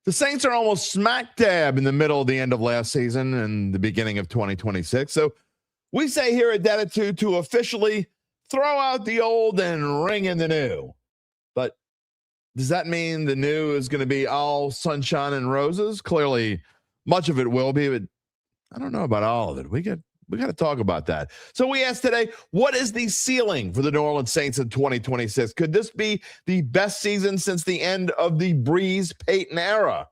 The Saints are almost smack dab in the middle of the end of last season and the beginning of 2026. So we say here at Dattitude to officially throw out the old and ring in the new. But does that mean the new is going to be all sunshine and roses? Clearly, much of it will be, but I don't know about all of it. We got to talk about that. So we asked today, what is the ceiling for the New Orleans Saints in 2026? Could this be the best season since the end of the Breeze Payton era?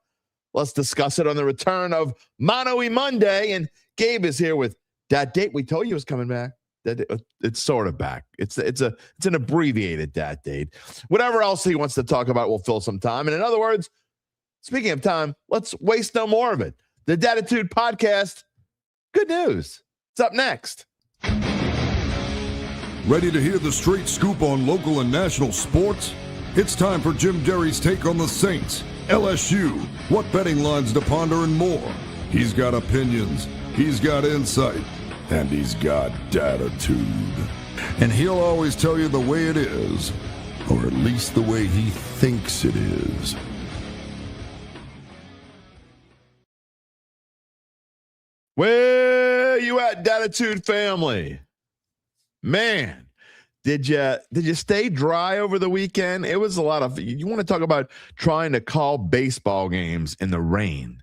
Let's discuss it on the return of Mono-y Monday. And Gabe is here with Dat Date. We told you it was coming back. It's sort of back. It's an abbreviated Dat Date. Whatever else he wants to talk about will fill some time. And in other words, speaking of time, let's waste no more of it. The Dattitude podcast. Good news. It's up next. Ready to hear the straight scoop on local and national sports? It's time for Jim Derry's take on the Saints, LSU, what betting lines to ponder, and more. He's got opinions, he's got insight, and he's got Dattitude. And he'll always tell you the way it is, or at least the way he thinks it is. Where you at, Dattitude family? Man, did you stay dry over the weekend? It was a lot of. You want to talk about trying to call baseball games in the rain?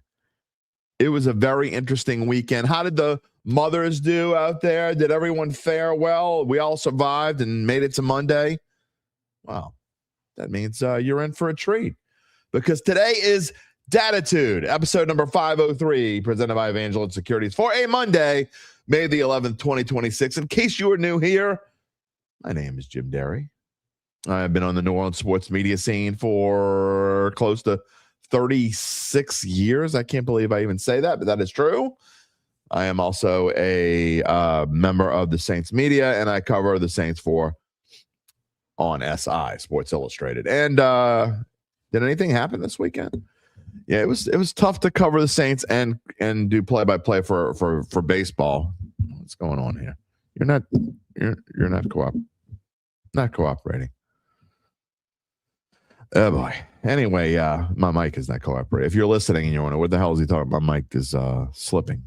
It was a very interesting weekend. How did the mothers do out there? Did everyone fare well? We all survived and made it to Monday. Wow, that means you're in for a treat, because today is Dattitude, episode number 503, presented by Evangeline Securities for a Monday, May the 11th, 2026. In case you are new here, my name is Jim Derry. I've been on the New Orleans sports media scene for close to 36 years. I can't believe I even say that, but that is true. I am also a member of the Saints media, and I cover the Saints on SI, Sports Illustrated. And did anything happen this weekend? Yeah, it was tough to cover the Saints and do play-by-play for baseball. What's going on here? You're not cooperating. Oh boy. Anyway, my mic is not cooperating. If you're listening and you're wondering what the hell is he talking about, my mic is slipping.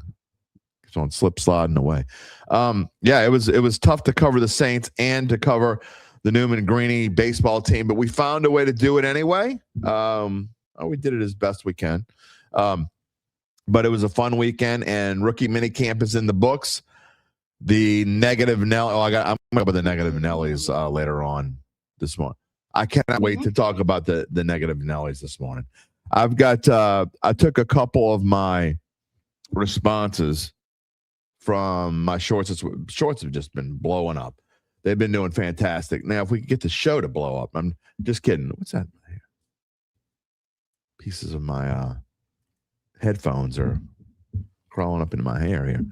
It's on sliding away. Yeah, it was tough to cover the Saints and to cover the Newman Greeny baseball team, but we found a way to do it anyway. We did it as best we can. But it was a fun weekend, and rookie minicamp is in the books. The negative Nelly. I'm going to talk about the negative Nellies later on this morning. I cannot wait to talk about the negative Nellies this morning. I've got. I took a couple of my responses from my shorts. Shorts have just been blowing up. They've been doing fantastic. Now, if we could get the show to blow up, I'm just kidding. What's that? Pieces of my headphones are crawling up into my hair here.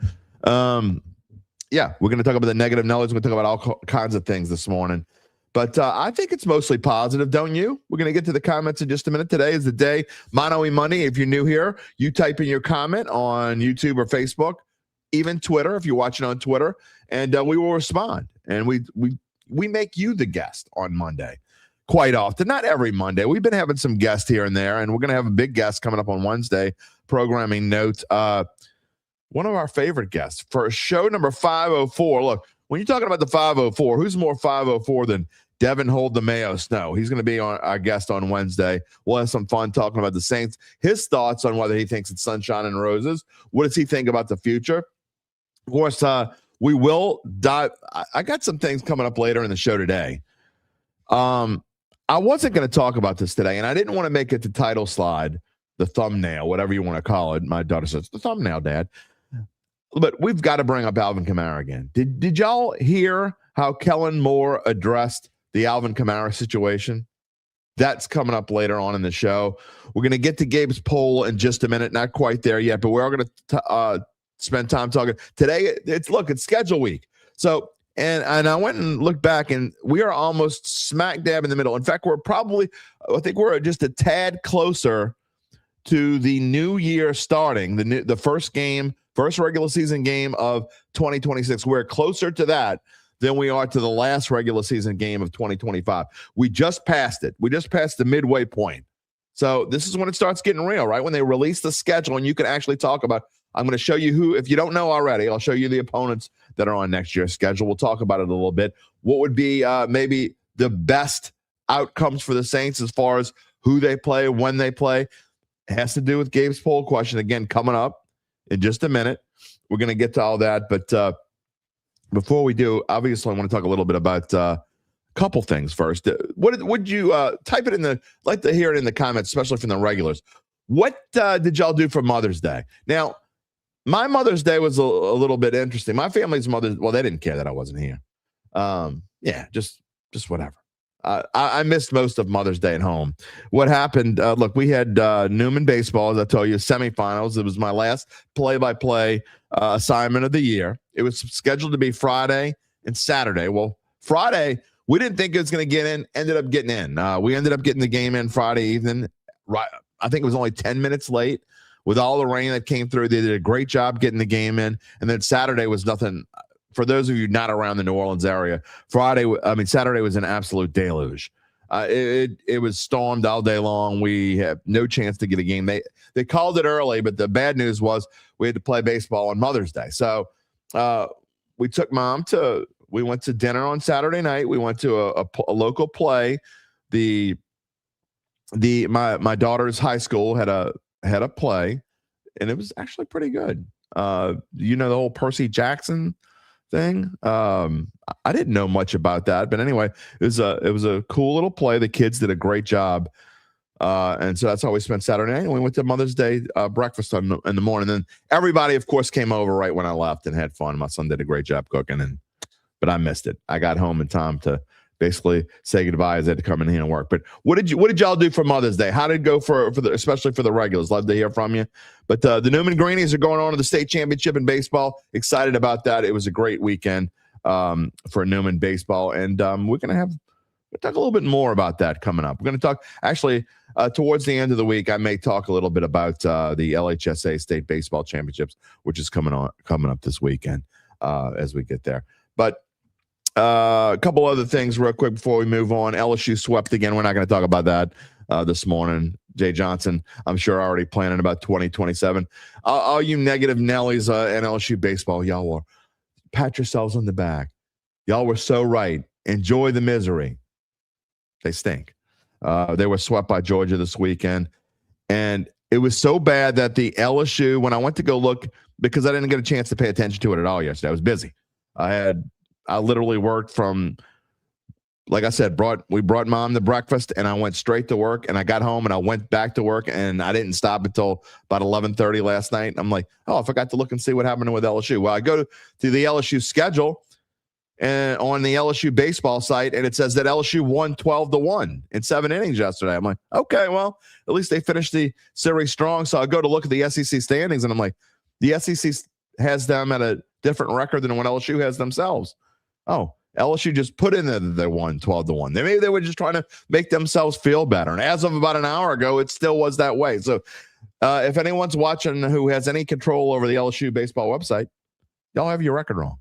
Yeah, we're going to talk about the negative Nellies. We're going to talk about all kinds of things this morning. But I think it's mostly positive, don't you? We're going to get to the comments in just a minute. Today is the day, Mono-y Monday. If you're new here, you type in your comment on YouTube or Facebook, even Twitter, if you're watching on Twitter, and we will respond. And we make you the guest on Monday. Quite often, not every Monday. We've been having some guests here and there, and we're going to have a big guest coming up on Wednesday. Programming note, one of our favorite guests for show number 504. Look, when you're talking about the 504, who's more 504 than Devin Hold the Mayo Snow? He's going to be our guest on Wednesday. We'll have some fun talking about the Saints, his thoughts on whether he thinks it's sunshine and roses. What does he think about the future? Of course, we will dive. I got some things coming up later in the show today. I wasn't going to talk about this today, and I didn't want to make it the title slide, the thumbnail, whatever you want to call it. My daughter says, the thumbnail, Dad. But we've got to bring up Alvin Kamara again. Did y'all hear how Kellen Moore addressed the Alvin Kamara situation? That's coming up later on in the show. We're going to get to Gabe's poll in just a minute. Not quite there yet, but we're going to spend time talking. Today, it's schedule week. So, and I went and looked back, and we are almost smack dab in the middle. In fact, I think we're just a tad closer to the new year starting, the first regular season game of 2026. We're closer to that than we are to the last regular season game of 2025. We just passed it. We just passed the midway point. So this is when it starts getting real, right? When they release the schedule and you can actually talk about, I'm going to show you who, if you don't know already, I'll show you the opponents that are on next year's schedule. We'll talk about it a little bit. What would be maybe the best outcomes for the Saints as far as who they play, when they play? It has to do with Gabe's poll question, again, coming up in just a minute. We're going to get to all that. But before we do, obviously, I want to talk a little bit about a couple things first. What would you type it in the, like to hear it in the comments, especially from the regulars. What did y'all do for Mother's Day? Now, my Mother's Day was a little bit interesting. My family's Mother's, well, they didn't care that I wasn't here. Yeah, just whatever. I missed most of Mother's Day at home. What happened, look, we had Newman baseball, as I told you, semifinals. It was my last play-by-play assignment of the year. It was scheduled to be Friday and Saturday. Well, Friday, we didn't think it was going to get in, ended up getting in. We ended up getting the game in Friday evening. Right, I think it was only 10 minutes late with all the rain that came through. They did a great job getting the game in. And then Saturday was nothing. For those of you not around the New Orleans area, Saturday was an absolute deluge. It was stormed all day long. We had no chance to get a game. They called it early, but the bad news was we had to play baseball on Mother's Day. So we took Mom we went to dinner on Saturday night. We went to a local play. My daughter's high school had a play, and it was actually pretty good. The whole Percy Jackson thing. I didn't know much about that, but anyway, it was a cool little play. The kids did a great job, and so that's how we spent Saturday night. And we went to Mother's Day breakfast in the morning. Then everybody, of course, came over right when I left and had fun. My son did a great job cooking, but I missed it. I got home in time to basically say goodbye as I had to come in here and work. But what did y'all do for Mother's Day? How did it go especially for the regulars? Love to hear from you. But the Newman Greenies are going on to the state championship in baseball. Excited about that. It was a great weekend for Newman baseball, and we'll talk a little bit more about that coming up. We're going to talk actually towards the end of the week. I may talk a little bit about the LHSA state baseball championships, which is coming up this weekend as we get there. But a couple other things real quick before we move on. LSU swept again. We're not going to talk about that this morning. Jay Johnson, I'm sure, already planning about 2027. All you negative Nellies in LSU baseball, y'all will pat yourselves on the back. Y'all were so right. Enjoy the misery. They stink. They were swept by Georgia this weekend. And it was so bad that the LSU, when I went to go look, because I didn't get a chance to pay attention to it at all yesterday. I was busy. I literally worked from, like I said, we brought Mom to breakfast, and I went straight to work, and I got home and I went back to work, and I didn't stop until about 11:30 last night. I'm like, I forgot to look and see what happened with LSU. Well, I go to the LSU schedule and on the LSU baseball site, and it says that LSU won 12-1 in 7 innings yesterday. I'm like, okay, well, at least they finished the series strong. So I go to look at the SEC standings, and I'm like, the SEC has them at a different record than what LSU has themselves. Oh, LSU just put in that they won 12-1. Maybe they were just trying to make themselves feel better. And as of about an hour ago, it still was that way. So if anyone's watching who has any control over the LSU baseball website, y'all have your record wrong.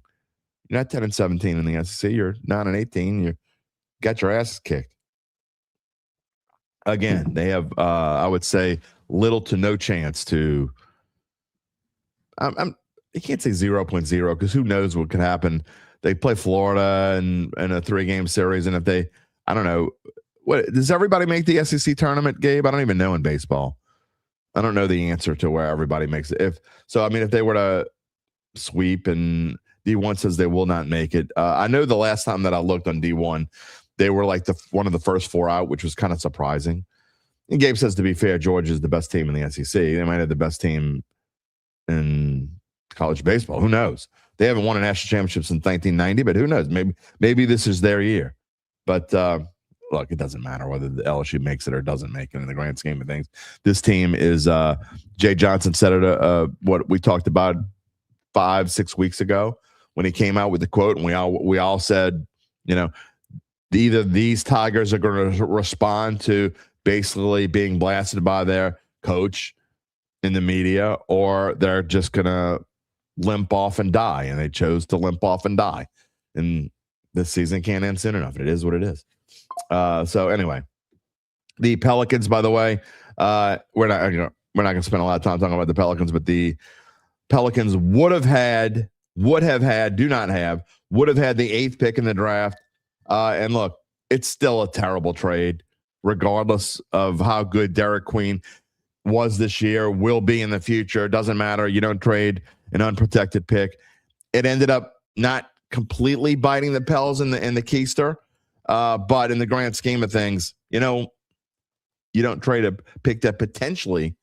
You're not 10-17 in the SEC. You're 9-18. You got your asses kicked. Again, they have, I would say, little to no chance to. You can't say 0.0 because who knows what could happen. They play Florida in a 3-game series, and if they, I don't know, what does everybody make the SEC tournament, Gabe? I don't even know in baseball. I don't know the answer to where everybody makes it. If they were to sweep, and D1 says they will not make it. I know the last time that I looked on D1, they were like one of the first 4 out, which was kind of surprising. And Gabe says, to be fair, Georgia is the best team in the SEC. They might have the best team in college baseball. Who knows? They haven't won a national championship since 1990, but who knows? Maybe this is their year. But look, it doesn't matter whether the LSU makes it or doesn't make it in the grand scheme of things. This team is Jay Johnson said it. What we talked about 5-6 weeks ago when he came out with the quote, and we all said, either these Tigers are going to respond to basically being blasted by their coach in the media, or they're just going to limp off and die. And they chose to limp off and die. And this season can't end soon enough. It is what it is. So anyway, The Pelicans, by the way, we're not going to spend a lot of time talking about the Pelicans, but the Pelicans would have had the 8th pick in the draft. And look, it's still a terrible trade, regardless of how good Derek Queen was this year, will be in the future. It doesn't matter. You don't trade an unprotected pick. It ended up not completely biting the Pels in the keister, but in the grand scheme of things, you don't trade a pick that potentially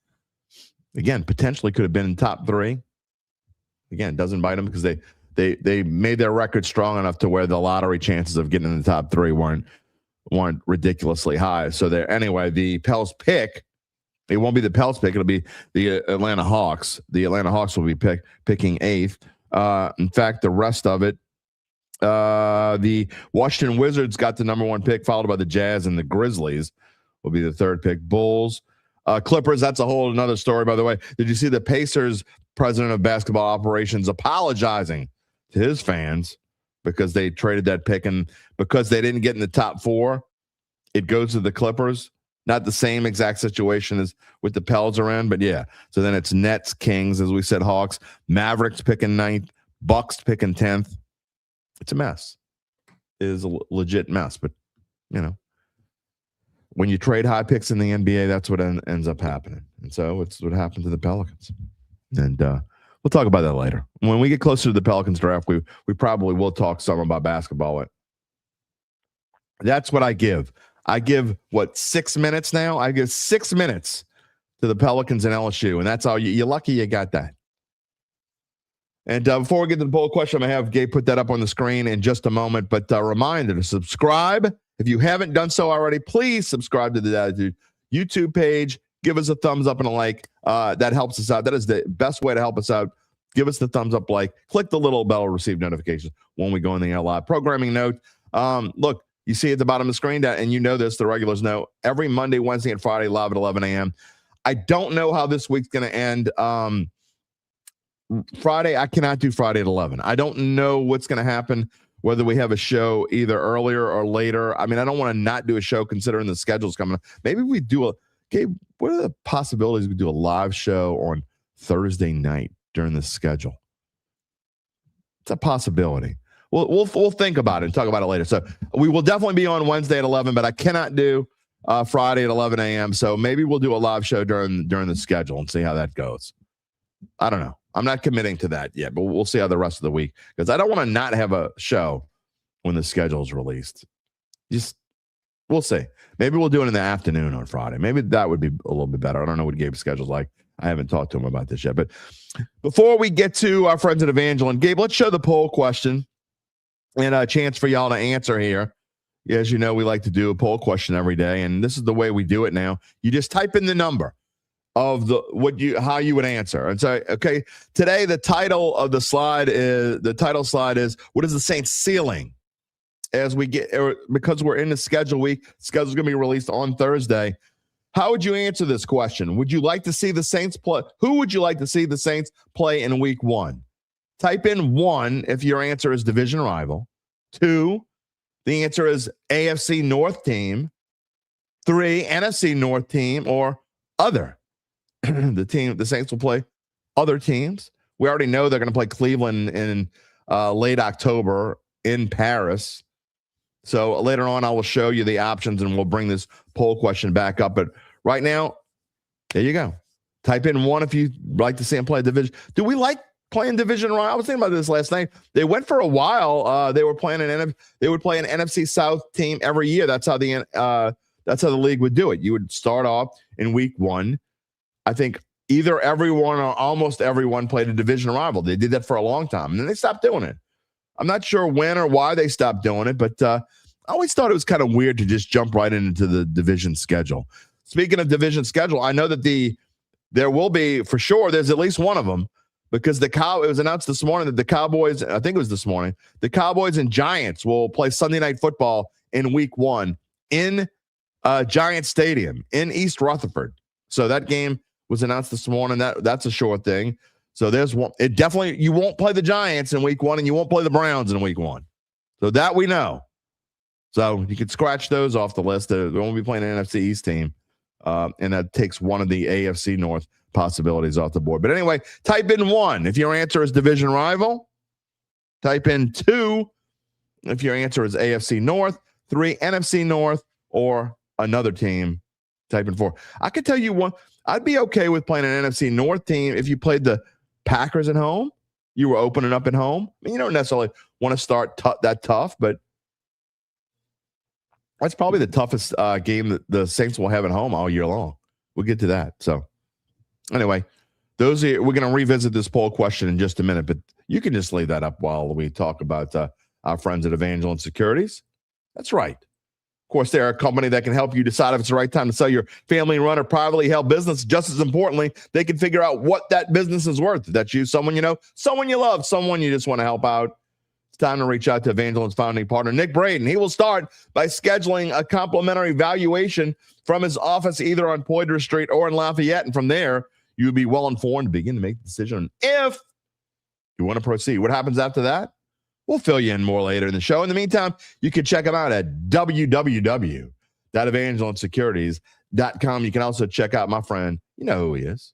could have been in top 3. Again, doesn't bite them because they made their record strong enough to where the lottery chances of getting in the top 3 weren't ridiculously high. So anyway, the Pels pick, it won't be the Pels pick. It'll be the Atlanta Hawks. The Atlanta Hawks will be picking 8th. In fact, the rest of it, the Washington Wizards got the number 1 pick, followed by the Jazz, and the Grizzlies will be the 3rd pick. Bulls, Clippers, that's a whole another story, by the way. Did you see the Pacers president of basketball operations apologizing to his fans because they traded that pick, and because they didn't get in the top 4, it goes to the Clippers? Not the same exact situation as with the Pels are in, but yeah. So then it's Nets, Kings, as we said, Hawks, Mavericks picking 9th, Bucks picking 10th. It's a mess. It is a legit mess, but when you trade high picks in the NBA, that's what ends up happening. And so it's what happened to the Pelicans. And we'll talk about that later. When we get closer to the Pelicans draft, we probably will talk some about basketball. That's what I give. I give, 6 minutes now? I give 6 minutes to the Pelicans and LSU, and that's all. You're lucky you got that. And before we get to the poll question, I'm going to have Gabe put that up on the screen in just a moment. But a reminder to subscribe. If you haven't done so already, please subscribe to the Dattitude YouTube page. Give us a thumbs up and a like. That helps us out. That is the best way to help us out. Give us the thumbs up, like. Click the little bell to receive notifications when we go in the air live. Programming note. Look, you see at the bottom of the screen, and you know this, the regulars know, every Monday, Wednesday, and Friday, live at 11 a.m. I don't know how this week's going to end. Friday, I cannot do Friday at 11. I don't know what's going to happen, whether we have a show either earlier or later. I mean, I don't want to not do a show considering the schedule's coming up. Maybe we do Gabe, what are the possibilities we do a live show on Thursday night during the schedule? It's a possibility. We'll think about it and talk about it later. So we will definitely be on Wednesday at 11, but I cannot do Friday at 11 a.m. So maybe we'll do a live show during the schedule and see how that goes. I don't know. I'm not committing to that yet, but we'll see how the rest of the week, because I don't want to not have a show when the schedule is released. We'll see. Maybe we'll do it in the afternoon on Friday. Maybe that would be a little bit better. I don't know what Gabe's schedule's like. I haven't talked to him about this yet. But before we get to our friends at Evangeline, Gabe, let's show the poll question and a chance for y'all to answer here. As you know, we like to do a poll question every day, and this is the way we do it now. You just type in the number of how you would answer. And so, okay, today the title slide is what is the Saints ceiling? As we get, because we're in the schedule week, schedule's going to be released on Thursday. How would you answer this question? Would you like to see the Saints play? Who would you like to see the Saints play in week 1? Type in 1 if your answer is division rival. 2, the answer is AFC North team. 3, NFC North team, or other. The Saints will play other teams. We already know they're going to play Cleveland in late October in Paris. So later on, I will show you the options and we'll bring this poll question back up. But right now, there you go. Type in 1 if you'd like to see them play division. Do we like playing division rival? I was thinking about this last night. They went for a while. They would play an NFC South team every year. That's how the league would do it. You would start off in week 1. I think either everyone or almost everyone played a division rival. They did that for a long time, and then they stopped doing it. I'm not sure when or why they stopped doing it, but I always thought it was kind of weird to just jump right into the division schedule. Speaking of division schedule, I know that there will be, for sure, there's at least one of them, because it was announced this morning that the Cowboys, I think it was this morning, the Cowboys and Giants will play Sunday Night Football in week 1 in Giants Stadium in East Rutherford. So that game was announced this morning. That's a sure thing. So there's one. It definitely, you won't play the Giants in week 1 and you won't play the Browns in week 1. So that we know. So you could scratch those off the list. They won't be playing an NFC East team. And that takes one of the AFC North possibilities off the board. But anyway, type in 1 if your answer is division rival. Type in 2 if your answer is AFC North. 3, NFC North, or another team. Type in 4. I could tell you one. I'd be okay with playing an NFC North team if you played the Packers at home. You were opening up at home. I mean, you don't necessarily want to start that tough, but that's probably the toughest game that the Saints will have at home all year long. We'll get to that. So anyway, we're going to revisit this poll question in just a minute, but you can just leave that up while we talk about our friends at Evangeline Securities. That's right. Of course, they're a company that can help you decide if it's the right time to sell your family-run or privately held business. Just as importantly, they can figure out what that business is worth. If that's you, someone you know, someone you love, someone you just want to help out. It's time to reach out to Evangeline's founding partner, Nick Braden. He will start by scheduling a complimentary valuation from his office either on Poydras Street or in Lafayette. And from there, you'll be well informed to begin to make the decision if you want to proceed. What happens after that? We'll fill you in more later in the show. In the meantime, you can check them out at www.evangelinesecurities.com. You can also check out my friend. You know who he is,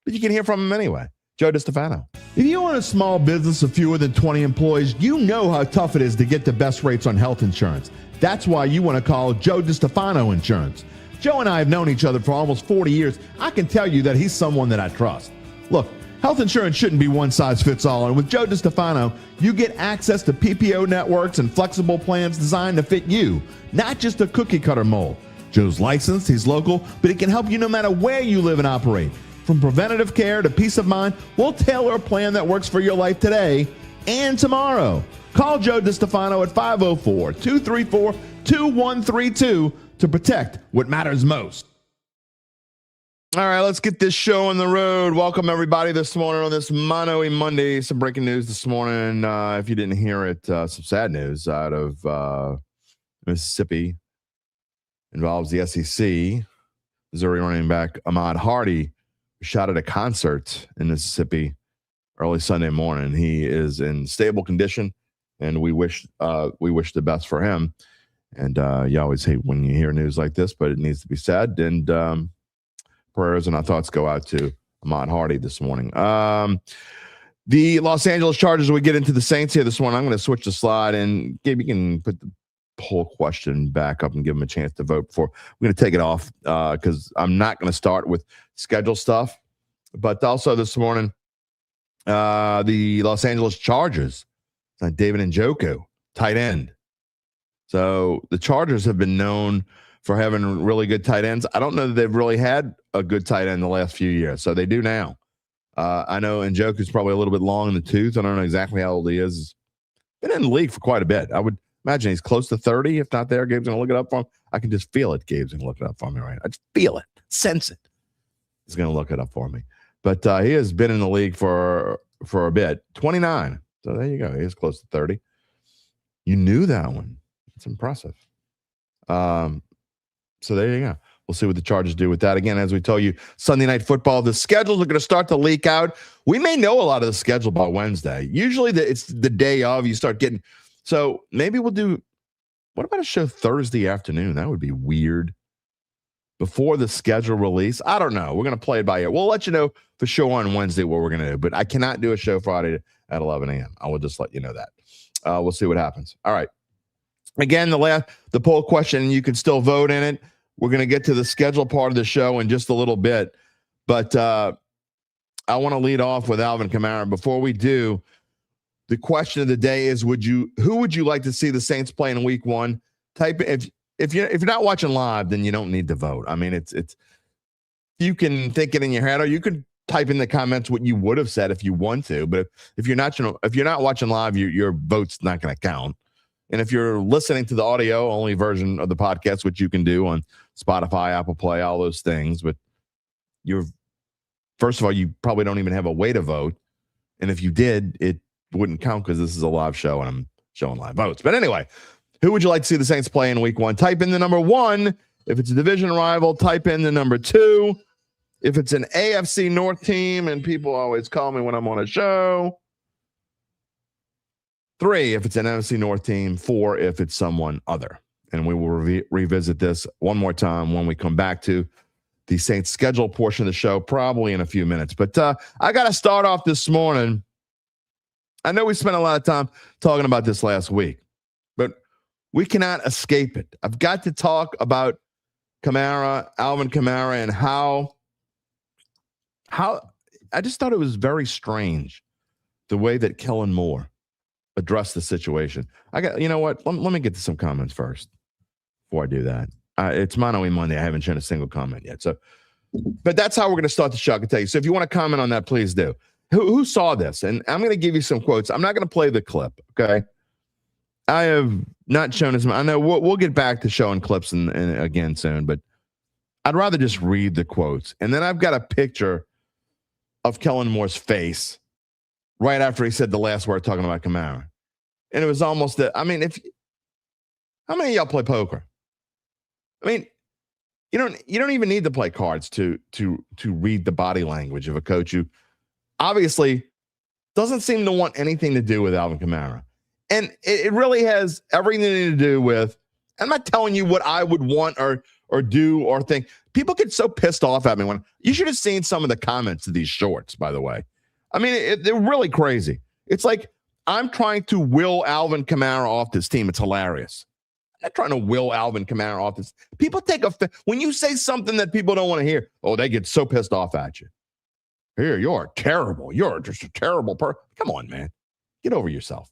but you can hear from him anyway, Joe DiStefano. If you own a small business of fewer than 20 employees, you know how tough it is to get the best rates on health insurance. That's why you want to call Joe DiStefano Insurance. Joe and I have known each other for almost 40 years. I can tell you that he's someone that I trust. Look, health insurance shouldn't be one size fits all, and with Joe DiStefano, you get access to PPO networks and flexible plans designed to fit you, not just a cookie-cutter mold. Joe's licensed, he's local, but he can help you no matter where you live and operate. From preventative care to peace of mind, we'll tailor a plan that works for your life today and tomorrow. Call Joe DiStefano at 504-234-2132 to protect what matters most. All right, let's get this show on the road. Welcome, everybody, this morning on this Mono Monday. Some breaking news this morning. If you didn't hear it, some sad news out of Mississippi. Involves the SEC. Missouri running back Ahmad Hardy shot at a concert in Mississippi early Sunday morning. He is in stable condition, and we wish the best for him. And you always hate when you hear news like this, but it needs to be said. And prayers and our thoughts go out to Ahmad Hardy this morning. The Los Angeles Chargers, we get into the Saints here this morning. I'm going to switch the slide, and Gabe, you can put the poll question back up and give them a chance to vote before. We're going to take it off because I'm not going to start with schedule stuff. But also this morning, the Los Angeles Chargers, David Njoku, tight end. So the Chargers have been known for having really good tight ends. I don't know that they've really had a good tight end the last few years. So they do now. I know Njoku's probably a little bit long in the tooth. I don't know exactly how old he is. He's been in the league for quite a bit. I would imagine he's close to 30, if not there. Gabe's going to look it up for him. I can just feel it. Gabe's going to look it up for me right now. I just feel it. Sense it. He's going to look it up for me. But he has been in the league for a bit. 29. So there you go. He is close to 30. You knew that one. It's impressive. So there you go. We'll see what the Chargers do with that. Again, as we told you, Sunday Night Football, the schedules are going to start to leak out. We may know a lot of the schedule by Wednesday. Usually it's the day of. You start getting. So maybe we'll do. What about a show Thursday afternoon? That would be weird. Before the schedule release. I don't know. We're going to play it by ear. We'll let you know for sure on Wednesday what we're going to do. But I cannot do a show Friday at 11 a.m. I will just let you know that. We'll see what happens. All right. Again, the poll question, you can still vote in it. We're going to get to the schedule part of the show in just a little bit. But I want to lead off with Alvin Kamara. Before we do, the question of the day is, who would you like to see the Saints play in week 1? Type if you're not watching live, then you don't need to vote. I mean, it's you can think it in your head, or you can type in the comments what you would have said if you want to. But if you're not watching live, your vote's not going to count. And if you're listening to the audio only version of the podcast, which you can do on Spotify, Apple Play, all those things, but first of all, you probably don't even have a way to vote. And if you did, it wouldn't count because this is a live show and I'm showing live votes. But anyway, who would you like to see the Saints play in week 1? Type in the number 1. If it's a division rival, type in the number 2. If it's an AFC North team, and people always call me when I'm on a show, 3 if it's an NFC North team, 4 if it's someone other. and we will revisit this one more time when we come back to the Saints schedule portion of the show, probably in a few minutes. But I got to start off this morning. I know we spent a lot of time talking about this last week, but we cannot escape it. I've got to talk about Kamara, Alvin Kamara, and how I just thought it was very strange the way that Kellen Moore addressed the situation. You know what? Let me get to some comments first before I do that. It's Mono Monday. I haven't shown a single comment yet. But that's how we're going to start the show, I can tell you. So if you want to comment on that, please do. Who saw this? And I'm going to give you some quotes. I'm not going to play the clip, okay? I have not shown this. I know we'll get back to showing clips and again soon, but I'd rather just read the quotes. And then I've got a picture of Kellen Moore's face right after he said the last word talking about Kamara. And it was almost how many of y'all play poker? I mean, you don't even need to play cards to read the body language of a coach who obviously doesn't seem to want anything to do with Alvin Kamara. And it really has everything to do with, I'm not telling you what I would want or do or think. People get so pissed off at me when you should have seen some of the comments to these shorts, by the way. I mean, they're really crazy. It's like I'm trying to will Alvin Kamara off this team. It's hilarious. I'm not trying to will Alvin Kamara off this. People take when you say something that people don't want to hear, they get so pissed off at you. Here, you're terrible. You're just a terrible person. Come on, man. Get over yourself.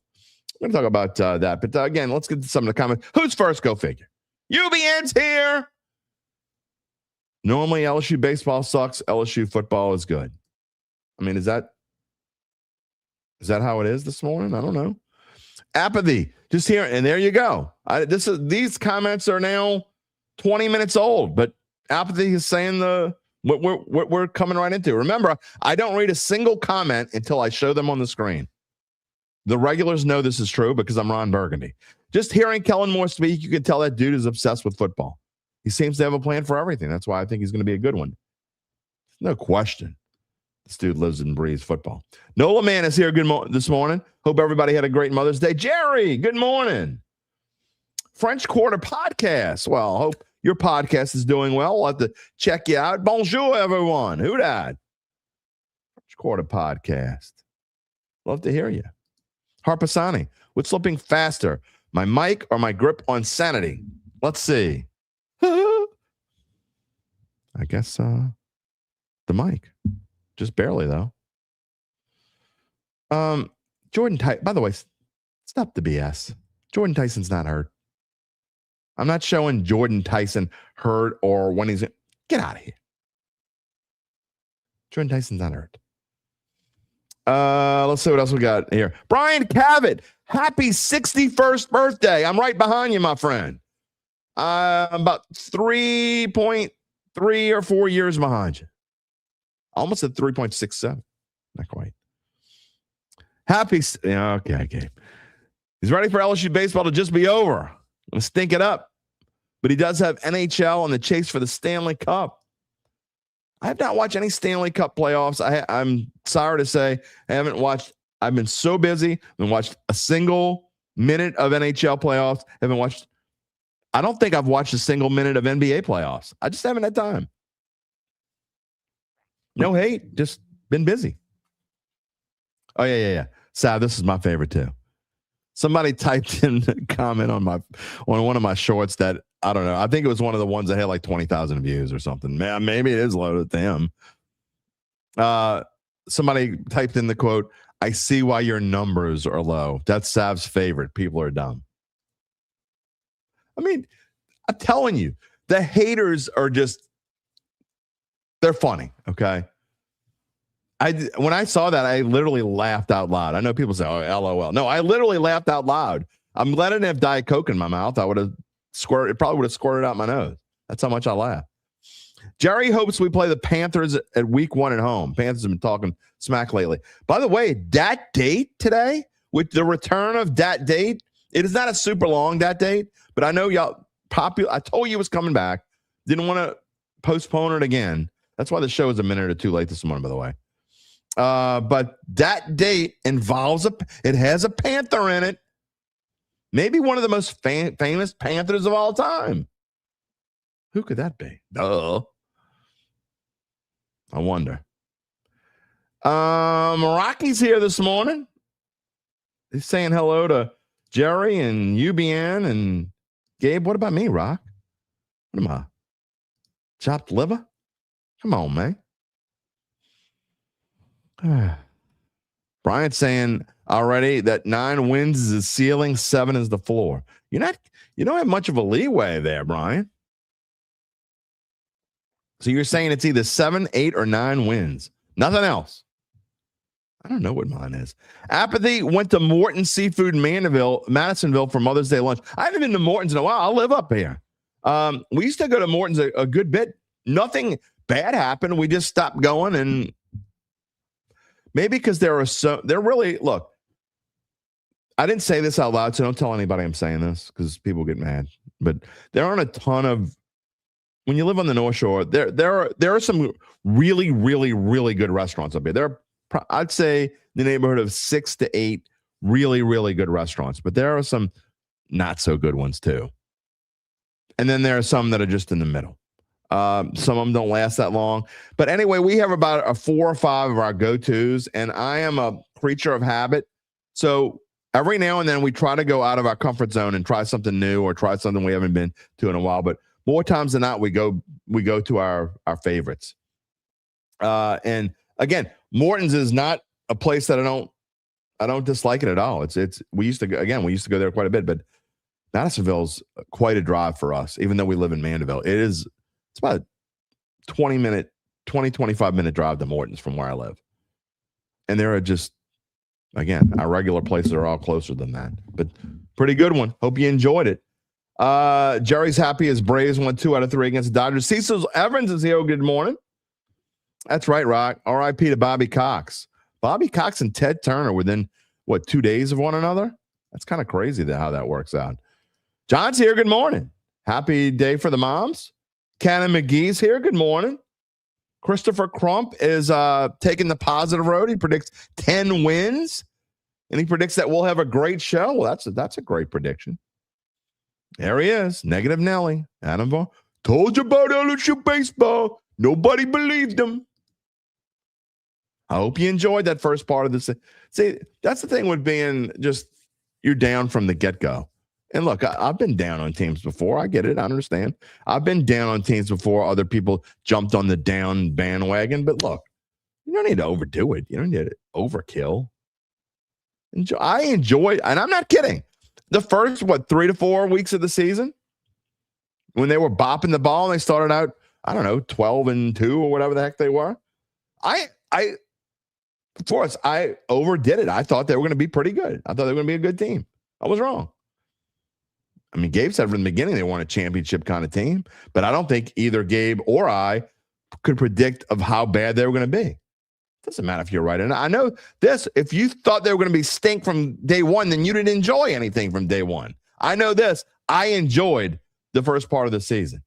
We're going to talk about that. But again, let's get to some of the comments. Who's first? Go figure. UBN's here. Normally, LSU baseball sucks. LSU football is good. I mean, is that how it is this morning? I don't know. Apathy. Just here. And there you go. These comments are now 20 minutes old. But apathy is saying what we're coming right into. Remember, I don't read a single comment until I show them on the screen. The regulars know this is true because I'm Ron Burgundy. Just hearing Kellen Moore speak, you can tell that dude is obsessed with football. He seems to have a plan for everything. That's why I think he's going to be a good one. No question. This dude lives and breathes football. Nola Man is here this morning. Hope everybody had a great Mother's Day. Jerry, good morning. French Quarter Podcast. Well, hope your podcast is doing well. We'll have to check you out. Bonjour, everyone. Who dat? French Quarter Podcast. Love to hear you. Harpasani, what's slipping faster, my mic or my grip on sanity? Let's see. I guess the mic. Just barely, though. Jordan Tyson, by the way, stop the BS. Jordan Tyson's not hurt. I'm not showing Jordan Tyson hurt or when he's... Get out of here. Jordan Tyson's not hurt. Let's see what else we got here. Brian Cavett, happy 61st birthday. I'm right behind you, my friend. I'm about 3.3 or 4 years behind you. Almost at 3.67. Not quite. Okay, Gabe. He's ready for LSU baseball to just be over. Let's stink it up. But he does have NHL and the chase for the Stanley Cup. I have not watched any Stanley Cup playoffs. I'm sorry to say I haven't watched. I've been so busy. I haven't watched a single minute of NHL playoffs. I don't think I've watched a single minute of NBA playoffs. I just haven't had time. No hate, just been busy. Oh, yeah. Sav, this is my favorite too. Somebody typed in a comment on one of my shorts that, I don't know. I think it was one of the ones that had like 20,000 views or something. Man, maybe it is loaded to him. Somebody typed in the quote, I see why your numbers are low. That's Sav's favorite. People are dumb. I mean, I'm telling you, the haters are they're funny, okay? When I saw that, I literally laughed out loud. I know people say, oh, LOL. No, I literally laughed out loud. I'm glad I didn't have Diet Coke in my mouth. It probably would have squirted out my nose. That's how much I laugh. Jerry hopes we play the Panthers at week 1 at home. Panthers have been talking smack lately. By the way, Dat Date today, with the return of Dat Date, it is not a super long Dat Date, but I know y'all I told you it was coming back. Didn't want to postpone it again. That's why the show is a minute or two late this morning, by the way. But Dat Date involves it has a Panther in it. Maybe one of the most famous Panthers of all time. Who could that be? Duh. I wonder. Rocky's here this morning. He's saying hello to Jerry and UBN and Gabe. What about me, Rock? What am I? Chopped liver? Come on, man. Brian's saying already that 9 wins is the ceiling, 7 is the floor. You don't have much of a leeway there, Brian. So you're saying it's either 7, 8, or 9 wins. Nothing else. I don't know what mine is. Apathy went to Morton Seafood in Madisonville for Mother's Day lunch. I haven't been to Morton's in a while. I'll live up here. We used to go to Morton's a good bit. Nothing bad happened. We just stopped going, and maybe because they're really, look, I didn't say this out loud, so don't tell anybody I'm saying this because people get mad. But there aren't a ton of, when you live on the North Shore, there are some really, really, really good restaurants up here. There are, I'd say, the neighborhood of 6 to 8 really, really good restaurants. But there are some not so good ones too. And then there are some that are just in the middle. Some of them don't last that long. But anyway, we have about 4 or 5 of our go-tos, and I am a creature of habit. So every now and then we try to go out of our comfort zone and try something new or try something we haven't been to in a while. But more times than not, we go to our favorites. And again, Morton's is not a place that I don't dislike it at all. We used to go there quite a bit, but Madisonville's quite a drive for us, even though we live in Mandeville. It's about a 25 minute drive to Morton's from where I live. And there are just, again, our regular places are all closer than that, but pretty good one. Hope you enjoyed it. Jerry's happy as Braves won 2 out of 3 against the Dodgers. Cecil Evans is here. Good morning. That's right, Rock. R.I.P. to Bobby Cox. Bobby Cox and Ted Turner within, 2 days of one another? That's kind of crazy how that works out. John's here. Good morning. Happy day for the moms. Cannon McGee's here. Good morning. Christopher Crump is taking the positive road. He predicts 10 wins, and he predicts that we'll have a great show. Well, that's a great prediction. There he is. Negative Nelly. Adam Vaughn. Told you about LSU baseball. Nobody believed him. I hope you enjoyed that first part of this. See, that's the thing with being just, you're down from the get-go. And look, I've been down on teams before. I get it. I understand. I've been down on teams before. Other people jumped on the down bandwagon. But look, you don't need to overdo it. You don't need to overkill. I enjoy, and I'm not kidding, the first, 3 to 4 weeks of the season, when they were bopping the ball and they started out, 12-2 or whatever the heck they were. I overdid it. I thought they were going to be pretty good. I thought they were going to be a good team. I was wrong. I mean, Gabe said from the beginning they weren't a championship kind of team, but I don't think either Gabe or I could predict of how bad they were going to be. Doesn't matter if you're right. And I know this, if you thought they were going to be stink from day one, then you didn't enjoy anything from day one. I know this. I enjoyed the first part of the season.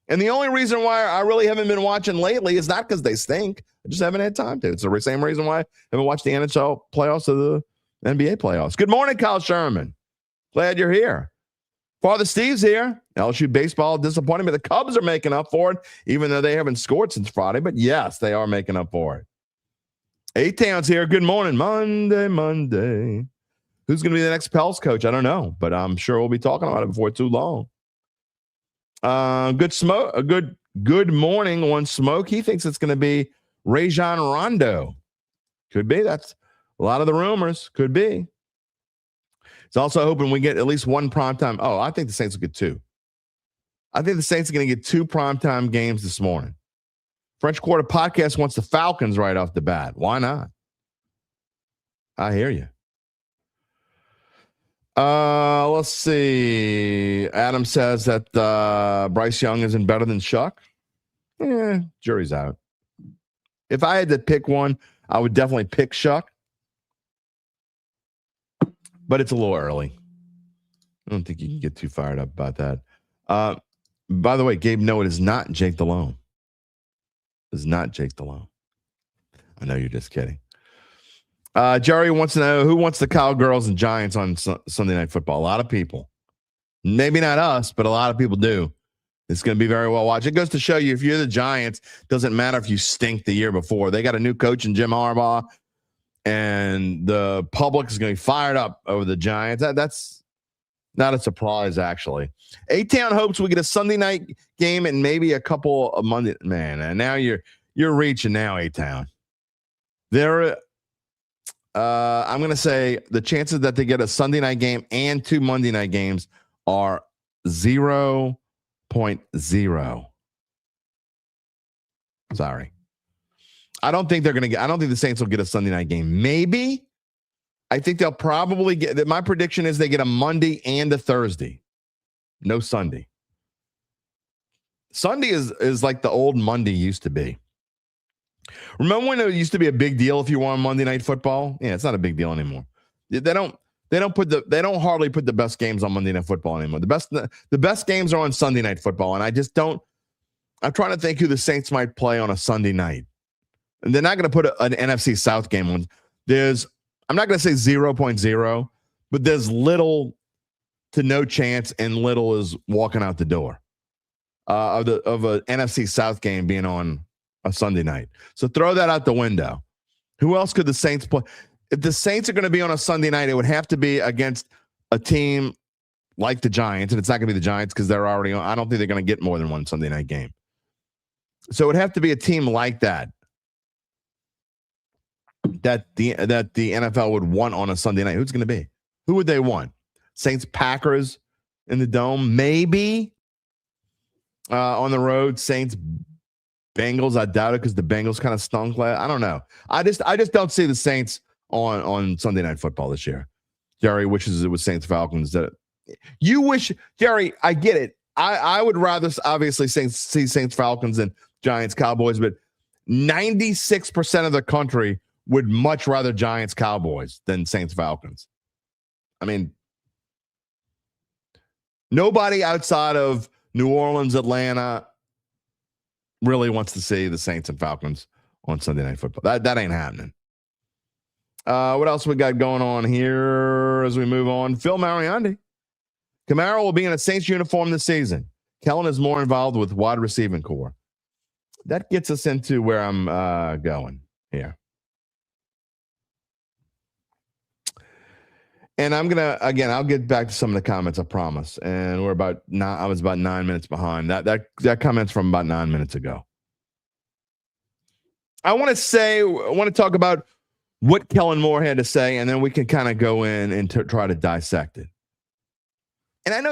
And the only reason why I really haven't been watching lately is not because they stink. I just haven't had time to. It's the same reason why I haven't watched the NHL playoffs or the NBA playoffs. Good morning, Kyle Sherman. Glad you're here. Father Steve's here. LSU baseball disappointing, but the Cubs are making up for it, even though they haven't scored since Friday. But yes, they are making up for it. A-Town's here. Good morning. Monday. Who's going to be the next Pels coach? I don't know, but I'm sure we'll be talking about it before too long. Good morning on Smoke. He thinks it's going to be Rajon Rondo. Could be. That's a lot of the rumors. Could be. He's also hoping we get at least one primetime. Oh, I think the Saints will get 2. I think the Saints are going to get 2 primetime games this morning. French Quarter Podcast wants the Falcons right off the bat. Why not? I hear you. Let's see. Adam says that Bryce Young isn't better than Shuck. Jury's out. If I had to pick one, I would definitely pick Shuck. But it's a little early. I don't think you can get too fired up about that. By the way, Gabe, no, it is not Jake Delhomme. It is not Jake Delhomme. I know you're just kidding. Jerry wants to know who wants the Cowgirls and Giants on Sunday Night Football. A lot of people. Maybe not us, but a lot of people do. It's going to be very well watched. It goes to show you if you're the Giants, doesn't matter if you stink the year before. They got a new coach in Jim Harbaugh, and the public is going to be fired up over the Giants. That's not a surprise, actually. A-Town hopes we get a Sunday night game and maybe a couple of Monday. Man, and now you're reaching now, A-Town. I'm going to say the chances that they get a Sunday night game and 2 Monday night games are 0.0. Sorry. I don't think the Saints will get a Sunday night game. Maybe. I think they'll probably get, my prediction is they get a Monday and a Thursday. No Sunday. Sunday is like the old Monday used to be. Remember when it used to be a big deal if you won Monday Night Football? Yeah, it's not a big deal anymore. They don't hardly put the best games on Monday Night Football anymore. The best games are on Sunday Night Football, and I'm trying to think who the Saints might play on a Sunday night. And they're not going to put an NFC South game on. I'm not going to say 0.0, but there's little to no chance, and little is walking out the door of a NFC South game being on a Sunday night. So throw that out the window. Who else could the Saints play? If the Saints are going to be on a Sunday night, it would have to be against a team like the Giants, and it's not going to be the Giants because they're already on. I don't think they're going to get more than one Sunday night game. So it would have to be a team like that the NFL would want on a Sunday night. Who's going to be? Who would they want? Saints Packers in the Dome, maybe. On the road, Saints Bengals. I doubt it because the Bengals kind of stunk. I don't know. I just don't see the Saints on Sunday Night Football this year. Jerry wishes it was Saints Falcons. You wish, Jerry. I get it. I would rather obviously see Saints Falcons than Giants Cowboys, but 96% of the country would much rather Giants Cowboys than Saints Falcons. I mean, nobody outside of New Orleans, Atlanta really wants to see the Saints and Falcons on Sunday Night Football. That ain't happening. What else we got going on here as we move on? Phil Mariani. Kamara will be in a Saints uniform this season. Kellen is more involved with wide receiving core. That gets us into where I'm going here. And I'm going to, again, I'll get back to some of the comments, I promise. And I was about 9 minutes behind. That comment's from about 9 minutes ago. I want to talk about what Kellen Moore had to say, and then we can kind of go in and try to dissect it. And I know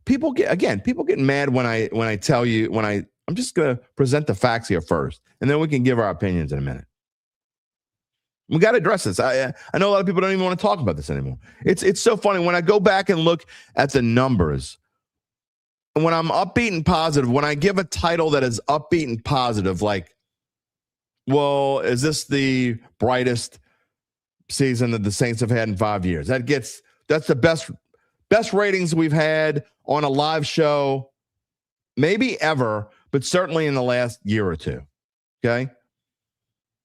people get mad when I tell you, I'm just going to present the facts here first, and then we can give our opinions in a minute. We got to address this. I know a lot of people don't even want to talk about this anymore. It's so funny when I go back and look at the numbers, and when I'm upbeat and positive, when I give a title that is upbeat and positive, like, well, is this the brightest season that the Saints have had in 5 years? That's the best ratings we've had on a live show, maybe ever, but certainly in the last year or two. Okay.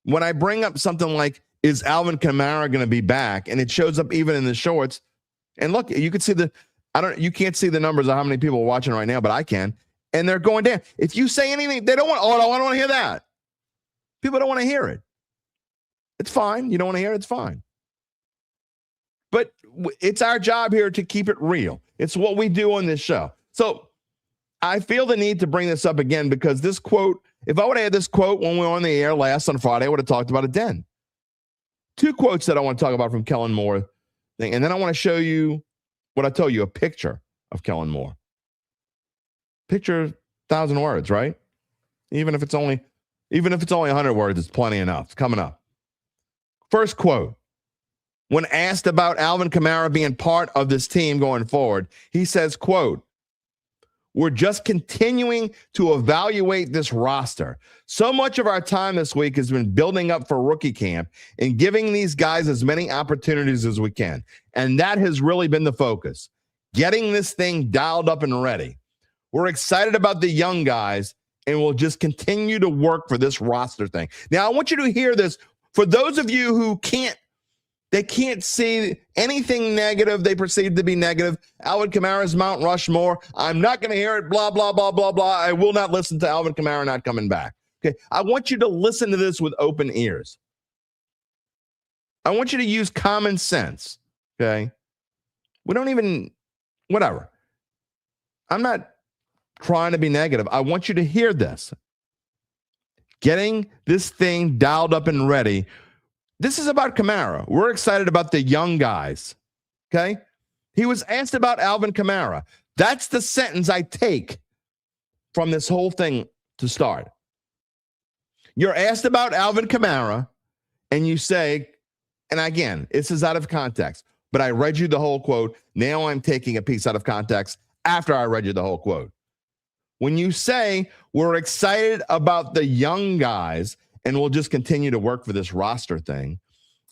When I bring up something like, is Alvin Kamara going to be back? And it shows up even in the shorts. And look, you can see you can't see the numbers of how many people are watching right now, but I can. And they're going down. If you say anything, they don't want, I don't want to hear that. People don't want to hear it. It's fine. You don't want to hear it. It's fine. But it's our job here to keep it real. It's what we do on this show. So I feel the need to bring this up again because this quote, if I would have had this quote when we were on the air last on Friday, I would have talked about it then. 2 quotes that I want to talk about from Kellen Moore. And then I want to show you what I told you, a picture of Kellen Moore. Picture 1,000 words, right? Even if it's only 100 words, it's plenty enough. It's coming up. First quote. When asked about Alvin Kamara being part of this team going forward, he says, quote, "We're just continuing to evaluate this roster. So much of our time this week has been building up for rookie camp and giving these guys as many opportunities as we can. And that has really been the focus, getting this thing dialed up and ready. We're excited about the young guys, and we'll just continue to work for this roster thing." Now, I want you to hear this. For those of you who can't They can't see anything negative they perceive to be negative. Alvin Kamara's Mount Rushmore. I'm not going to hear it, blah, blah, blah, blah, blah. I will not listen to Alvin Kamara not coming back. Okay, I want you to listen to this with open ears. I want you to use common sense, okay? We don't even, whatever. I'm not trying to be negative. I want you to hear this. Getting this thing dialed up and ready. This is about Kamara. We're excited about the young guys, okay? He was asked about Alvin Kamara. That's the sentence I take from this whole thing to start. You're asked about Alvin Kamara, and you say, and again, this is out of context, but I read you the whole quote. Now I'm taking a piece out of context after I read you the whole quote. When you say, we're excited about the young guys, and we'll just continue to work for this roster thing.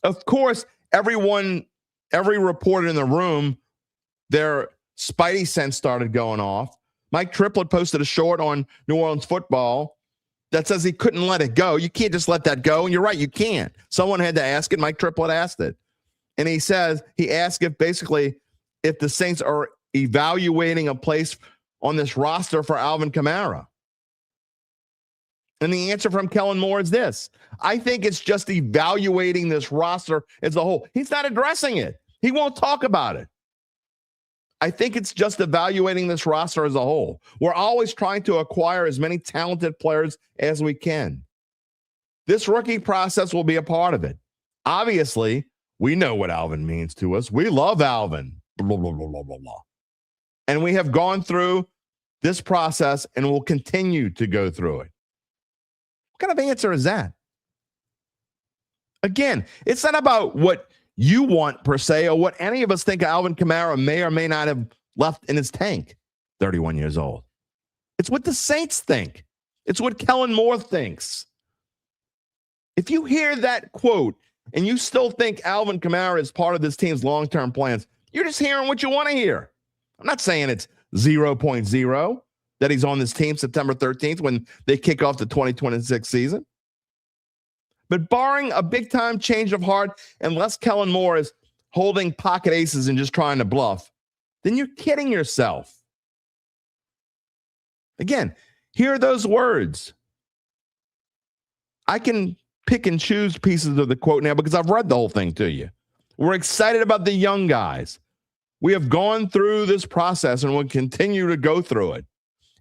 Of course, every reporter in the room, their spidey sense started going off. Mike Triplett posted a short on New Orleans football that says he couldn't let it go. You can't just let that go. And you're right, you can't. Someone had to ask it. Mike Triplett asked it. And he asked if the Saints are evaluating a place on this roster for Alvin Kamara. And the answer from Kellen Moore is this. I think it's just evaluating this roster as a whole. He's not addressing it. He won't talk about it. I think it's just evaluating this roster as a whole. We're always trying to acquire as many talented players as we can. This rookie process will be a part of it. Obviously, we know what Alvin means to us. We love Alvin. Blah, blah, blah, blah, blah, blah. And we have gone through this process and will continue to go through it. What kind of answer is that? Again, it's not about what you want per se or what any of us think Alvin Kamara may or may not have left in his tank, 31 years old. It's what the Saints think. It's what Kellen Moore thinks. If you hear that quote and you still think Alvin Kamara is part of this team's long-term plans, you're just hearing what you want to hear. I'm not saying it's 0.0 that he's on this team September 13th when they kick off the 2026 season. But barring a big-time change of heart, unless Kellen Moore is holding pocket aces and just trying to bluff, then you're kidding yourself. Again, hear those words. I can pick and choose pieces of the quote now because I've read the whole thing to you. We're excited about the young guys. We have gone through this process and will continue to go through it.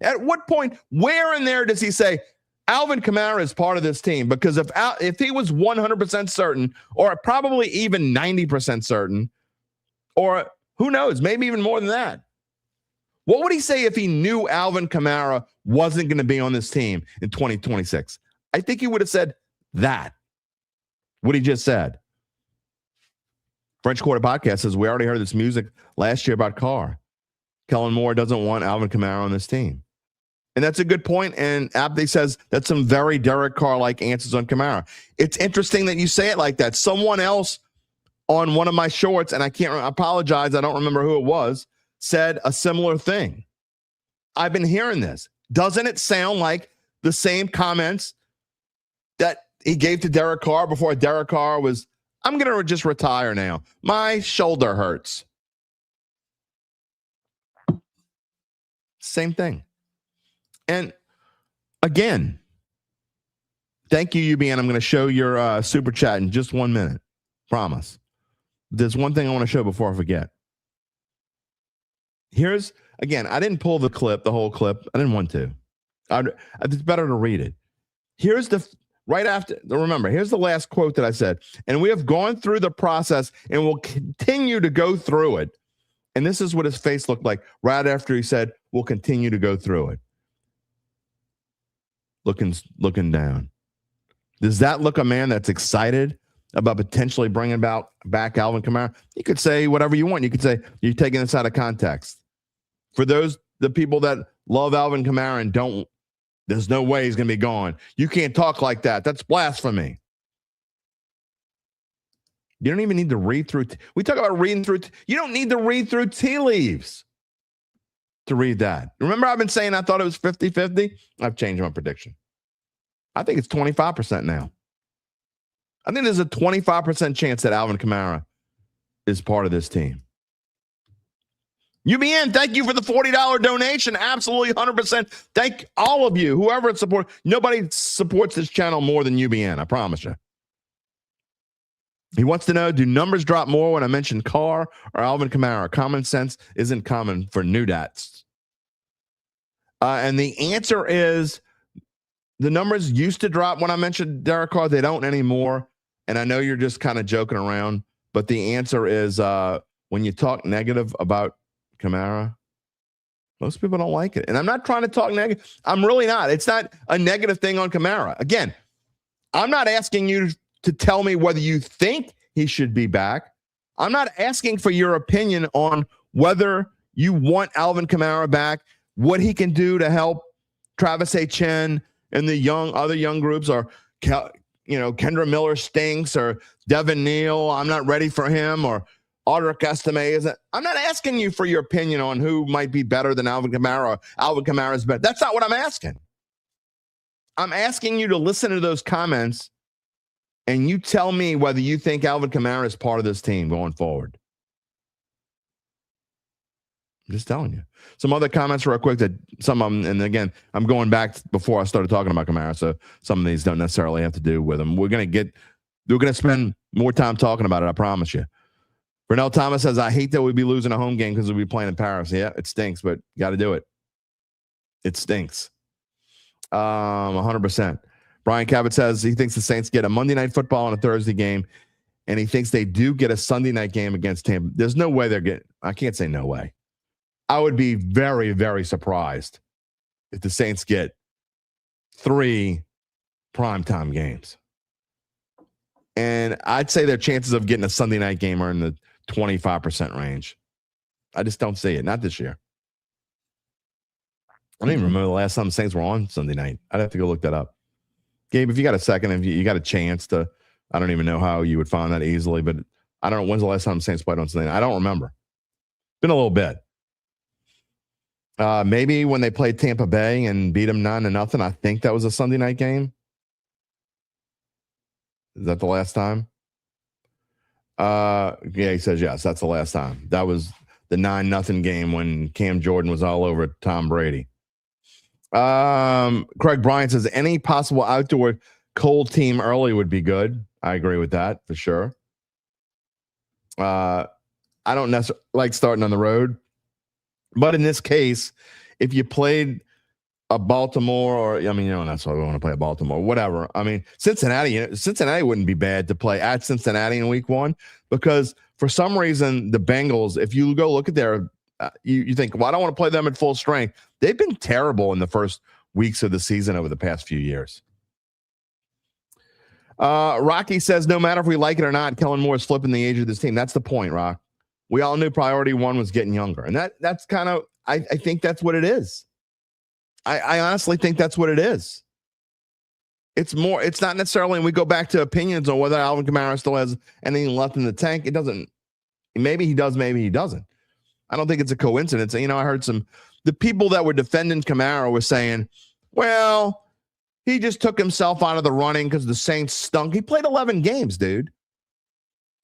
At what point, where in there does he say, Alvin Kamara is part of this team? Because if he was 100% certain, or probably even 90% certain, or who knows, maybe even more than that, what would he say if he knew Alvin Kamara wasn't going to be on this team in 2026? I think he would have said that, what he just said. French Quarter Podcast says, we already heard this music last year about Carr. Kellen Moore doesn't want Alvin Kamara on this team. And that's a good point. And Abdi says that's some very Derek Carr-like answers on Kamara. It's interesting that you say it like that. Someone else on one of my shorts, and I apologize, I don't remember who it was, said a similar thing. I've been hearing this. Doesn't it sound like the same comments that he gave to Derek Carr before Derek Carr was, I'm going to just retire now. My shoulder hurts. Same thing. And again, thank you, UBN. I'm going to show your super chat in just 1 minute. Promise. There's one thing I want to show before I forget. Here's, again, I didn't pull the whole clip. I didn't want to. It's better to read it. Here's right after, remember, here's the last quote that I said. And we have gone through the process and will continue to go through it. And this is what his face looked like right after he said, we'll continue to go through it. Looking down. Does that look a man that's excited about potentially bringing back Alvin Kamara? You could say whatever you want. You could say you're taking this out of context. For the people that love Alvin Kamara and there's no way he's going to be gone. You can't talk like that. That's blasphemy. You don't even need to read through. We talk about reading through. You don't need to read through tea leaves to read that. Remember, I've been saying I thought it was 50-50. I've changed my prediction. I think it's 25% now. I think there's a 25% chance that Alvin Kamara is part of this team. UBN, thank you for the $40 donation. Absolutely 100%. Thank all of you, whoever it supports. Nobody supports this channel more than UBN, I promise you. He wants to know, do numbers drop more when I mention Carr or Alvin Kamara? Common sense isn't common for new dats. And the answer is the numbers used to drop when I mentioned Derek Carr. They don't anymore. And I know you're just kind of joking around, but the answer is when you talk negative about Kamara, most people don't like it. And I'm not trying to talk negative. I'm really not. It's not a negative thing on Kamara. Again, I'm not asking you to tell me whether you think he should be back. I'm not asking for your opinion on whether you want Alvin Kamara back, what he can do to help Travis Etienne and the other young groups, or Kendra Miller stinks, or Devin Neal, I'm not ready for him, or Audric Estime isn't. I'm not asking you for your opinion on who might be better than Alvin Kamara, or Alvin Kamara's better. That's not what I'm asking. I'm asking you to listen to those comments and you tell me whether you think Alvin Kamara is part of this team going forward. I'm just telling you. Some other comments real quick that some of them, and again, I'm going back before I started talking about Kamara, so some of these don't necessarily have to do with him. We're going to spend more time talking about it, I promise you. Vernell Thomas says, I hate that we'd be losing a home game because we'll be playing in Paris. Yeah, it stinks, but you got to do it. It stinks. 100%. Brian Cabot says he thinks the Saints get a Monday Night Football and a Thursday game, and he thinks they do get a Sunday night game against Tampa. There's no way they're getting – I can't say no way. I would be very, very surprised if the Saints get 3 primetime games. And I'd say their chances of getting a Sunday night game are in the 25% range. I just don't see it. Not this year. I don't even remember the last time the Saints were on Sunday night. I'd have to go look that up. Gabe, if you got a second, if you got a chance to, I don't even know how you would find that easily, but I don't know. When's the last time the Saints played on Sunday night? I don't remember. Been a little bit. Maybe when they played Tampa Bay and beat them 9-0. I think that was a Sunday night game. Is that the last time? Yeah, he says yes. That's the last time. That was the 9-0 game when Cam Jordan was all over Tom Brady. Craig Bryant says any possible outdoor cold team early would be good. I agree with that for sure. I don't necessarily like starting on the road, but in this case, if you played a Baltimore, or that's why we want to play a Baltimore, whatever. I mean, Cincinnati wouldn't be bad to play at Cincinnati in week 1, because for some reason the Bengals, if you go look at their, you think, well, I don't want to play them at full strength. They've been terrible in the first weeks of the season over the past few years. Rocky says, no matter if we like it or not, Kellen Moore is flipping the age of this team. That's the point, Rock. We all knew priority 1 was getting younger. And that's kind of, I think that's what it is. I honestly think that's what it is. It's not necessarily, and we go back to opinions on whether Alvin Kamara still has anything left in the tank. It doesn't. Maybe he does, maybe he doesn't. I don't think it's a coincidence. I heard the people that were defending Kamara were saying, well, he just took himself out of the running because the Saints stunk. He played 11 games, dude.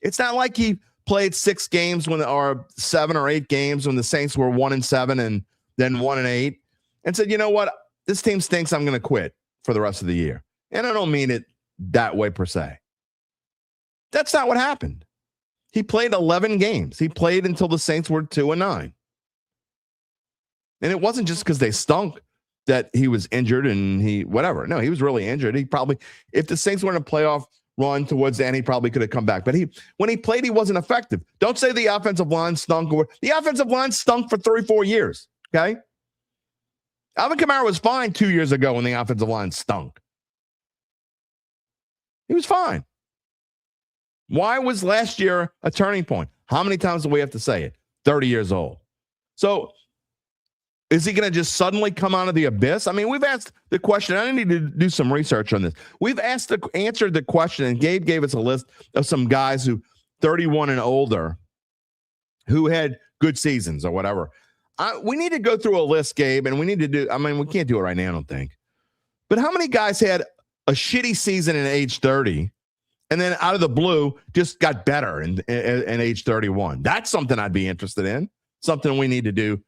It's not like he played 6 games or 7 or 8 games when the Saints were 1-7 and then 1-8 and said, you know what? This team stinks. I'm going to quit for the rest of the year. And I don't mean it that way per se. That's not what happened. He played 11 games. He played until the Saints were 2-9. And it wasn't just because they stunk that he was injured and whatever. No, he was really injured. He probably, if the Saints were in a playoff run towards the end, he probably could have come back. But when he played, he wasn't effective. Don't say the offensive line stunk. The offensive line stunk for 3-4 years, okay? Alvin Kamara was fine 2 years ago when the offensive line stunk. He was fine. Why was last year a turning point? How many times do we have to say it? 30 years old. So is he going to just suddenly come out of the abyss? I mean, we've asked the question. I need to do some research on this. We've answered the question, and Gabe gave us a list of some guys who 31 and older who had good seasons or whatever. We need to go through a list, Gabe, and we need to do, we can't do it right now, I don't think. But how many guys had a shitty season at age 30 and then out of the blue just got better in age 31. That's something I'd be interested in. Something we need to do.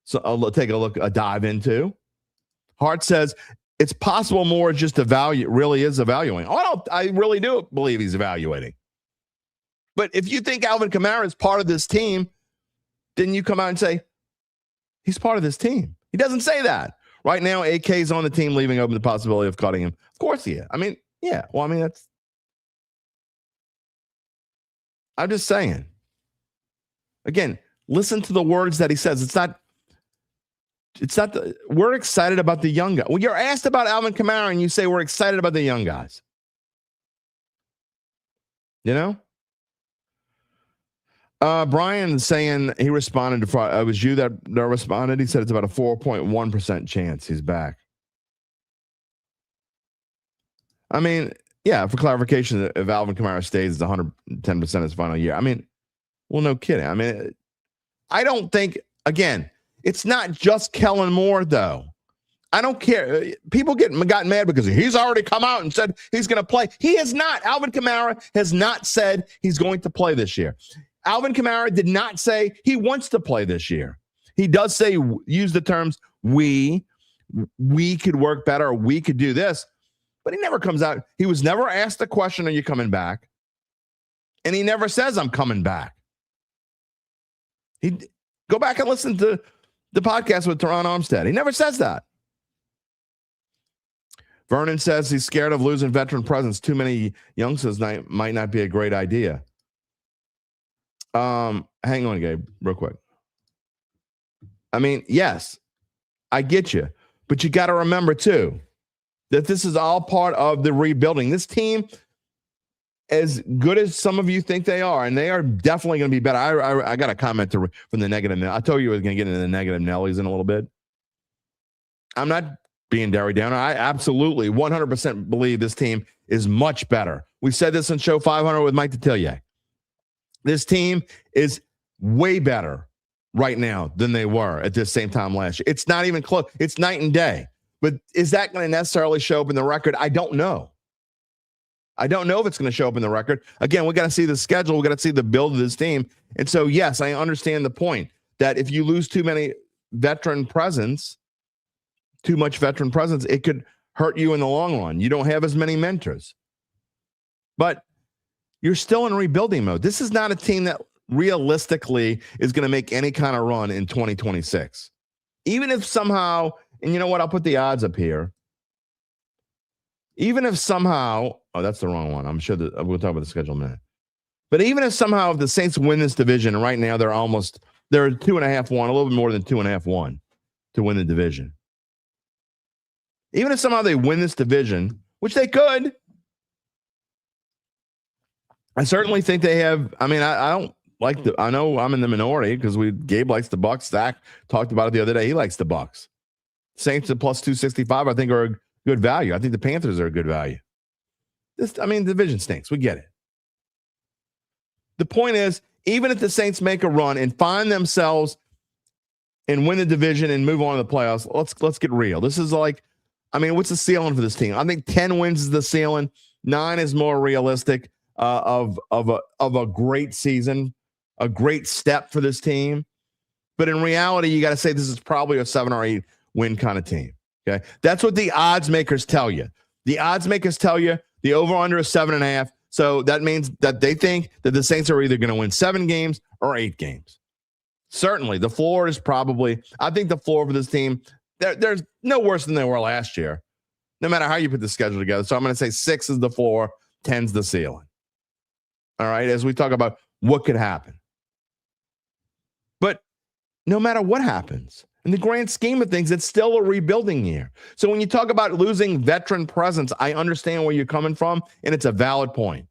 So I'll take a dive into. Hart says it's possible Moore just really is evaluating. I really do believe he's evaluating. But if you think Alvin Kamara is part of this team, then you come out and say he's part of this team. He doesn't say that. Right now, AK's on the team, leaving open the possibility of cutting him. Of course he is. That's. I'm just saying. Again, listen to the words that he says. We're excited about the young guy. When you're asked about Alvin Kamara and you say we're excited about the young guys. You know? Brian saying he responded to it was you that responded. He said it's about a 4.1% chance he's back. I mean, yeah, for clarification, if Alvin Kamara stays, it's 110% his final year. I mean, well, no kidding. I mean, I don't think, again, it's not just Kellen Moore, though. I don't care. People got mad because he's already come out and said he's going to play. He has not. Alvin Kamara has not said he's going to play this year. Alvin Kamara did not say he wants to play this year. He does say, use the terms, we could work better, or we could do this, but he never comes out. He was never asked the question, are you coming back? And he never says, I'm coming back. Go back and listen to the podcast with Teron Armstead. He never says that. Vernon says he's scared of losing veteran presence. Too many youngsters might not be a great idea. Hang on, Gabe, real quick. I mean, yes, I get you, but you got to remember too that this is all part of the rebuilding. This team, as good as some of you think they are, and they are definitely going to be better. I got a comment from the negative. I told you I was going to get into the negative Nellies in a little bit. I'm not being Derry Downer. I absolutely 100% believe this team is much better. We said this on show 500 with Mike Detillier. This team is way better right now than they were at this same time last year. It's not even close. It's night and day. But is that going to necessarily show up in the record? I don't know. I don't know if it's going to show up in the record. Again, we got to see the schedule. We got to see the build of this team. And so, yes, I understand the point that if you lose too much veteran presence, it could hurt you in the long run. You don't have as many mentors. But you're still in rebuilding mode. This is not a team that realistically is going to make any kind of run in 2026. Even if somehow, and you know what, I'll put the odds up here. Even if somehow, that's the wrong one. I'm sure that we'll talk about the schedule in a minute. But even if somehow if the Saints win this division, right now they're 2.5-1, a little bit more than 2.5-1 to win the division. Even if somehow they win this division, which they could, I certainly think they have. I mean, I don't like I know I'm in the minority because Gabe likes the Bucs. Zach talked about it the other day. He likes the Bucs. Saints at plus 265, I think, are a good value. I think the Panthers are a good value. The division stinks. We get it. The point is, even if the Saints make a run and find themselves and win the division and move on to the playoffs, let's get real. This is like, what's the ceiling for this team? I think 10 wins is the ceiling. 9 is more realistic. Of a great season, a great step for this team. But in reality, you got to say this is probably a 7 or 8 win kind of team. Okay. That's what the odds makers tell you. The odds makers tell you the over-under is 7.5. So that means that they think that the Saints are either going to win 7 games or 8 games. Certainly, the floor is I think the floor for this team, there's no worse than they were last year, no matter how you put the schedule together. So I'm going to say 6 is the floor, 10's the ceiling. All right, as we talk about what could happen. But no matter what happens, in the grand scheme of things, it's still a rebuilding year. So when you talk about losing veteran presence, I understand where you're coming from, and it's a valid point.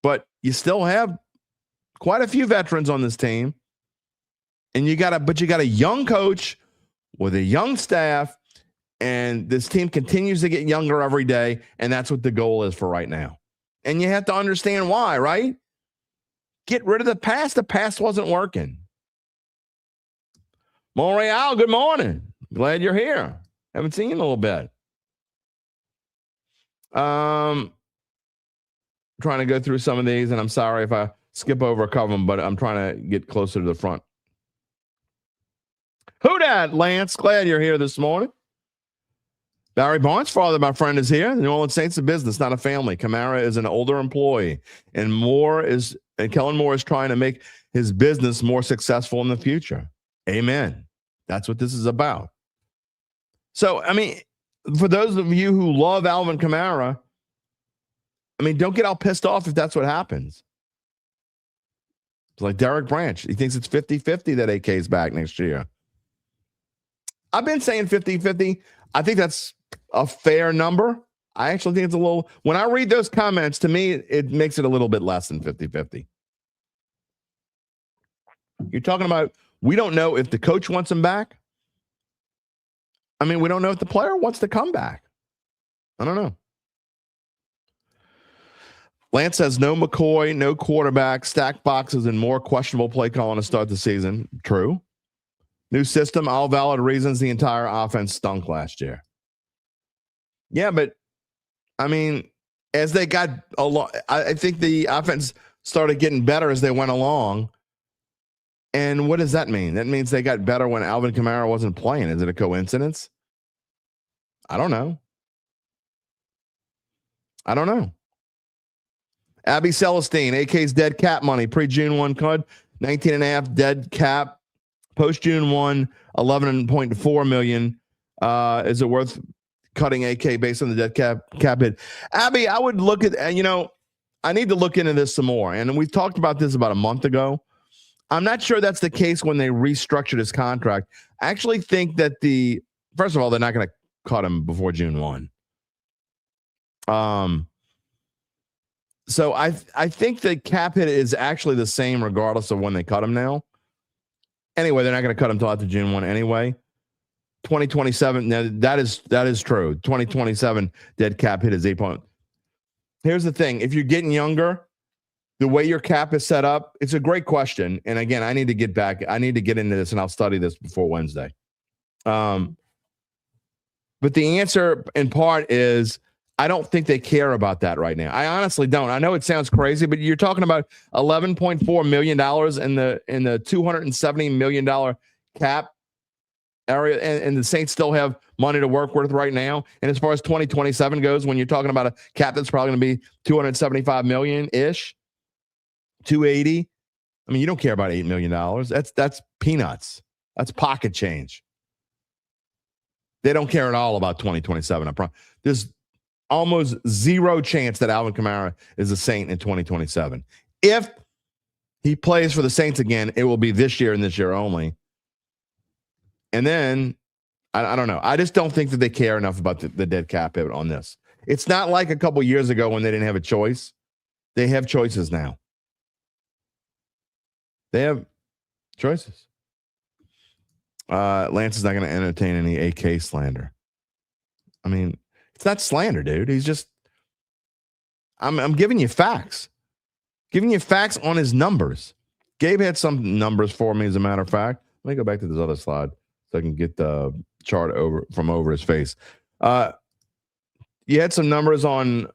But you still have quite a few veterans on this team, and you got a young coach with a young staff, and this team continues to get younger every day, and that's what the goal is for right now. And you have to understand why, right? Get rid of the past. The past wasn't working. Montreal, good morning. Glad you're here. Haven't seen you in a little bit. trying to go through some of these, and I'm sorry if I skip over a couple of them, but I'm trying to get closer to the front. Who dat, Lance? Glad you're here this morning. Barry Barnes' father, my friend, is here. The New Orleans Saints a business, not a family. Kamara is an older employee, and Kellen Moore is trying to make his business more successful in the future. Amen. That's what this is about. So, I mean, for those of you who love Alvin Kamara, I mean, don't get all pissed off if that's what happens. It's like Derek Branch. He thinks it's 50-50 that AK's back next year. I've been saying 50-50. I think that's a fair number. I actually think it's a little, when I read those comments, to me, it makes it a little bit less than 50-50. You're talking about, we don't know if the coach wants him back. I mean, we don't know if the player wants to come back. I don't know. Lance says no McCoy, no quarterback, stacked boxes, and more questionable play calling to start the season. True. New system, all valid reasons. The entire offense stunk last year. Yeah, but I mean, as they got along, I think the offense started getting better as they went along. And what does that mean? That means they got better when Alvin Kamara wasn't playing. Is it a coincidence? I don't know. Abby Celestine, AK's dead cap money, pre-June 1 cut, 19.5 dead cap, post-June 1, 11.4 million. Is it worth cutting AK based on the dead cap hit? Abby, I would look at, I need to look into this some more. And we talked about this about a month ago. I'm not sure that's the case when they restructured his contract. I actually think that first of all, they're not going to cut him before June 1. So I think the cap hit is actually the same regardless of when they cut him now. Anyway, they're not going to cut him until after June 1 anyway. 2027, now that is true. 2027 dead cap hit is 8 Here's the thing. If you're getting younger, the way your cap is set up, it's a great question. And again, I need to get into this, and I'll study this before Wednesday. But the answer in part is I don't think they care about that right now. I honestly don't. I know it sounds crazy, but you're talking about $11.4 million in the $270 million cap area, and the Saints still have money to work with right now. And as far as 2027 goes, when you're talking about a cap that's probably going to be $275 million-ish, 280. I mean, you don't care about $8 million. That's peanuts. That's pocket change. They don't care at all about 2027. I promise. There's almost zero chance that Alvin Kamara is a Saint in 2027. If he plays for the Saints again, it will be this year and this year only. And then, I don't know. I just don't think that they care enough about the dead cap hit on this. It's not like a couple years ago when they didn't have a choice. They have choices now. They have choices. Lance is not going to entertain any AK slander. I mean, it's not slander, dude. He's just, I'm giving you facts. Giving you facts on his numbers. Gabe had some numbers for me, as a matter of fact. Let me go back to this other slide so I can get the chart over his face. You had some numbers on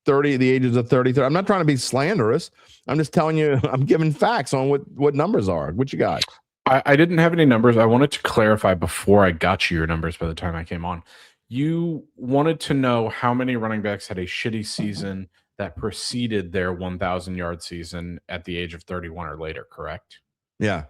the ages of 30. I'm not trying to be slanderous. I'm just telling you, I'm giving facts on what numbers are. What you got? I didn't have any numbers. I wanted to clarify before I got you your numbers by the time I came on. You wanted to know how many running backs had a shitty season that preceded their 1,000-yard season at the age of 31 or later, correct? Yeah.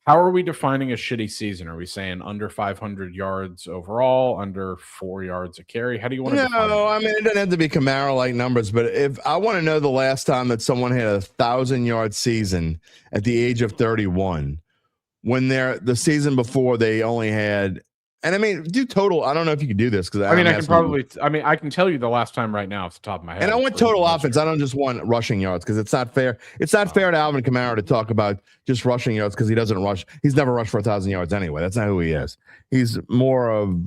How are we defining a shitty season? Are we saying under 500 yards overall, under 4 yards a carry? How do you want to define it? No, I mean, it doesn't have to be Kamara-like numbers, but if I want to know the last time that someone had a 1,000-yard season at the age of 31, when the season before they only had, and I mean, do total. I don't know if you can do this because I can tell you the last time right now off the top of my head. And I want total offense. I don't just want rushing yards because it's not fair. It's not fair to Alvin Kamara to talk about just rushing yards because he doesn't rush. He's never rushed for 1,000 yards anyway. That's not who he is. He's more of.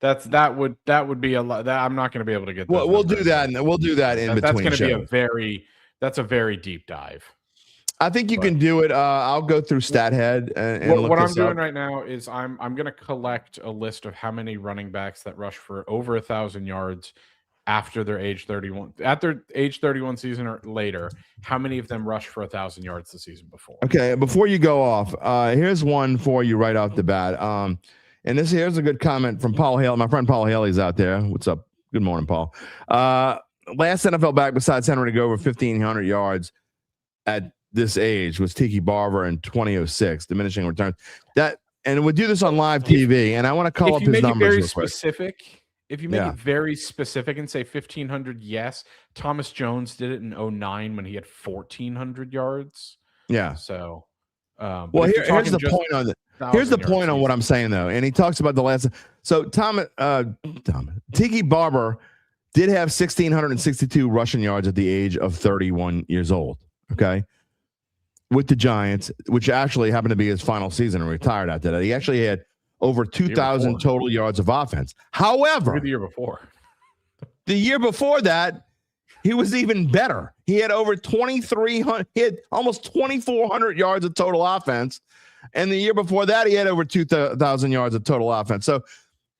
That would be a lot. I'm not going to be able to get. Well, we'll do that. We'll do that in between. That's going to be that's a very deep dive. I think you can do it. I'll go through StatHead and what I'm doing right now is I'm going to collect a list of how many running backs that rush for over 1,000 yards after their age 31 season or later, how many of them rushed for 1,000 yards the season before? Okay, before you go off, here's one for you right off the bat. And here's a good comment from Paul Haley. My friend Paul Haley's out there. What's up? Good morning, Paul. Last NFL back besides Henry to go over 1,500 yards at this age was Tiki Barber in 2006, diminishing returns. And we do this on live TV, and I want to call up his numbers real quick. If you make it very specific and say 1,500, yes. Thomas Jones did it in 2009 when he had 1,400 yards. Yeah. So, well, here's the point on it. Here's the point on what I'm saying, though. And he talks about the last. So, Tiki Barber did have 1,662 rushing yards at the age of 31 years old. Okay. With the Giants, which actually happened to be his final season and retired after that. He actually had over 2,000 total yards of offense. However, the year before that, he was even better. He had over 2,300, he had almost 2,400 yards of total offense. And the year before that, he had over 2,000 yards of total offense. So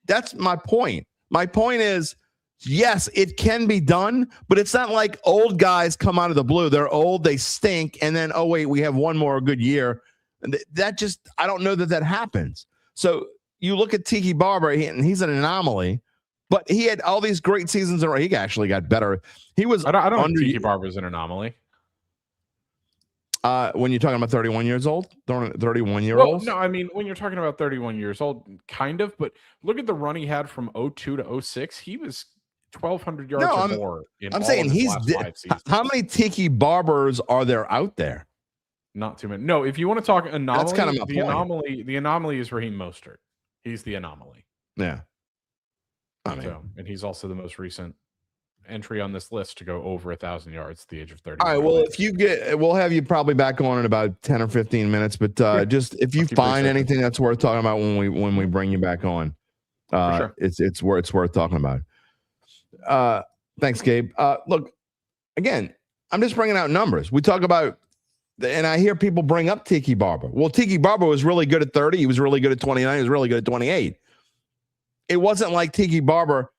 that's my point. My point is, yes, it can be done, but it's not like old guys come out of the blue. They're old, they stink, and then, oh, wait, we have one more good year. That just, I don't know that happens. So you look at Tiki Barber, and he's an anomaly, but he had all these great seasons in a row. He actually got better. He was. I don't think Tiki Barber's an anomaly. When you're talking about 31 years old, 31-year-olds? Well, no, I mean, when you're talking about 31 years old, kind of, but look at the run he had from 2002 to 06. He was 1,200 yards or more. I'm saying he's. How many Tiki Barbers are there out there? Not too many. No, if you want to talk anomaly, that's kind of my point. The anomaly is Raheem Mostert. He's the anomaly. Yeah. And he's also the most recent entry on this list to go over 1,000 yards at the age of 30. All right. Well, we'll have you probably back on in about 10 or 15 minutes. But just if you find anything that's worth talking about when we bring you back on, sure. it's worth talking about. Thanks, Gabe. Look, again, I'm just bringing out numbers. We talk about. And I hear people bring up Tiki Barber. Well, Tiki Barber was really good at 30. He was really good at 29. He was really good at 28. It wasn't like Tiki Barber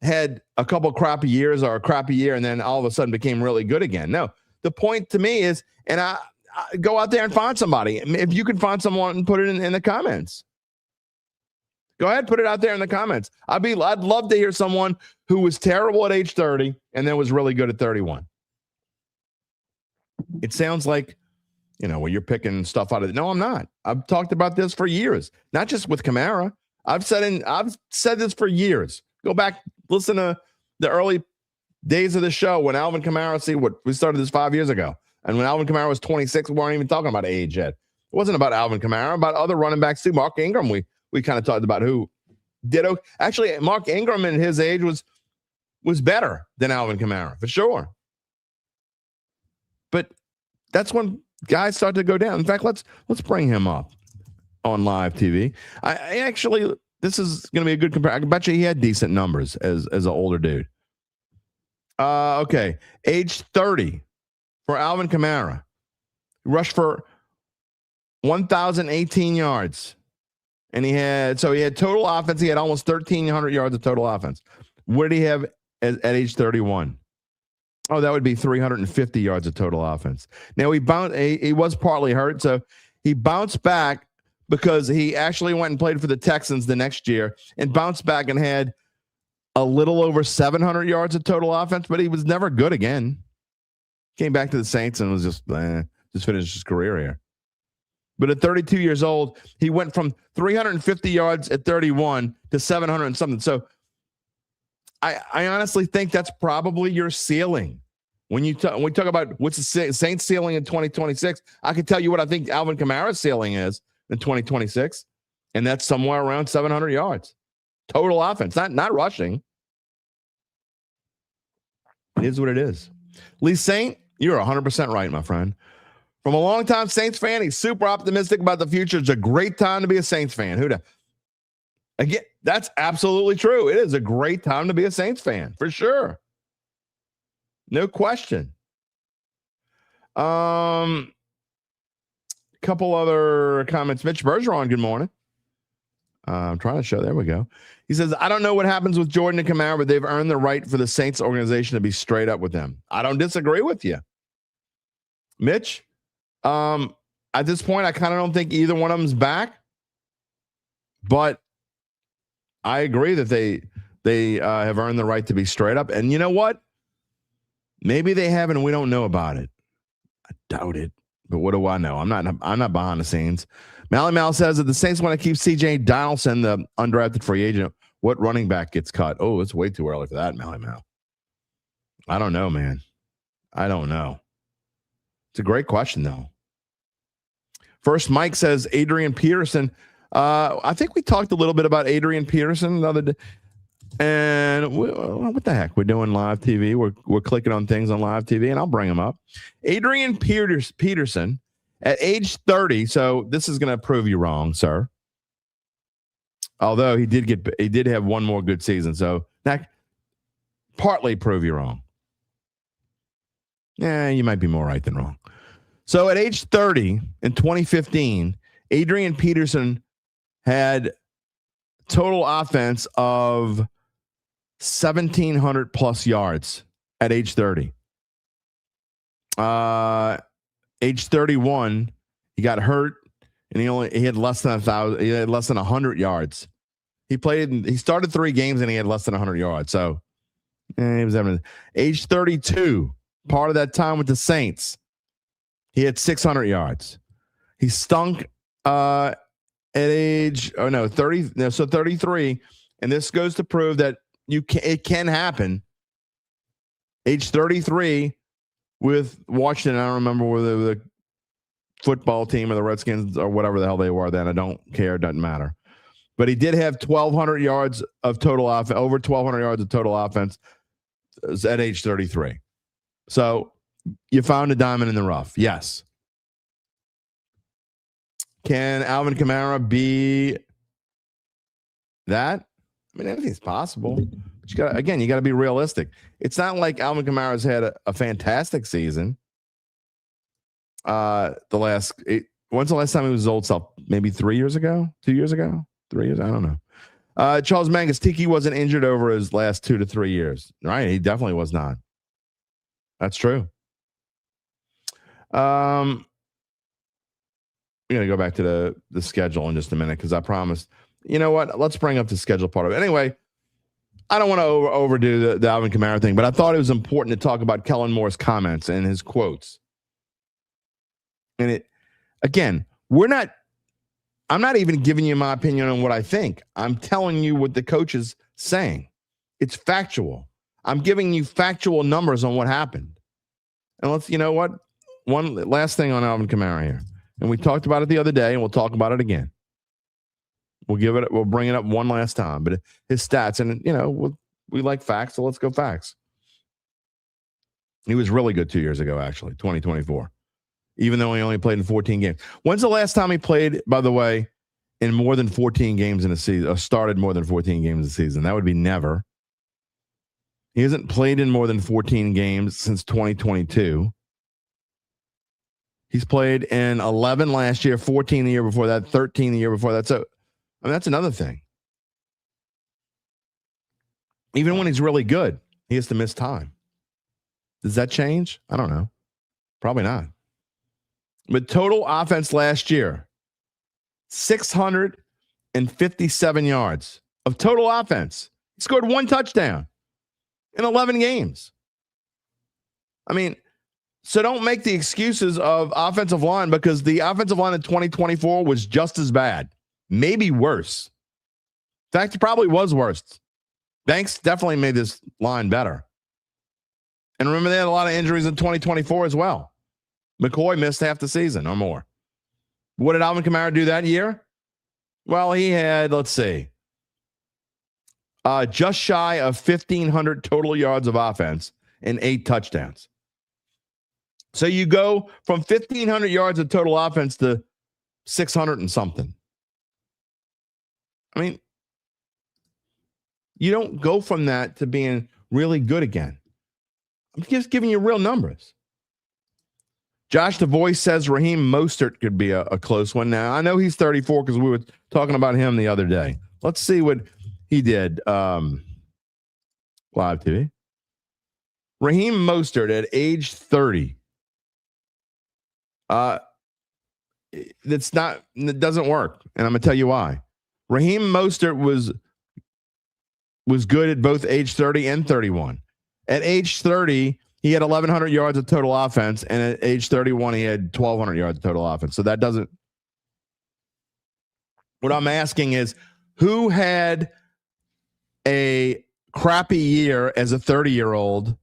had a couple crappy years or a crappy year and then all of a sudden became really good again. No, the point to me is, and I go out there and find somebody. If you can find someone and put it in the comments. Go ahead, put it out there in the comments. I'd love to hear someone who was terrible at age 30 and then was really good at 31. It sounds like, well, you're picking stuff out of it. No, I'm not. I've talked about this for years, not just with Kamara. I've said this for years. Go back, listen to the early days of the show when Alvin Kamara, we started this 5 years ago. And when Alvin Kamara was 26, we weren't even talking about age yet. It wasn't about Alvin Kamara, about other running backs too. Mark Ingram, we kind of talked about who did. Actually, Mark Ingram in his age was better than Alvin Kamara, for sure. But that's when guys start to go down. In fact, let's bring him up on live TV. I actually, this is going to be a good comparison. I bet you he had decent numbers as an older dude. Okay, age 30 for Alvin Kamara, rushed for 1,018 yards, and he had total offense. He had almost 1,300 yards of total offense. What did he have at age 31? Oh, that would be 350 yards of total offense. Now he was partly hurt, so he bounced back because he actually went and played for the Texans the next year and bounced back and had a little over 700 yards of total offense, but he was never good again. Came back to the Saints and was just finished his career here. But at 32 years old, he went from 350 yards at 31 to 700 and something. So I honestly think that's probably your ceiling. When we talk about what's the Saints ceiling in 2026, I can tell you what I think Alvin Kamara's ceiling is in 2026, and that's somewhere around 700 yards. Total offense, not rushing. It is what it is. Lee Saint, you're 100% right, my friend. From a longtime Saints fan, he's super optimistic about the future. It's a great time to be a Saints fan. Again, that's absolutely true. It is a great time to be a Saints fan, for sure. No question. Couple other comments. Mitch Bergeron, good morning. I'm trying to show. There we go. He says, I don't know what happens with Jordan and Kamara, but they've earned the right for the Saints organization to be straight up with them. I don't disagree with you, Mitch. At this point, I kind of don't think either one of them's back, but I agree that they have earned the right to be straight up. And you know what? Maybe they haven't, and we don't know about it. I doubt it, but what do I know? I'm not behind the scenes. Mally Mal says that the Saints want to keep C.J. Donaldson, the undrafted free agent. What running back gets cut? Oh, it's way too early for that, Mally Mal. I don't know, man. I don't know. It's a great question, though. First, Mike says Adrian Peterson. I think we talked a little bit about Adrian Peterson the other day. And what the heck? We're doing live TV. We're clicking on things on live TV, and I'll bring him up. Adrian Peterson, at age 30. So this is going to prove you wrong, sir. Although he did have one more good season, so that partly prove you wrong. Yeah, you might be more right than wrong. So at age 30 in 2015, Adrian Peterson had total offense of 1,700 plus yards at age 30. Age 31, he got hurt, and he had less than 1,000. He had less than 100 yards. He started 3 games, and he had less than 100 yards. So he was having age 32. Part of that time with the Saints, he had 600 yards. He stunk at age 30. No, so 33, and this goes to prove that it can happen. Age 33 with Washington. I don't remember whether the football team or the Redskins or whatever the hell they were then. I don't care. It doesn't matter. But he did have 1,200 yards of total offense, over 1,200 yards of total offense at age 33. So you found a diamond in the rough. Yes. Can Alvin Kamara be that? I mean, anything's possible. But you got to be realistic. It's not like Alvin Kamara's had a fantastic season. When's the last time he was his old self? Maybe 3 years ago? 2 years ago? 3 years? I don't know. Charles Mangus, Tiki wasn't injured over his last 2 to 3 years. Right? He definitely was not. That's true. We're going to go back to the schedule in just a minute because I promised. You know what? Let's bring up the schedule part of it. Anyway, I don't want to overdo the Alvin Kamara thing, but I thought it was important to talk about Kellen Moore's comments and his quotes. And I'm not even giving you my opinion on what I think. I'm telling you what the coach is saying. It's factual. I'm giving you factual numbers on what happened. And you know what? One last thing on Alvin Kamara here. And we talked about it the other day, and we'll talk about it again. We'll bring it up one last time. But his stats, and we like facts, so let's go facts. He was really good 2 years ago, actually, 2024. Even though he only played in 14 games. When's the last time he played, by the way, in more than 14 games in a season, or started more than 14 games a season? That would be never. He hasn't played in more than 14 games since 2022. He's played in 11 last year, 14 the year before that, 13 the year before that. So, that's another thing. Even when he's really good, he has to miss time. Does that change? I don't know. Probably not. But total offense last year, 657 yards of total offense. He scored 1 touchdown in 11 games. I mean, so don't make the excuses of offensive line, because the offensive line in 2024 was just as bad, maybe worse. In fact, it probably was worse. Banks definitely made this line better. And remember, they had a lot of injuries in 2024 as well. McCoy missed half the season or more. What did Alvin Kamara do that year? Well, he had, let's see, just shy of 1,500 total yards of offense and 8 touchdowns. So you go from 1,500 yards of total offense to 600 and something. I mean, you don't go from that to being really good again. I'm just giving you real numbers. Josh DeVoy says Raheem Mostert could be a close one. Now, I know he's 34 because we were talking about him the other day. Let's see what he did. Live TV. Raheem Mostert at age 30. It doesn't work. And I'm going to tell you why. Raheem Mostert was good at both age 30 and 31. At age 30, he had 1,100 yards of total offense, and at age 31, he had 1,200 yards of total offense. So that doesn't. What I'm asking is, who had a crappy year as a 30-year-old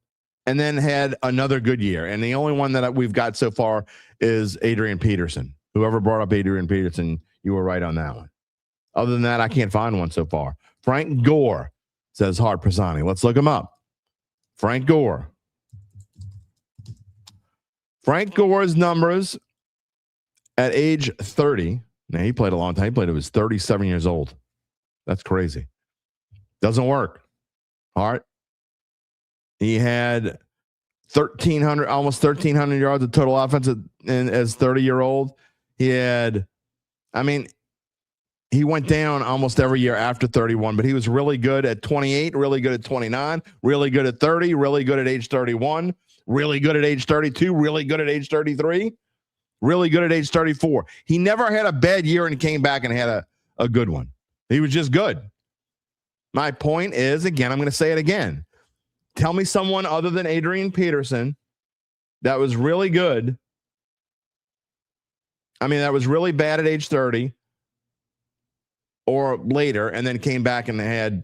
and then had another good year? And the only one that we've got so far is Adrian Peterson. Whoever brought up Adrian Peterson, you were right on that one. Other than that, I can't find one so far. Frank Gore, says Hart Pisani. Let's look him up. Frank Gore. Frank Gore's numbers at age 30. Now, he played a long time. He played. He was 37 years old. That's crazy. Doesn't work. Hart. He had 1,300, almost 1,300 yards of total offense as 30-year-old. He had, he went down almost every year after 31, but he was really good at 28, really good at 29, really good at 30, really good at age 31, really good at age 32, really good at age 33, really good at age 34. He never had a bad year and came back and had a good one. He was just good. My point is, again, I'm going to say it again. Tell me someone other than Adrian Peterson that was really good. That was really bad at age 30 or later, and then came back and had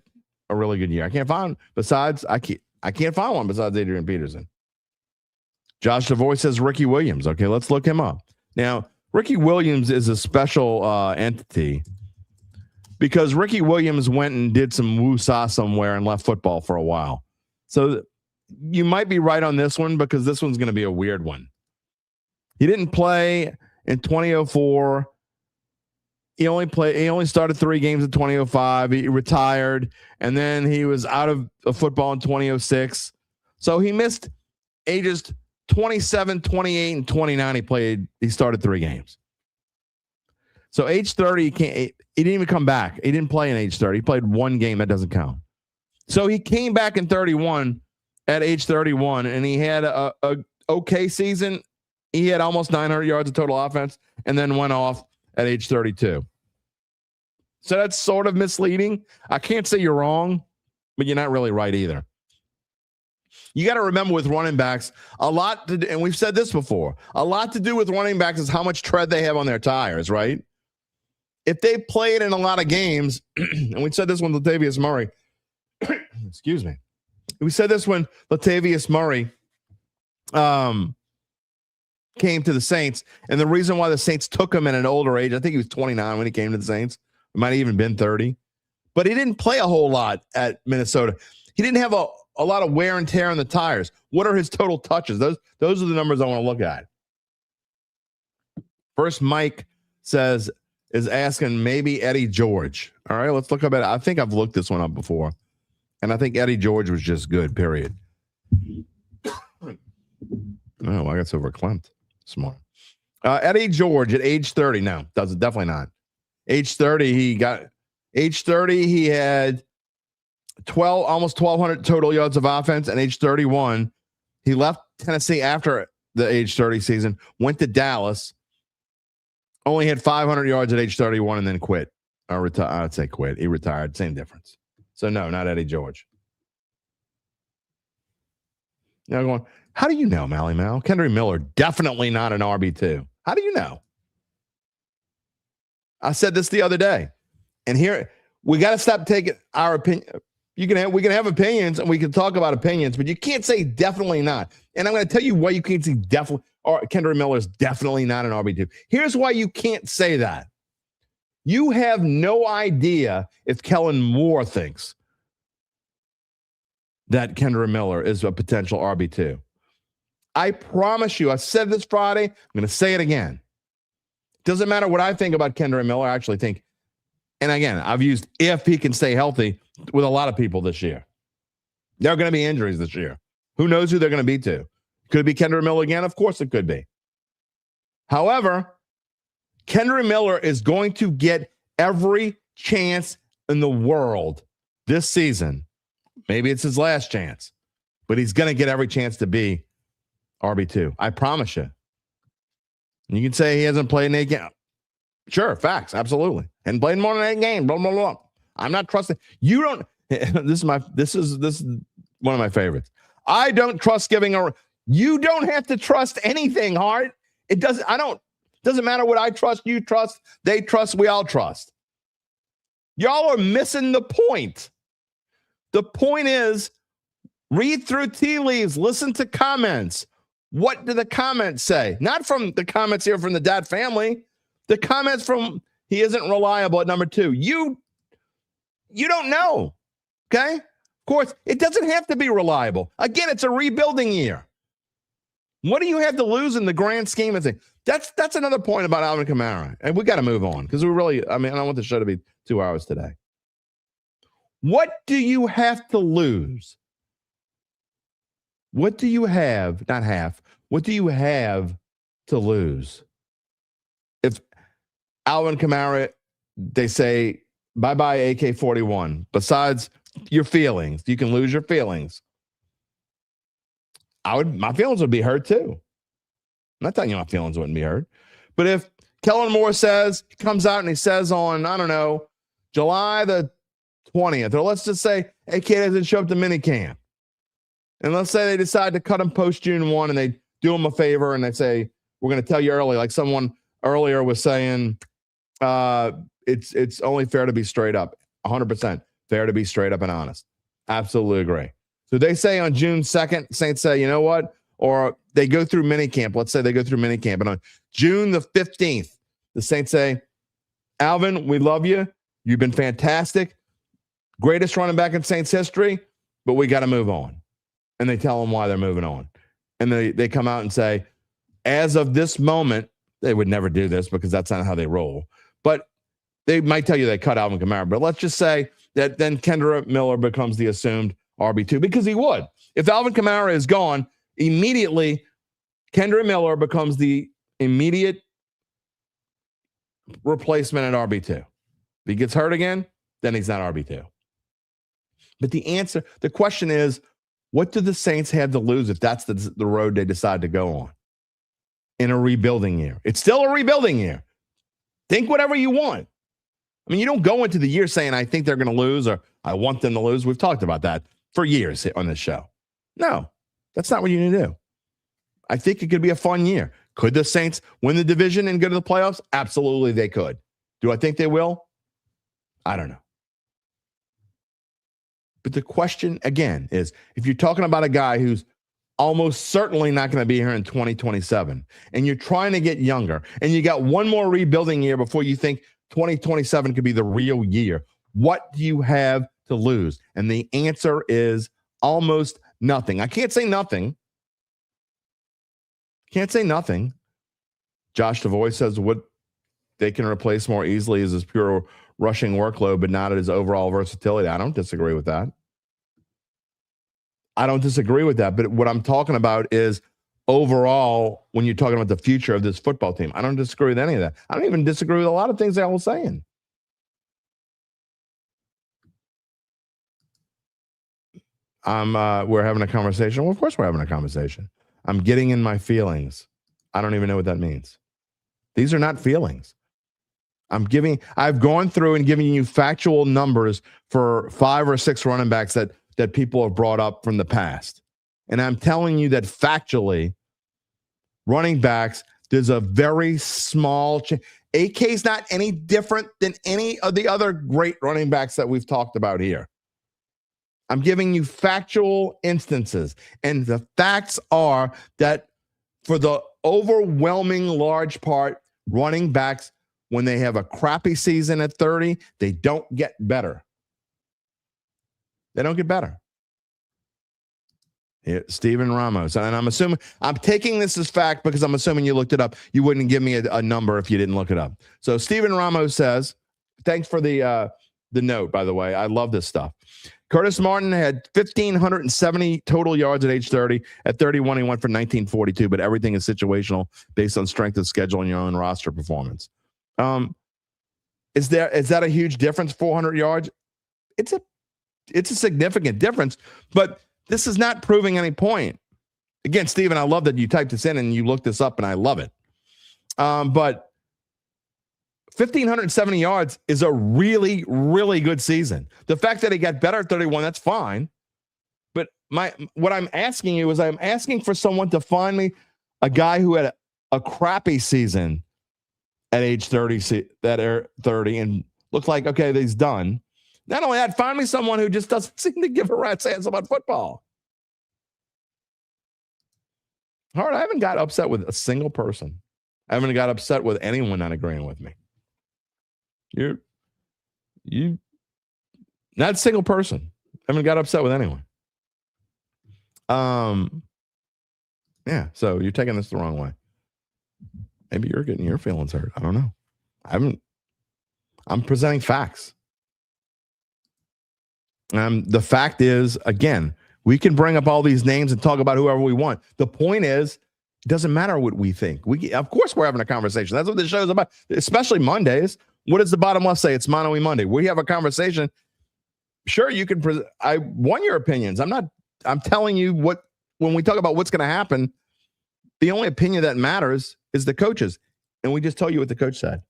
a really good year. I can't find I can't find one besides Adrian Peterson. Josh DeVoy says Ricky Williams. Okay, let's look him up. Now, Ricky Williams is a special entity because Ricky Williams went and did some woo-saw somewhere and left football for a while. So you might be right on this one because this one's going to be a weird one. He didn't play in 2004. He only started 3 games in 2005. He retired, and then he was out of football in 2006. So he missed ages 27, 28, and 29. He started 3 games. So age 30, he didn't even come back. He didn't play in age 30. He played 1 game. That doesn't count. So he came back in 31 at age 31, and he had a okay season. He had almost 900 yards of total offense and then went off at age 32. So that's sort of misleading. I can't say you're wrong, but you're not really right either. You got to remember with running backs, and we've said this before, a lot to do with running backs is how much tread they have on their tires, right? If they played in a lot of games, and we said this when Latavius Murray, excuse me. We said this when Latavius Murray came to the Saints, and the reason why the Saints took him at an older age, I think he was 29 when he came to the Saints. It might have even been 30. But he didn't play a whole lot at Minnesota. He didn't have a lot of wear and tear on the tires. What are his total touches? Those are the numbers I want to look at. First, Mike is asking maybe Eddie George. All right, let's look up at it. I think I've looked this one up before. And I think Eddie George was just good, period. Oh, I got so verklempt this morning. Eddie George at age 30. No, definitely not. Age 30, he had almost 1,200 total yards of offense. And age 31, he left Tennessee after the age 30 season, went to Dallas, only had 500 yards at age 31, and then quit. I'd say quit. He retired. Same difference. So, no, not Eddie George. Now going, how do you know, Mally Mal? Kendry Miller, definitely not an RB2. How do you know? I said this the other day. And here, we got to stop taking our opinion. We can have opinions, and we can talk about opinions, but you can't say definitely not. And I'm going to tell you why you can't say definitely, or Kendry Miller is definitely not an RB2. Here's why you can't say that. You have no idea if Kellen Moore thinks that Kendry Miller is a potential RB2. I promise you, I said this Friday, I'm going to say it again. Doesn't matter what I think about Kendry Miller. I actually think, and again, I've used if he can stay healthy with a lot of people this year. There are going to be injuries this year. Who knows who they're going to be to? Could it be Kendry Miller again? Of course it could be. However, Kendre Miller is going to get every chance in the world this season. Maybe it's his last chance, but he's going to get every chance to be RB2. I promise you. You can say he hasn't played in 8 games. Sure, facts, absolutely. And played more than 8 games, blah, blah, blah. I'm not trusting. You don't. This is one of my favorites. I don't trust giving a. You don't have to trust anything, Hart. It doesn't. Doesn't matter what I trust, you trust, they trust, we all trust. Y'all are missing the point. The point is, read through tea leaves, listen to comments. What do the comments say? Not from the comments here from the Dat Family. The comments from he isn't reliable at number 2. You don't know. Okay? Of course, it doesn't have to be reliable. Again, it's a rebuilding year. What do you have to lose in the grand scheme of things? That's another point about Alvin Kamara. And we got to move on because I don't want the show to be 2 hours today. What do you have to lose? What do you have, not half, what do you have to lose? If Alvin Kamara, they say, bye-bye AK-41. Besides your feelings, you can lose your feelings. My feelings would be hurt too. I'm not telling you my feelings wouldn't be hurt. But if Kellen Moore comes out and he says on, I don't know, July the 20th, or let's just say AK doesn't show up to minicamp. And let's say they decide to cut him post June 1 and they do him a favor and they say, we're going to tell you early, like someone earlier was saying, it's only fair to be straight up. 100% fair to be straight up and honest. Absolutely agree. So they say on June 2nd, Saints say, you know what? Or they go through minicamp. Let's say they go through minicamp. And on June the 15th, the Saints say, Alvin, we love you. You've been fantastic. Greatest running back in Saints history, but we got to move on. And they tell them why they're moving on. And they come out and say, as of this moment, they would never do this because that's not how they roll. But they might tell you they cut Alvin Kamara. But let's just say that then Kendre Miller becomes the assumed RB2 because he would. If Alvin Kamara is gone, immediately Kendre Miller becomes the immediate replacement at RB2. If he gets hurt again, then he's not RB2. But the question is, what do the Saints have to lose if that's the road they decide to go on in a rebuilding year? It's still a rebuilding year. Think whatever you want. I mean, you don't go into the year saying, I think they're going to lose or I want them to lose. We've talked about that for years on this show. No, that's not what you need to do. I think it could be a fun year. Could the Saints win the division and go to the playoffs? Absolutely, they could. Do I think they will? I don't know. But the question, again, is if you're talking about a guy who's almost certainly not going to be here in 2027, and you're trying to get younger, and you got one more rebuilding year before you think 2027 could be the real year, what do you have to lose? And the answer is almost nothing. I can't say nothing. Can't say nothing. Josh DeVoy says what they can replace more easily is his pure rushing workload, but not his overall versatility. I don't disagree with that. But what I'm talking about is overall, when you're talking about the future of this football team, I don't disagree with any of that. I don't even disagree with a lot of things I was saying. We're having a conversation. Well, of course we're having a conversation. I'm getting in my feelings. I don't even know what that means. These are not feelings. I've gone through and given you factual numbers for 5 or 6 running backs that people have brought up from the past. And I'm telling you that factually, running backs, there's a very small chance. AK is not any different than any of the other great running backs that we've talked about here. I'm giving you factual instances. And the facts are that for the overwhelming large part, running backs, when they have a crappy season at 30, they don't get better. They don't get better. Here, Steven Ramos. And I'm taking this as fact because I'm assuming you looked it up. You wouldn't give me a number if you didn't look it up. So Steven Ramos says, thanks for the note, by the way. I love this stuff. Curtis Martin had 1,570 total yards at age 30. At 31, he went for 1,942, but everything is situational based on strength of schedule and your own roster performance. Is that a huge difference, 400 yards? It's a significant difference, but this is not proving any point. Again, Steven, I love that you typed this in and you looked this up, and I love it. But 1,570 yards is a really, really good season. The fact that he got better at 31, that's fine. But what I'm asking you is I'm asking for someone to find me a guy who had a crappy season at age 30, and looked like, okay, he's done. Not only that, find me someone who just doesn't seem to give a rat's ass about football. Hard, I haven't got upset with a single person. I haven't got upset with anyone not agreeing with me. You not a single person. I haven't got upset with anyone. Yeah, so you're taking this the wrong way. Maybe you're getting your feelings hurt. I don't know. I'm presenting facts. The fact is, again, we can bring up all these names and talk about whoever we want. The point is, it doesn't matter what we think. Of course, we're having a conversation. That's what this show is about, especially Mondays. What does the bottom left say? It's Mono Monday. We have a conversation. Sure, you can. I want your opinions. I'm telling you what. When we talk about what's going to happen, the only opinion that matters is the coaches, and we just tell you what the coach said.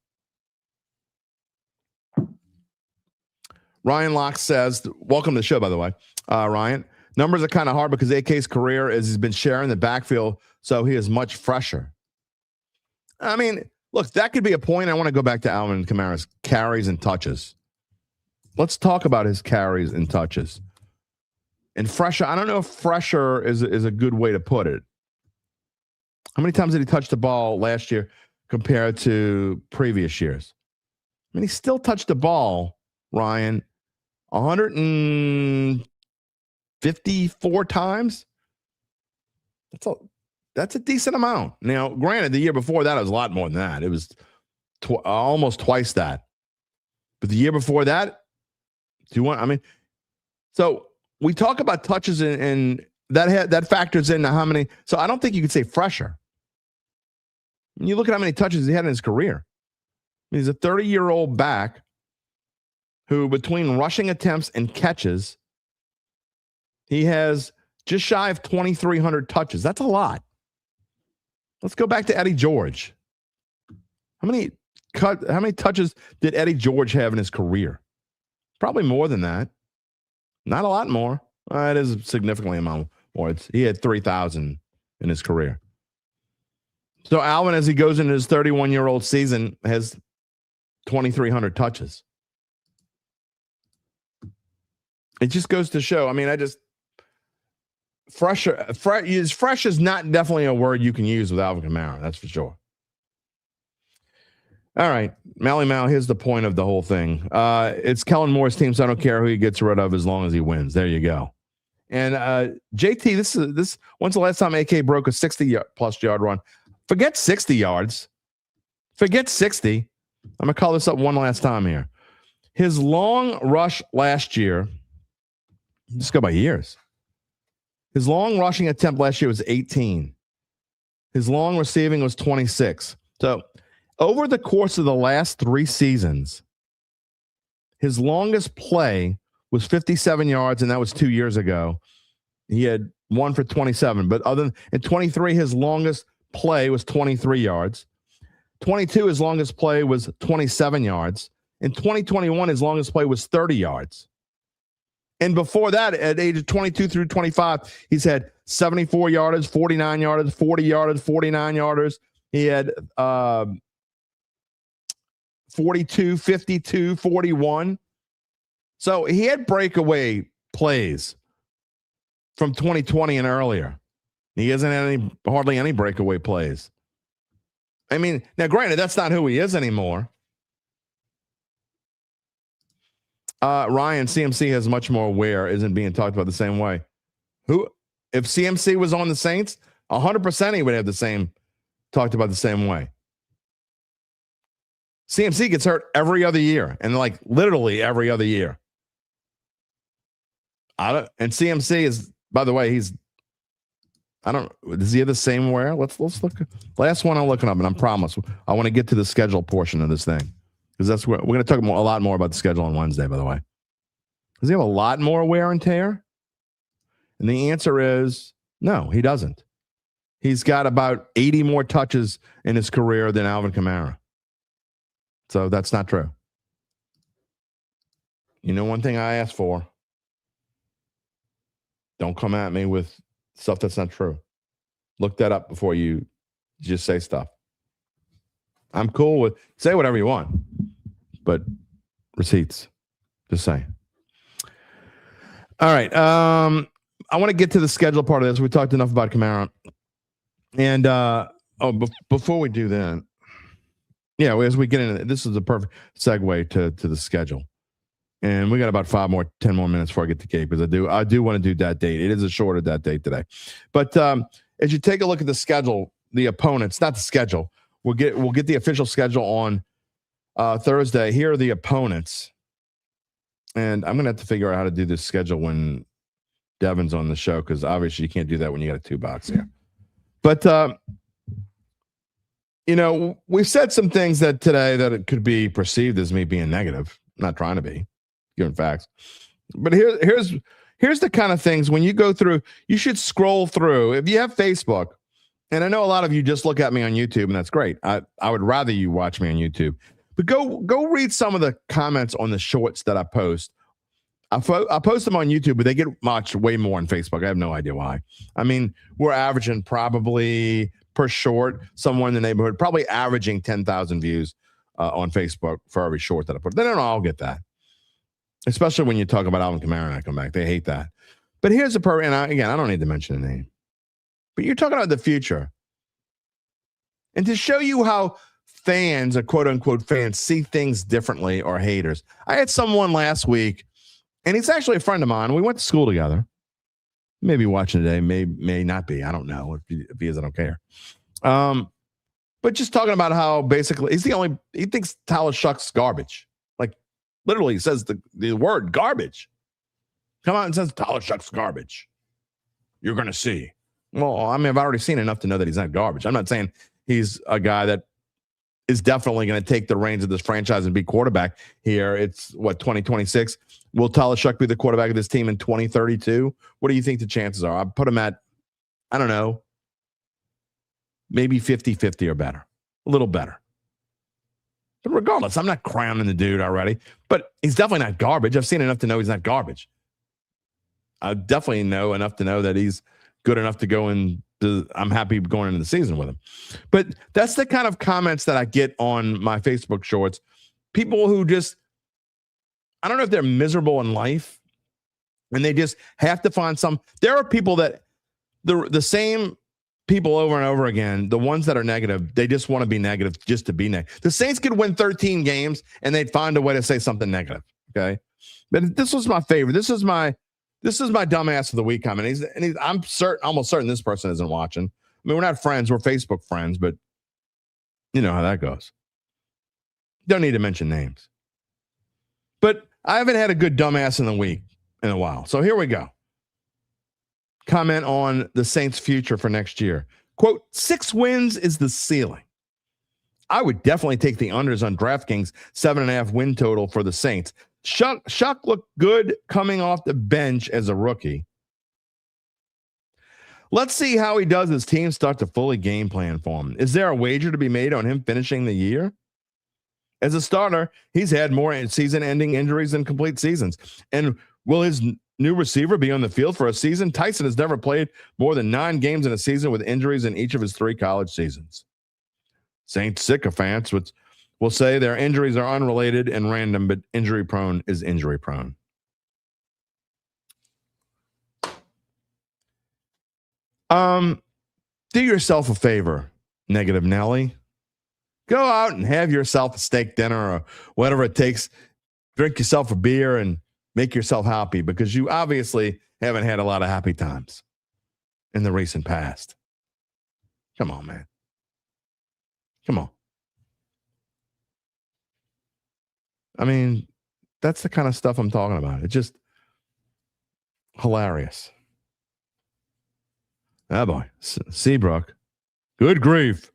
Ryan Locke says, "Welcome to the show, by the way, Ryan. Numbers are kind of hard because AK's career is he's been sharing the backfield, so he is much fresher." I mean, look, that could be a point. I want to go back to Alvin Kamara's carries and touches. Let's talk about his carries and touches. And fresher, I don't know if fresher is a good way to put it. How many times did he touch the ball last year compared to previous years? I mean, he still touched the ball, Ryan, 154 times. That's a decent amount. Now, granted, the year before that, it was a lot more than that. It was almost twice that. But the year before that, so we talk about touches and that factors into how many. So I don't think you could say fresher. When you look at how many touches he had in his career. He's a 30-year-old back who, between rushing attempts and catches, he has just shy of 2,300 touches. That's a lot. Let's go back to Eddie George. How many touches did Eddie George have in his career? Probably more than that. Not a lot more. It is significantly amount more. He had 3,000 in his career. So Alvin, as he goes into his 31-year-old season, has 2,300 touches. It just goes to show. I mean, fresh is not definitely a word you can use with Alvin Kamara. That's for sure. All right, Mally Mal, here's the point of the whole thing. It's Kellen Moore's team, so I don't care who he gets rid of as long as he wins. There you go. And JT, this. When's the last time AK broke a 60-plus yard run? Forget 60 yards. Forget 60. I'm going to call this up one last time here. His long rush last year, just go by years. His long rushing attempt last year was 18. His long receiving was 26. So over the course of the last 3 seasons, his longest play was 57 yards, and that was 2 years ago. He had 1 for 27. But in 23, his longest play was 23 yards. 22, his longest play was 27 yards. In 2021, his longest play was 30 yards. And before that, at age 22 through 25, he's had 74 yarders, 49 yarders, 40 yarders, 49 yarders. He had 42, 52, 41. So he had breakaway plays from 2020 and earlier. He hasn't had hardly any breakaway plays. I mean, now granted, that's not who he is anymore. Ryan, CMC has much more wear, isn't being talked about the same way. If CMC was on the Saints, 100% he would have the same, talked about the same way. CMC gets hurt every other year, and like literally every other year. And CMC is, by the way, does he have the same wear? Let's look. Last one I'm looking up, and I promise I want to get to the schedule portion of this thing because that's where we're going to talk a lot more about the schedule on Wednesday, by the way. Does he have a lot more wear and tear? And the answer is no, he doesn't. He's got about 80 more touches in his career than Alvin Kamara. So that's not true. You know one thing I ask for? Don't come at me with stuff that's not true. Look that up before you just say stuff. I'm cool with say whatever you want, but receipts. Just saying. All right. I want to get to the schedule part of this. We talked enough about Kamara. And before we do that, as we get into this is a perfect segue to the schedule. And we got about 10 more minutes before I get to Gabe because I do want to do that date. It is a shorter that date today. But as you take a look at the schedule, the opponents, not the schedule, we'll get the official schedule on Thursday. Here are the opponents. And I'm going to have to figure out how to do this schedule when Devin's on the show because obviously you can't do that when you got a 2-box here. But, we've said some things that today that it could be perceived as me being negative. I'm not trying to be, giving facts. But here's the kind of things when you go through, you should scroll through. If you have Facebook, and I know a lot of you just look at me on YouTube, and that's great. I would rather you watch me on YouTube. But go read some of the comments on the shorts that I post. I post them on YouTube, but they get watched way more on Facebook. I have no idea why. I mean, we're averaging probably per short, somewhere in the neighborhood, probably averaging 10,000 views on Facebook for every short that I put. They don't all get that, especially when you talk about Alvin Kamara and I come back. They hate that. But here's a and I don't need to mention a name, but you're talking about the future. And to show you how fans, or quote unquote fans, see things differently or haters. I had someone last week, and he's actually a friend of mine. We went to school together. Maybe watching today, may not be. I don't know. If he is, I don't care. But just talking about how basically he thinks Tyler Shuck's garbage. Like literally he says the word garbage. Come out and says Tyler Shuck's garbage. You're going to see. Well, I mean, I've already seen enough to know that he's not garbage. I'm not saying he's a guy that is definitely going to take the reins of this franchise and be quarterback here. It's 2026. Will Tyler Shuck be the quarterback of this team in 2032? What do you think the chances are? I'd put him at, I don't know, maybe 50-50 or better, a little better. But regardless, I'm not crowning the dude already, but he's definitely not garbage. I've seen enough to know he's not garbage. I definitely know enough to know that he's good enough to go in. I'm happy going into the season with him. But that's the kind of comments that I get on my Facebook shorts. People who just, I don't know if they're miserable in life and they just have to find there are people that the same people over and over again, the ones that are negative, they just want to be negative just to be negative. The Saints could win 13 games and they'd find a way to say something negative. Okay. But this was my favorite. This is my dumbass of the week comment. I'm almost certain this person isn't watching. I mean, we're not friends. We're Facebook friends, but you know how that goes. Don't need to mention names. But I haven't had a good dumbass in the week in a while. So here we go. Comment on the Saints' future for next year. Quote, 6 wins is the ceiling. I would definitely take the unders on DraftKings 7.5 win total for the Saints. Shuck looked good coming off the bench as a rookie. Let's see how he does as teams start to fully game plan for him. Is there a wager to be made on him finishing the year? As a starter, he's had more season-ending injuries than complete seasons. And will his new receiver be on the field for a season? Tyson has never played more than 9 games in a season with injuries in each of his 3 college seasons. Saints sycophants will say their injuries are unrelated and random, but injury-prone is injury-prone. Do yourself a favor, Negative Nelly. Go out and have yourself a steak dinner or whatever it takes. Drink yourself a beer and make yourself happy because you obviously haven't had a lot of happy times in the recent past. Come on, man. Come on. I mean, that's the kind of stuff I'm talking about. It just, Hilarious. Oh boy. Seabrook. Good grief.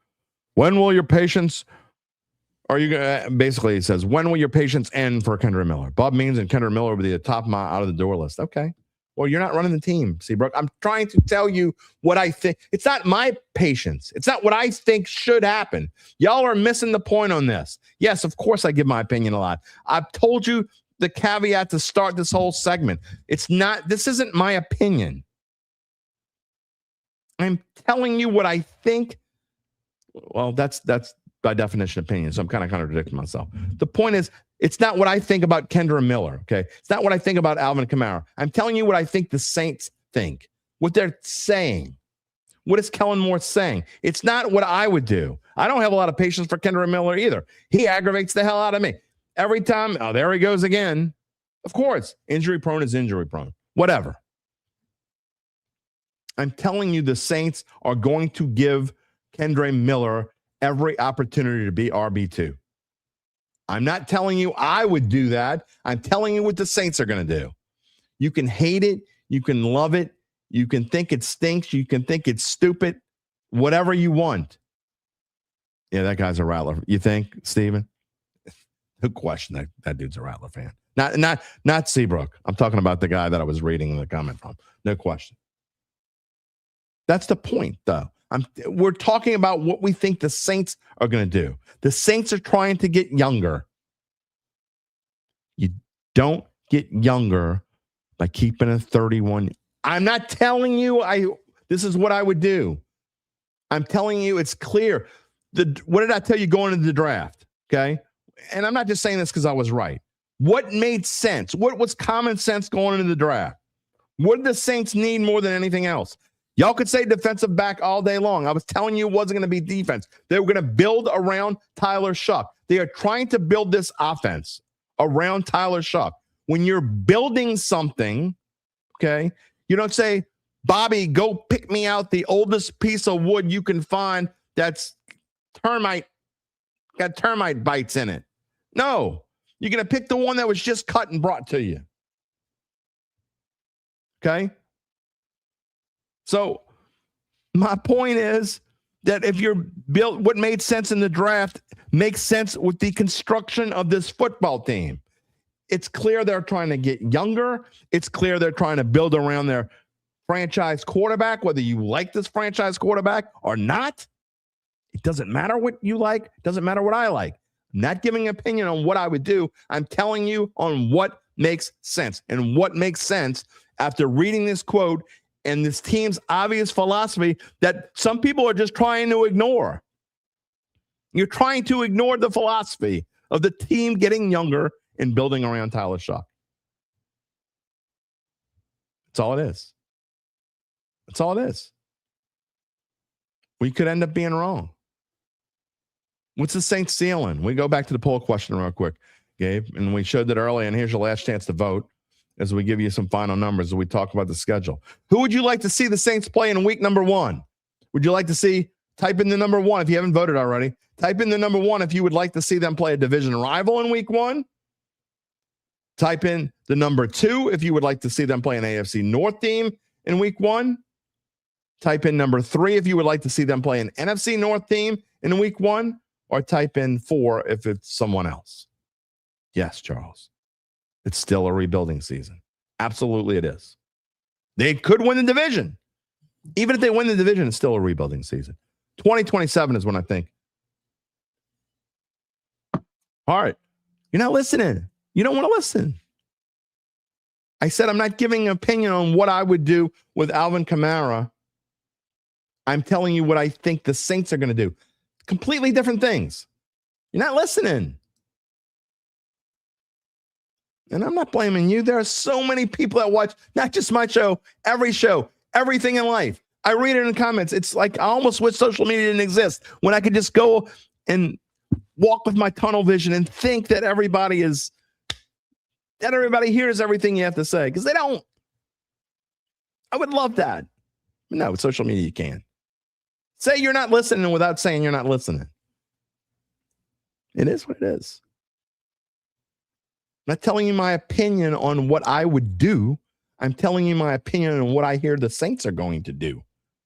When will your patience, basically it says, when will your patience end for Kendra Miller? Bob Means and Kendra Miller will be the top out of the door list. Okay. Well, you're not running the team, Seabrook. I'm trying to tell you what I think. It's not my patience. It's not what I think should happen. Y'all are missing the point on this. Yes, of course I give my opinion a lot. I've told you the caveat to start this whole segment. This isn't my opinion. I'm telling you what I think. Well, that's by definition opinion, so I'm kind of contradicting myself. The point is, it's not what I think about Kendra Miller, okay? It's not what I think about Alvin Kamara. I'm telling you what I think the Saints think, what they're saying. What is Kellen Moore saying? It's not what I would do. I don't have a lot of patience for Kendra Miller either. He aggravates the hell out of me. Every time, oh, there he goes again. Of course, injury prone is injury prone. Whatever. I'm telling you the Saints are going to give Kendra Miller every opportunity to be RB2. I'm not telling you I would do that. I'm telling you what the Saints are going to do. You can hate it. You can love it. You can think it stinks. You can think it's stupid. Whatever you want. Yeah, that guy's a Rattler. You think, Steven? No question that dude's a Rattler fan. Not Seabrook. I'm talking about the guy that I was reading the comment from. No question. That's the point, though. We're talking about what we think the Saints are going to do. The Saints are trying to get younger. You don't get younger by keeping a 31. I'm not telling you this is what I would do. I'm telling you it's clear. What did I tell you going into the draft? Okay. And I'm not just saying this because I was right. What made sense? What was common sense going into the draft? What did the Saints need more than anything else? Y'all could say defensive back all day long. I was telling you it wasn't going to be defense. They were going to build around Tyler Shuck. They are trying to build this offense around Tyler Shuck. When you're building something, okay, you don't say, Bobby, go pick me out the oldest piece of wood you can find that's got termite bites in it. No, you're going to pick the one that was just cut and brought to you. Okay? So my point is that if you're built, what made sense in the draft makes sense with the construction of this football team. It's clear they're trying to get younger. It's clear they're trying to build around their franchise quarterback, whether you like this franchise quarterback or not. It doesn't matter what you like. It doesn't matter what I like. I'm not giving an opinion on what I would do. I'm telling you on what makes sense. And what makes sense after reading this quote and this team's obvious philosophy that some people are just trying to ignore. You're trying to ignore the philosophy of the team getting younger and building around Tyler Shuck. That's all it is. That's all it is. We could end up being wrong. What's the Saints ceiling? We go back to the poll question real quick, Gabe, and we showed that earlier, and here's your last chance to vote as we give you some final numbers as we talk about the schedule. Who would you like to see the Saints play in week number 1? Would you like to see, type in the number 1 if you haven't voted already. Type in the number 1 if you would like to see them play a division rival in week 1. Type in the number 2 if you would like to see them play an AFC North team in week 1. Type in number 3 if you would like to see them play an NFC North team in week 1. Or type in 4 if it's someone else. Yes, Charles. It's still a rebuilding season. Absolutely it is. They could win the division. Even if they win the division, it's still a rebuilding season. 2027 is when I think. All right. You're not listening. You don't want to listen. I said I'm not giving an opinion on what I would do with Alvin Kamara. I'm telling you what I think the Saints are going to do. Completely different things. You're not listening. And I'm not blaming you. There are so many people that watch, not just my show, everything in life. I read it in the comments. It's like I almost wish social media didn't exist when I could just go and walk with my tunnel vision and think that everybody hears everything you have to say, because they don't. I would love that. But no, with social media, you can. Say you're not listening without saying you're not listening. It is what it is. I'm not telling you my opinion on what I would do. I'm telling you my opinion on what I hear the Saints are going to do.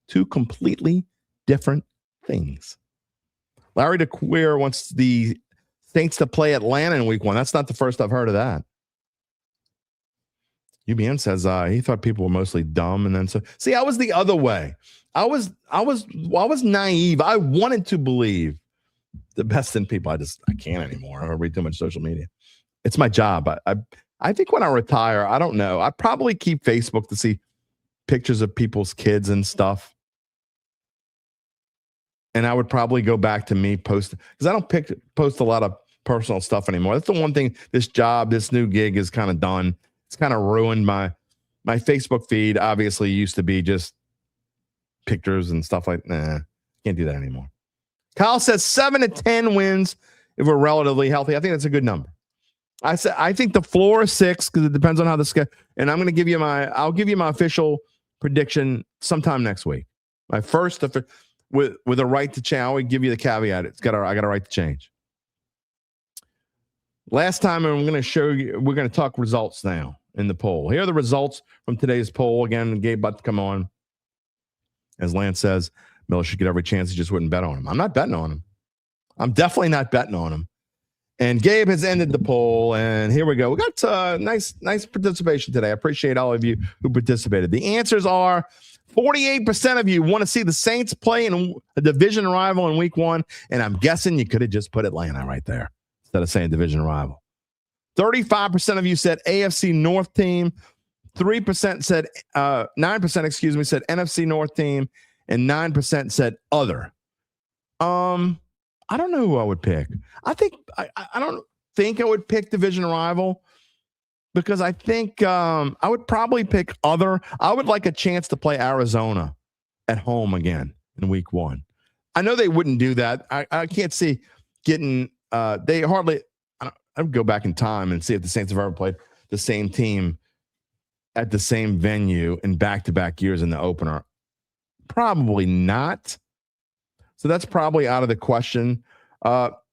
Two completely different things. Larry DeQueer wants the Saints to play Atlanta in week 1. That's not the first I've heard of that. UBN says he thought people were mostly dumb, and then see, I was the other way. I was naive. I wanted to believe the best in people. I can't anymore. I read too much social media. It's my job. I think when I retire, I don't know. I probably keep Facebook to see pictures of people's kids and stuff. And I would probably go back to me posting, because I don't post a lot of personal stuff anymore. That's the one thing this job, this new gig is kind of done. It's kind of ruined my Facebook feed. Obviously used to be just pictures and stuff like that. Can't do that anymore. Kyle says 7 to 10 wins if we're relatively healthy. I think that's a good number. I think the floor is 6 because it depends on how the schedule. And I'm going to give you I'll give you my official prediction sometime next week. My first with a right to change. I would give you the caveat. I got a right to change. Last time, I'm going to show you. We're going to talk results now in the poll. Here are the results from today's poll. Again, Gabe about to come on. As Lance says, Miller should get every chance. He just wouldn't bet on him. I'm not betting on him. I'm definitely not betting on him. And Gabe has ended the poll, and here we go. We got nice participation today. I appreciate all of you who participated. The answers are 48% of you want to see the Saints play in a division rival in week 1, and I'm guessing you could have just put Atlanta right there instead of saying division rival. 35% of you said AFC North team. 3% said 9%, said NFC North team, and 9% said other. I don't know who I would pick. I don't think I would pick division rival because I think I would probably pick other. I would like a chance to play Arizona at home again in week 1. I know they wouldn't do that. I can't see getting they hardly. I would go back in time and see if the Saints have ever played the same team at the same venue in back-to-back years in the opener. Probably not. So that's probably out of the question.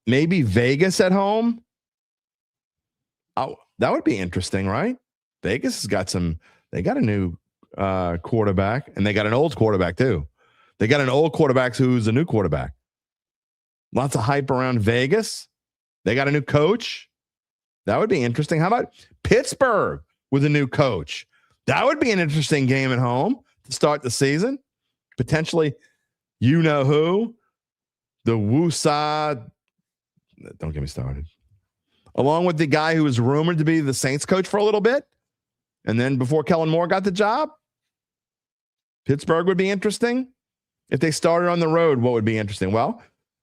Maybe Vegas at home. Oh, that would be interesting, right? Vegas has got they got a new quarterback, and they got an old quarterback too. They got an old quarterback who's a new quarterback. Lots of hype around Vegas. They got a new coach. That would be interesting. How about Pittsburgh with a new coach? That would be an interesting game at home to start the season. Potentially, you know who? The Woosah. Don't get me started. Along with the guy who was rumored to be the Saints coach for a little bit. And then before Kellen Moore got the job, Pittsburgh would be interesting. If they started on the road, what would be interesting? Well,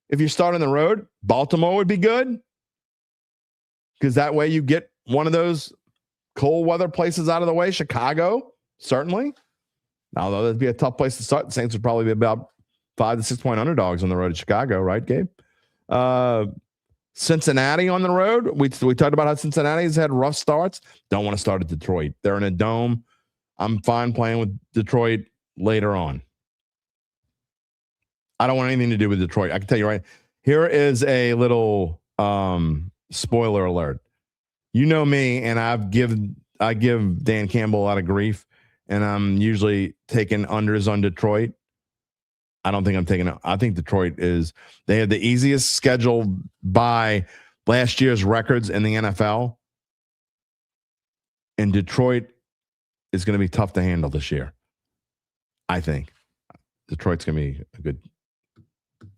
if you start on the road, Baltimore would be good. Because that way you get one of those cold weather places out of the way. Chicago, certainly. Although that'd be a tough place to start. The Saints would probably be about 5 to 6 point underdogs on the road to Chicago, right, Gabe? Cincinnati on the road. We talked about how Cincinnati's had rough starts. Don't want to start at Detroit. They're in a dome. I'm fine playing with Detroit later on. I don't want anything to do with Detroit. I can tell you right. Here is a little spoiler alert. You know me, and I give Dan Campbell a lot of grief, and I'm usually taking unders on Detroit. I don't think I'm taking it. I think Detroit they have the easiest schedule by last year's records in the NFL. And Detroit is going to be tough to handle this year. I think Detroit's going to be a good.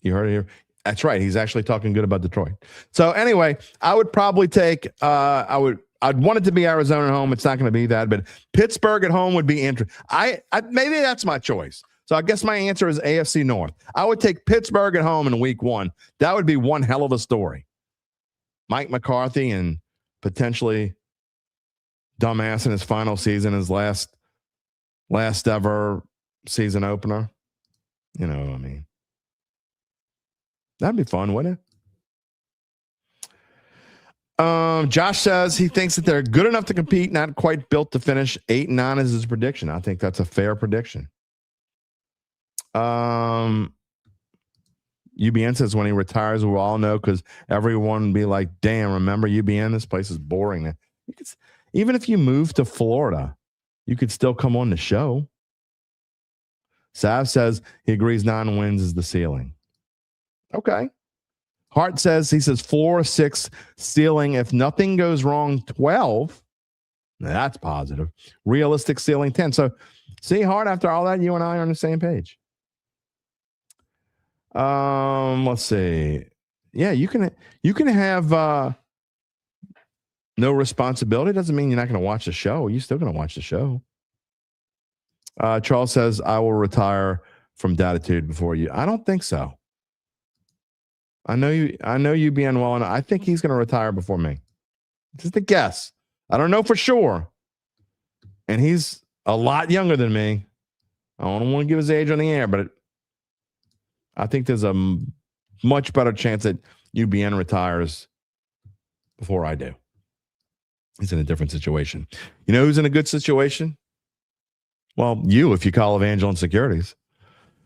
You heard it here. That's right. He's actually talking good about Detroit. So anyway, I would probably take, I'd want it to be Arizona at home. It's not going to be that, but Pittsburgh at home would be interesting. Maybe that's my choice. So I guess my answer is AFC North. I would take Pittsburgh at home in week 1. That would be one hell of a story. Mike McCarthy and potentially dumbass in his final season, his last ever season opener. You know what I mean? That'd be fun, wouldn't it? Josh says he thinks that they're good enough to compete, not quite built to finish. 8-9 is his prediction. I think that's a fair prediction. UBN says when he retires, we'll all know because everyone will be like, damn, remember UBN? This place is boring. Even if you move to Florida, you could still come on the show. Sav says he agrees 9 wins is the ceiling. Okay. Hart says, he says 4 or 6 ceiling. If nothing goes wrong, 12. That's positive. Realistic ceiling 10. So see, Hart, after all that, you and I are on the same page. Let's see. Yeah, you can have no responsibility. Doesn't mean you're not going to watch the show. You're still going to watch the show. Charles says, I will retire from Dattitude before you. I don't think so. I know you being well, and I think he's going to retire before me. Just a guess. I don't know for sure. And he's a lot younger than me. I don't want to give his age on the air, but I think there's a much better chance that UBN retires before I do. He's in a different situation. You know who's in a good situation? Well, if you call Evangeline Securities.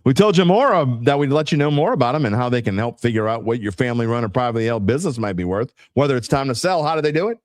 We told you more that we'd let you know more about them and how they can help figure out what your family-run or privately held business might be worth, whether it's time to sell. How do they do it?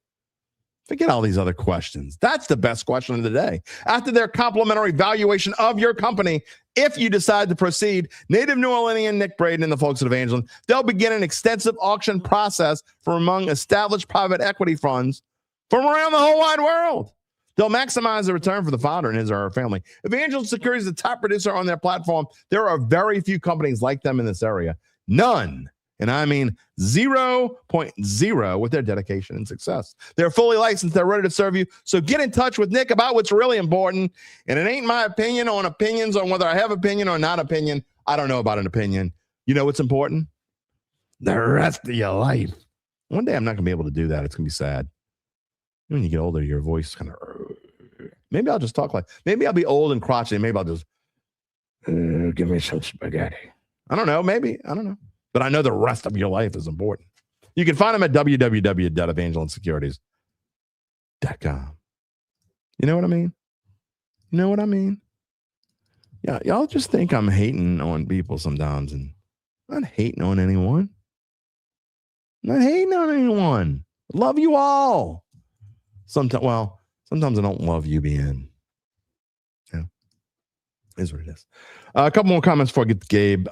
Forget all these other questions. That's the best question of the day. After their complimentary valuation of your company, if you decide to proceed, native New Orleanian Nick Braden and the folks at Evangeline, they'll begin an extensive auction process from among established private equity funds from around the whole wide world. They'll maximize the return for the founder and his or her family. Evangeline Securities is the top producer on their platform. There are very few companies like them in this area. None. And I mean 0.0 with their dedication and success. They're fully licensed. They're ready to serve you. So get in touch with Nick about what's really important. And it ain't my opinion on opinions on whether I have opinion or not opinion. I don't know about an opinion. You know what's important? The rest of your life. One day I'm not going to be able to do that. It's going to be sad. When you get older, your voice kind of, maybe I'll just talk maybe I'll be old and crotchety. Maybe I'll just, give me some spaghetti. I don't know. Maybe. I don't know. But I know the rest of your life is important. You can find them at www.evangelinesecurities.com. You know what I mean? You know what I mean? Yeah, y'all just think I'm hating on people sometimes, and I'm not hating on anyone. I'm not hating on anyone. Love you all. Sometimes I don't love UBN. Yeah, is what it is. A couple more comments before I get to Gabe.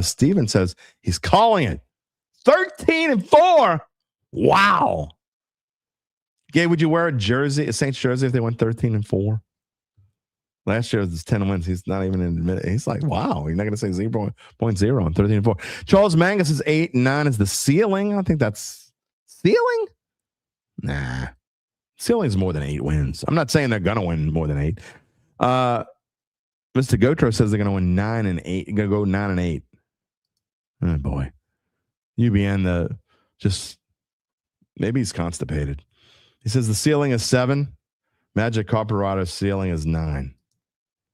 Steven says he's calling it 13-4. Wow. Gabe, would you wear a Saints jersey if they went 13-4? Last year it was 10 wins. He's not even admitted. He's like, wow. You're not going to say 0.0 on 13-4. Charles Mangus is 8-9 is the ceiling. I think that's ceiling. Nah. Ceiling's more than 8 wins. I'm not saying they're going to win more than 8. Mr. Gotro says they're going to win 9 and 8. Going to go 9 and 8. Oh, boy. UBN, maybe he's constipated. He says the ceiling is 7. Magic Carperado's ceiling is 9.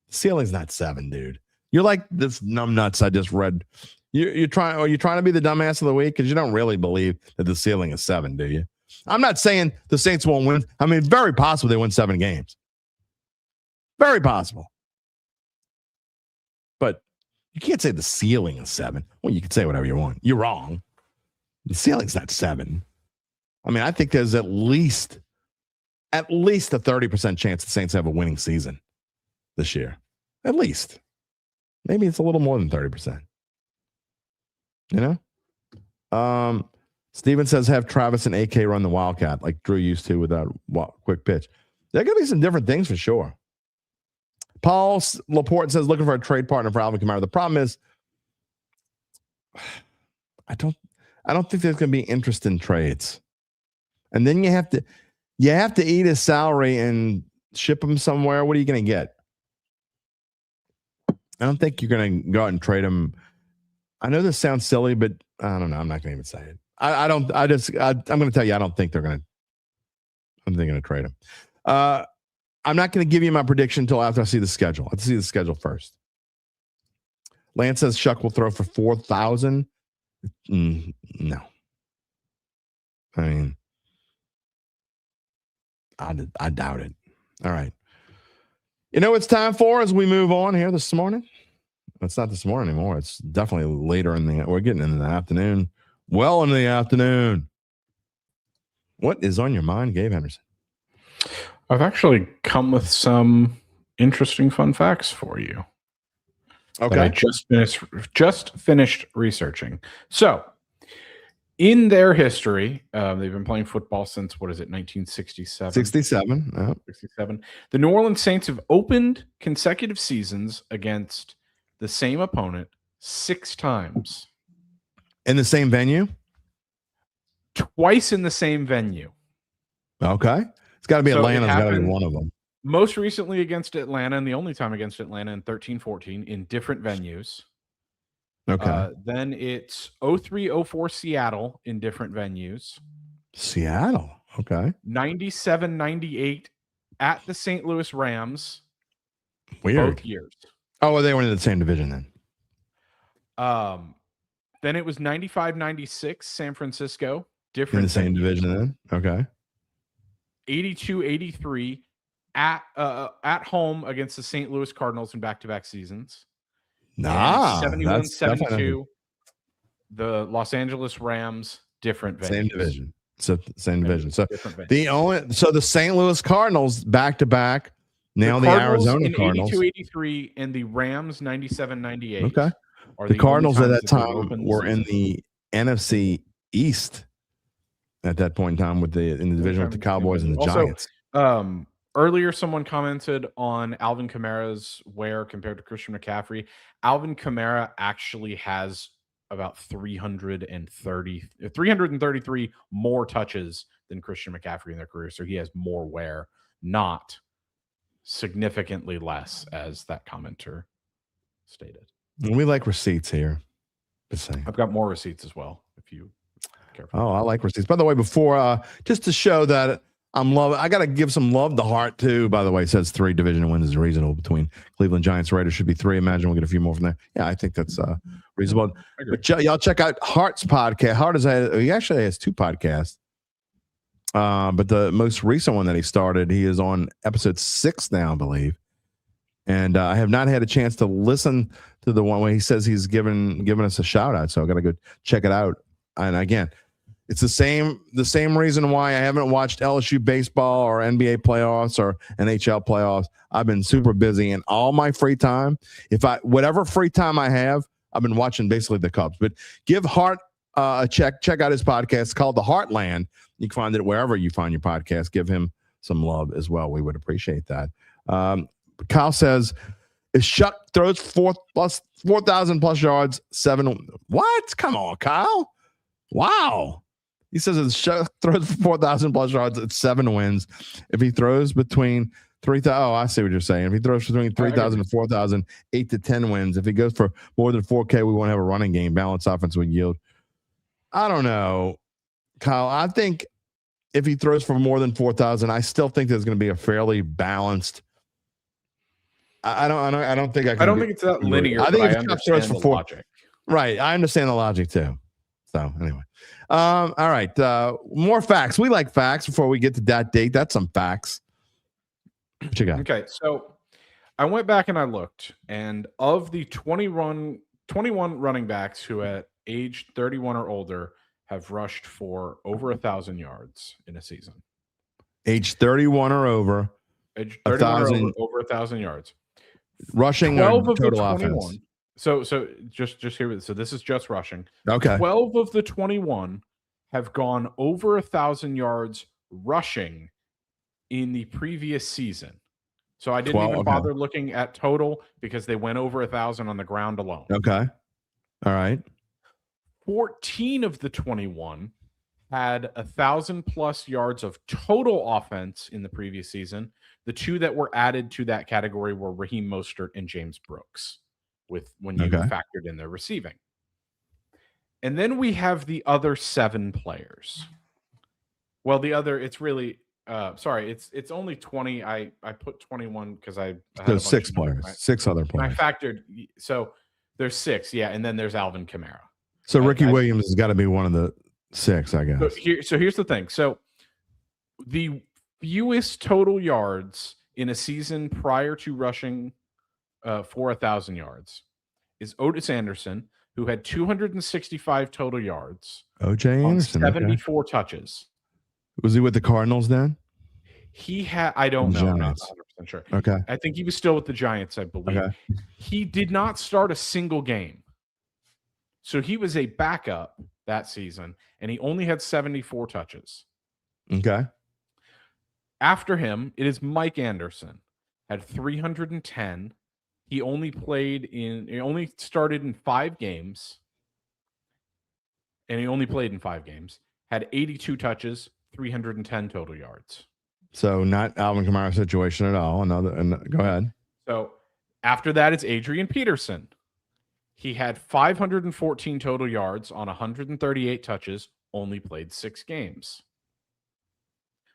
The ceiling's not 7, dude. You're like this numbnuts I just read. You're trying to be the dumbass of the week because you don't really believe that the ceiling is 7, do you? I'm not saying the Saints won't win. I mean, very possible they win 7 games. Very possible. But you can't say the ceiling is 7. Well, you can say whatever you want. You're wrong. The ceiling's not 7. I mean, I think there's at least a 30% chance the Saints have a winning season this year. At least. Maybe it's a little more than 30%. You know? Steven says have Travis and AK run the Wildcat like Drew used to with that quick pitch. There are going to be some different things for sure. Paul Laporte says looking for a trade partner for Alvin Kamara. The problem is I don't think there's going to be interest in trades. And then you have to eat his salary and ship him somewhere. What are you going to get? I don't think you're going to go out and trade him. I know this sounds silly, but I don't know. I'm not going to even say it. I'm going to tell you, I don't think they're going to trade him. I'm not going to give you my prediction until after I see the schedule. I have to see the schedule first. Lance says Shuck will throw for 4,000. No. I mean, I doubt it. All right. You know what it's time for as we move on here this morning? It's not this morning anymore. It's definitely later we're getting into the afternoon. Well into the afternoon. What is on your mind, Gabe Henderson? I've actually come with some interesting fun facts for you. Okay. That I just finished researching. So, in their history, they've been playing football since, 1967? 67. Oh. 67. The New Orleans Saints have opened consecutive seasons against the same opponent 6 times. In the same venue? Twice in the same venue. Okay. It's got to be So Atlanta. It's got to be one of them. Most recently against Atlanta, and the only time against Atlanta in 13-14 in different venues. Okay. Then it's 03-04 Seattle in different venues. Seattle. Okay. 97-98 at the St. Louis Rams. Weird. Both years. Oh, well, they were in the same division then. Then it was 95-96 San Francisco. Different in the same venues. division then. Okay. 82-83 at home against the St. Louis Cardinals in back-to-back seasons. Nah. 71-72 the Los Angeles Rams, different venues. Same division. So same division. So venues. the St. Louis Cardinals back-to-back. Now the Arizona Cardinals. 82-83 and the Rams 97-98. Okay. The Cardinals at that time were in the NFC East at that point in time in the division with the Cowboys and the Giants. Earlier, someone commented on Alvin Kamara's wear compared to Christian McCaffrey. Alvin Kamara actually has about 333 more touches than Christian McCaffrey in their career. So he has more wear, not significantly less, as that commenter stated. We like receipts here. Just saying. I've got more receipts as well, if you care. Oh, I like receipts. By the way, before just to show that I'm loving, I got to give some love to Hart too. By the way, it says 3 division wins is reasonable between Cleveland Giants Raiders. Should be 3. Imagine we'll get a few more from there. Yeah, I think that's reasonable. But y'all check out Hart's podcast. Hart he actually has 2 podcasts. But the most recent one that he started, he is on episode 6 now, I believe. And I have not had a chance to listen to the one where he says he's given us a shout out. So I got to go check it out. And again, it's the same reason why I haven't watched LSU baseball or NBA playoffs or NHL playoffs. I've been super busy, and all my free time, whatever free time I have, I've been watching basically the Cubs. But give Hart a check. Check out his podcast. It's called The Heartland. You can find it wherever you find your podcast. Give him some love as well. We would appreciate that. Kyle says, if Shuck throws 4,000 plus yards, 7. What? Come on, Kyle. Wow. He says if Shuck throws 4,000 plus yards, it's 7 wins. If he throws between 3,000, I see what you're saying. If he throws between 3,000 and 4,000, 8 to 10 wins. If he goes for more than 4K, we won't have a running game. Balanced offense would yield. I don't know, Kyle. I think if he throws for more than 4,000, I still think there's going to be a fairly balanced. I don't think it's that linear. I think if he throws for 4, logic. Right. I understand the logic too. So anyway, all right. More facts. We like facts before we get to that date. That's some facts. What you got? Okay, so I went back and I looked, and of the 21 running backs who at age 31 or older have rushed for over 1,000 yards in a season. Age 31 or over. Age 31 over 1,000 yards. Rushing 12 or of total the 21. Offense? So just here. So this is just rushing. Okay. 12 of the 21 have gone over 1,000 yards rushing in the previous season. So I didn't even bother looking at total because they went over 1,000 on the ground alone. Okay. All right. 14 of the 21 had 1,000 plus yards of total offense in the previous season. The 2 that were added to that category were Raheem Mostert and James Brooks, when you factored in their receiving. And then we have the other 7 players. Well, it's really it's only 20. I put 21 because I had 6 players, 6 other players. I factored, so there's 6, yeah, and then there's Alvin Kamara. So Ricky Williams has got to be one of the 6, I guess. So here's the thing. So the fewest total yards in a season prior to rushing for 1,000 yards is Otis Anderson, who had 265 total yards. O.J. Anderson, 74 touches. Was he with the Cardinals then? I don't know. I'm not Giants. 100% sure. Okay. I think he was still with the Giants, I believe. Okay. He did not start a single game. So he was a backup that season, and he only had 74 touches. Okay. After him, it is Mike Anderson, had 310. He only started in 5 games. And he only played in 5 games. Had 82 touches, 310 total yards. So not Alvin Kamara situation at all. Go ahead. So after that, it's Adrian Peterson. He had 514 total yards on 138 touches, only played 6 games.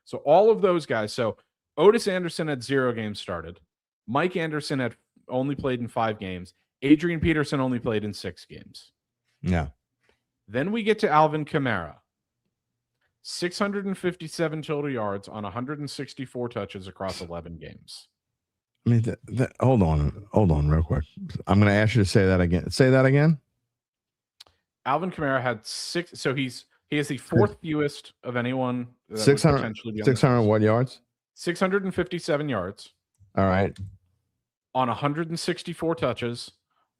So all of those guys. So Otis Anderson had 0 games started. Mike Anderson had only played in 5 games. Adrian Peterson only played in 6 games. Yeah. Then we get to Alvin Kamara. 657 total yards on 164 touches across 11 games. I mean, hold on real quick. I'm going to ask you to say that again. Say that again. Alvin Kamara had 6. So he has the 4th fewest of anyone. 600 what yards? 657 yards. All right. On 164 touches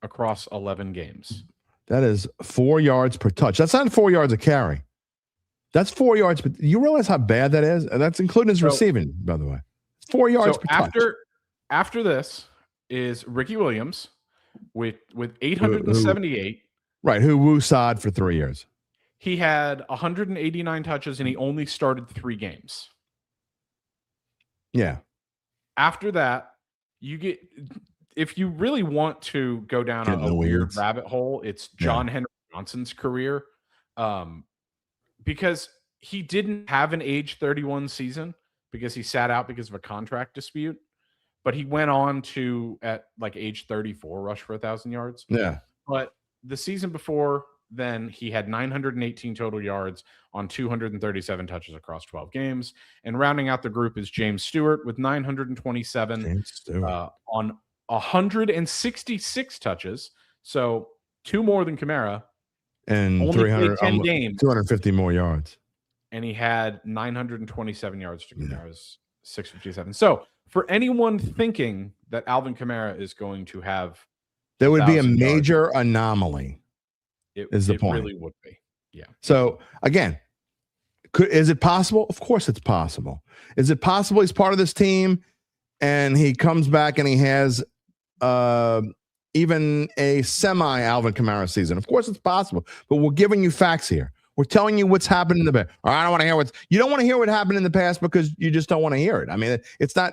across 11 games. That is 4 yards per touch. That's not 4 yards a carry. That's 4 yards. But you realize how bad that is? And that's including his receiving, by the way. 4 yards per touch. After this is Ricky Williams with 878. Right, who woosawed for 3 years. He had 189 touches and he only started 3 games. Yeah. After that, you get, if you really want to go down a weird rabbit hole, it's John Henry Johnson's career. Because he didn't have an age 31 season because he sat out because of a contract dispute. But he went on to, at like age 34, rush for 1,000 yards. Yeah. But the season before then, he had 918 total yards on 237 touches across 12 games. And rounding out the group is James Stewart with 927 on 166 touches. So 2 more than Kamara. And only 300, 10 games. 250 more yards. And he had 927 yards to Kamara's 657. So for anyone thinking that Alvin Kamara is going to have, there would be a major anomaly. Is the point? It really would be. Yeah. So again, is it possible? Of course it's possible. Is it possible he's part of this team and he comes back and he has even a semi Alvin Kamara season? Of course it's possible, but we're giving you facts here. We're telling you what's happened in the past. I don't want to hear you don't want to hear what happened in the past because you just don't want to hear it. I mean, it's not,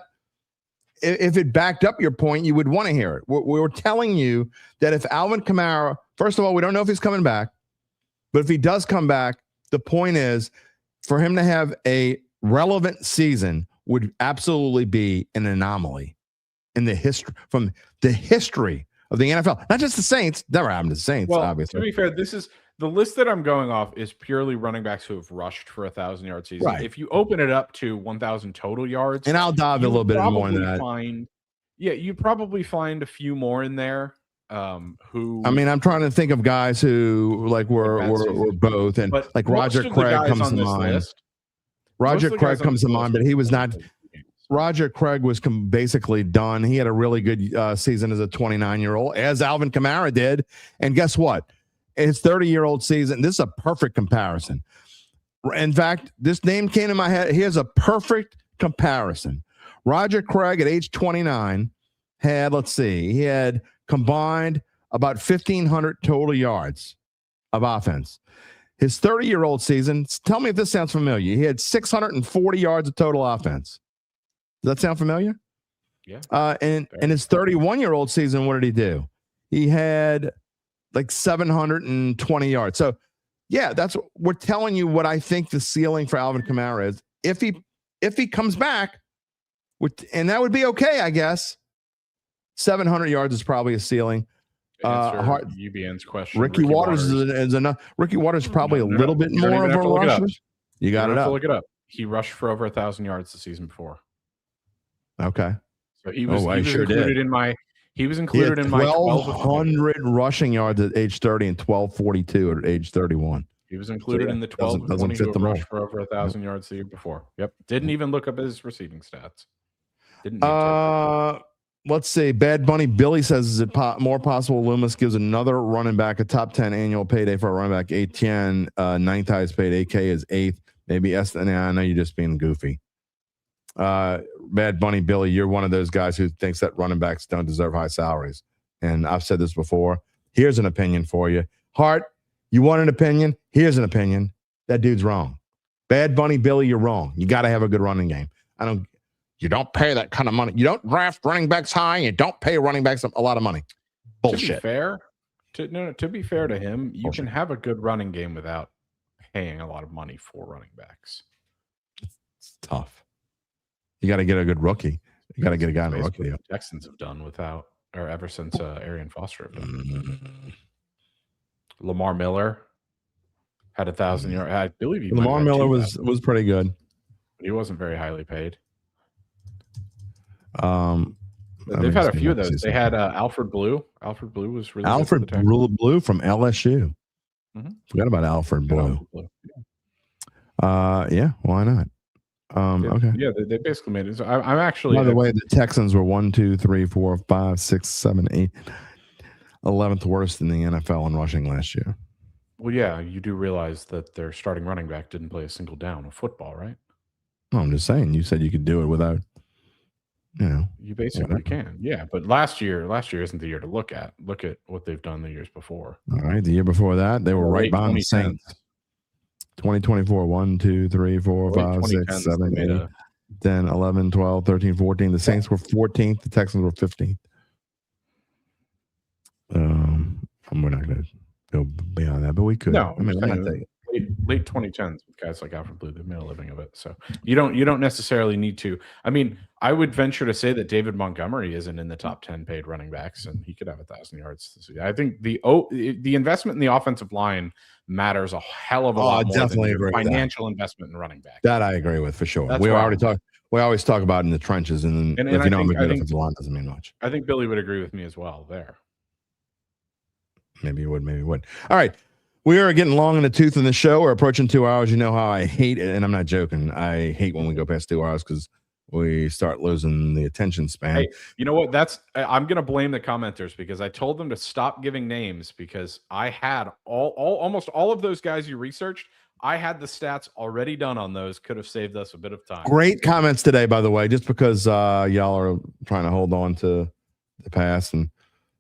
if it backed up your point, you would want to hear it. We're telling you that if Alvin Kamara, first of all, we don't know if he's coming back, but if he does come back, the point is for him to have a relevant season would absolutely be an anomaly in the history, from the history of the NFL, not just the Saints. Never happened to the Saints, obviously. To be fair, this is the list that I'm going off is purely running backs who have rushed for 1,000 yard season. Right. If you open it up to 1,000 total yards, and I'll dive a little bit more than that. You'd probably find a few more in there. Who? I mean, I'm trying to think of guys who like were both, and like Roger Craig comes to mind. Roger Craig comes to mind, but he was not. Roger Craig was basically done. He had a really good season as a 29-year-old, as Alvin Kamara did. And guess what? His 30-year-old season, this is a perfect comparison. In fact, this name came to my head. Here's a perfect comparison. Roger Craig at age 29 had, he had combined about 1,500 total yards of offense. His 30-year-old season, tell me if this sounds familiar. He had 640 yards of total offense. Does that sound familiar? Yeah. And his 31-year-old season, what did he do? He had like 720 yards. So, yeah, we're telling you what I think the ceiling for Alvin Kamara is. If he comes back, and that would be okay, I guess. 700 yards is probably a ceiling. UBN's question. Ricky Waters is enough. Ricky Waters is probably a little bit more of a rusher. You got it up. Look it up. He rushed for over 1,000 yards the season before. Okay. So he was included in my. He was included in my 1,200 rushing yards at age 30 and 1,242 at age 31. He was included in the 12 to doesn't 20 fit who the have mold. rushed for over 1,000 yards the year before. Yep. Didn't even look up his receiving stats. Didn't need to. Let's see. Bad Bunny Billy says, is it more possible Loomis gives another running back a top 10 annual payday for a running back? ATN, ninth highest paid. AK is eighth. Maybe S. I know you're just being goofy. Bad Bunny Billy, you're one of those guys who thinks that running backs don't deserve high salaries. And I've said this before. Here's an opinion for you. Hart, you want an opinion? Here's an opinion. That dude's wrong. Bad Bunny Billy, you're wrong. You got to have a good running game. You don't pay that kind of money. You don't draft running backs high. You don't pay running backs a lot of money. Bullshit. To be fair to him, you can have a good running game without paying a lot of money for running backs. It's tough. You got to get a good rookie. You got to get a guy in a rookie. The Texans have done without, or ever since Arian Foster have done. Lamar Miller had 1,000 yards. I believe Lamar Miller was pretty good, but he wasn't very highly paid. They've had a few of those. They had Alfred Blue. Alfred Blue was really Alfred Blue from LSU. Forgot about Alfred Blue. Yeah, why not? Okay. Yeah, they basically made it. So I'm actually. By the way, the Texans were 1, 2, 3, 4, 5, 6, 7, 8, 11th worst in the NFL in rushing last year. Well, yeah, you do realize that their starting running back didn't play a single down of football, right? No, I'm just saying. You said you could do it without. You basically can. Yeah, but last year isn't the year to look at. Look at what they've done the years before. All right, the year before that, they were right behind the Saints. 2024, 1, 2, 3, 4, 5, 6, 7, 8, 10, 11, 12, 13, 14. The Saints were 14th. The Texans were 15th. We're not going to go beyond that, but we could. No, late 2010s with guys like Alfred Blue, they've made a living of it. So you don't necessarily need to. I mean, I would venture to say that David Montgomery isn't in the top 10 paid running backs, and he could have 1,000 yards. I think the investment in the offensive line matters a hell of a lot more than your financial investment in running back. That I agree with for sure. We always talk about in the trenches, and if you don't have a good offensive line, doesn't mean much. I think Billy would agree with me as well there. Maybe you would, maybe you wouldn't. All right. We are getting long in the tooth in the show. We're approaching 2 hours. You know how I hate it, and I'm not joking. I hate when we go past 2 hours because we start losing the attention span. Hey, you know what? I'm going to blame the commenters because I told them to stop giving names because I had almost all of those guys you researched. I had the stats already done on those. Could have saved us a bit of time. Great comments today, by the way, just because y'all are trying to hold on to the past and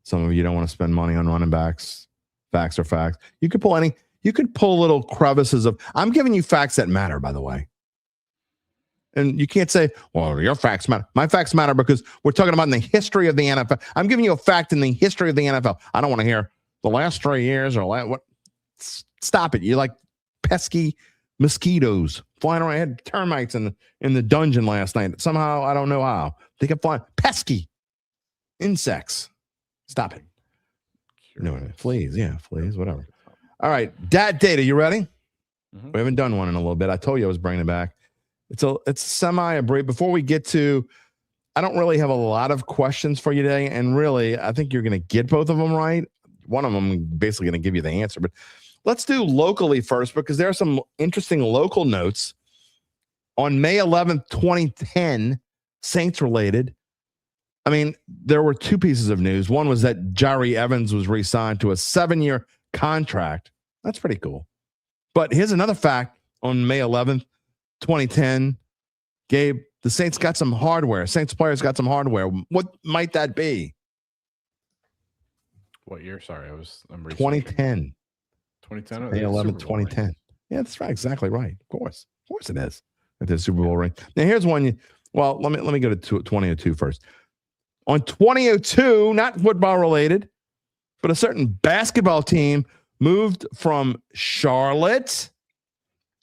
some of you don't want to spend money on running backs. Facts are facts. You could pull little crevices of, I'm giving you facts that matter, by the way. And you can't say, well, your facts matter. My facts matter because we're talking about in the history of the NFL. I'm giving you a fact in the history of the NFL. I don't want to hear the last 3 years or what. Stop it. You're like pesky mosquitoes flying around. I had termites in the dungeon last night. Somehow, I don't know how. They kept flying. Pesky insects. Stop it. No, fleas. Yeah, fleas, whatever. All right. Dat Date, are you ready? We haven't done one in a little bit. I told you I was bringing it back. It's semi-abbreviated. Before we get to, I don't really have a lot of questions for you today. And really, I think you're going to get both of them right. One of them I'm basically going to give you the answer. But let's do locally first because there are some interesting local notes. On May 11th, 2010, Saints related. I mean, there were two pieces of news. One was that Jari Evans was re-signed to a 7-year contract. That's pretty cool. But here's another fact. On May 11th, 2010, Gabe, the Saints got some hardware. Saints players got some hardware. What might that be? What year? Sorry, I'm 2010. 2010? May 11th, 2010. Ring. Yeah, that's right. Exactly right. Of course it is. At the Super Bowl ring. Now, here's one. Well, let me go to 2002 first. On 2002, not football related, but a certain basketball team moved from Charlotte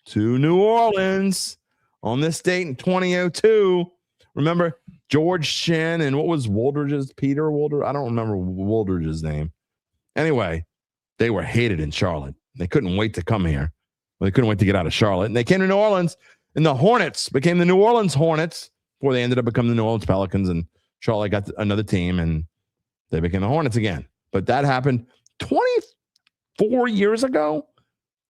to New Orleans on this date in 2002. Remember George Shin and what was Peter Woldridge? I don't remember Woldridge's name. Anyway, they were hated in Charlotte. They couldn't wait to come here. Well, they couldn't wait to get out of Charlotte. And they came to New Orleans, and the Hornets became the New Orleans Hornets before they ended up becoming the New Orleans Pelicans, and Charlotte got another team, and they became the Hornets again. But that happened 24 years ago.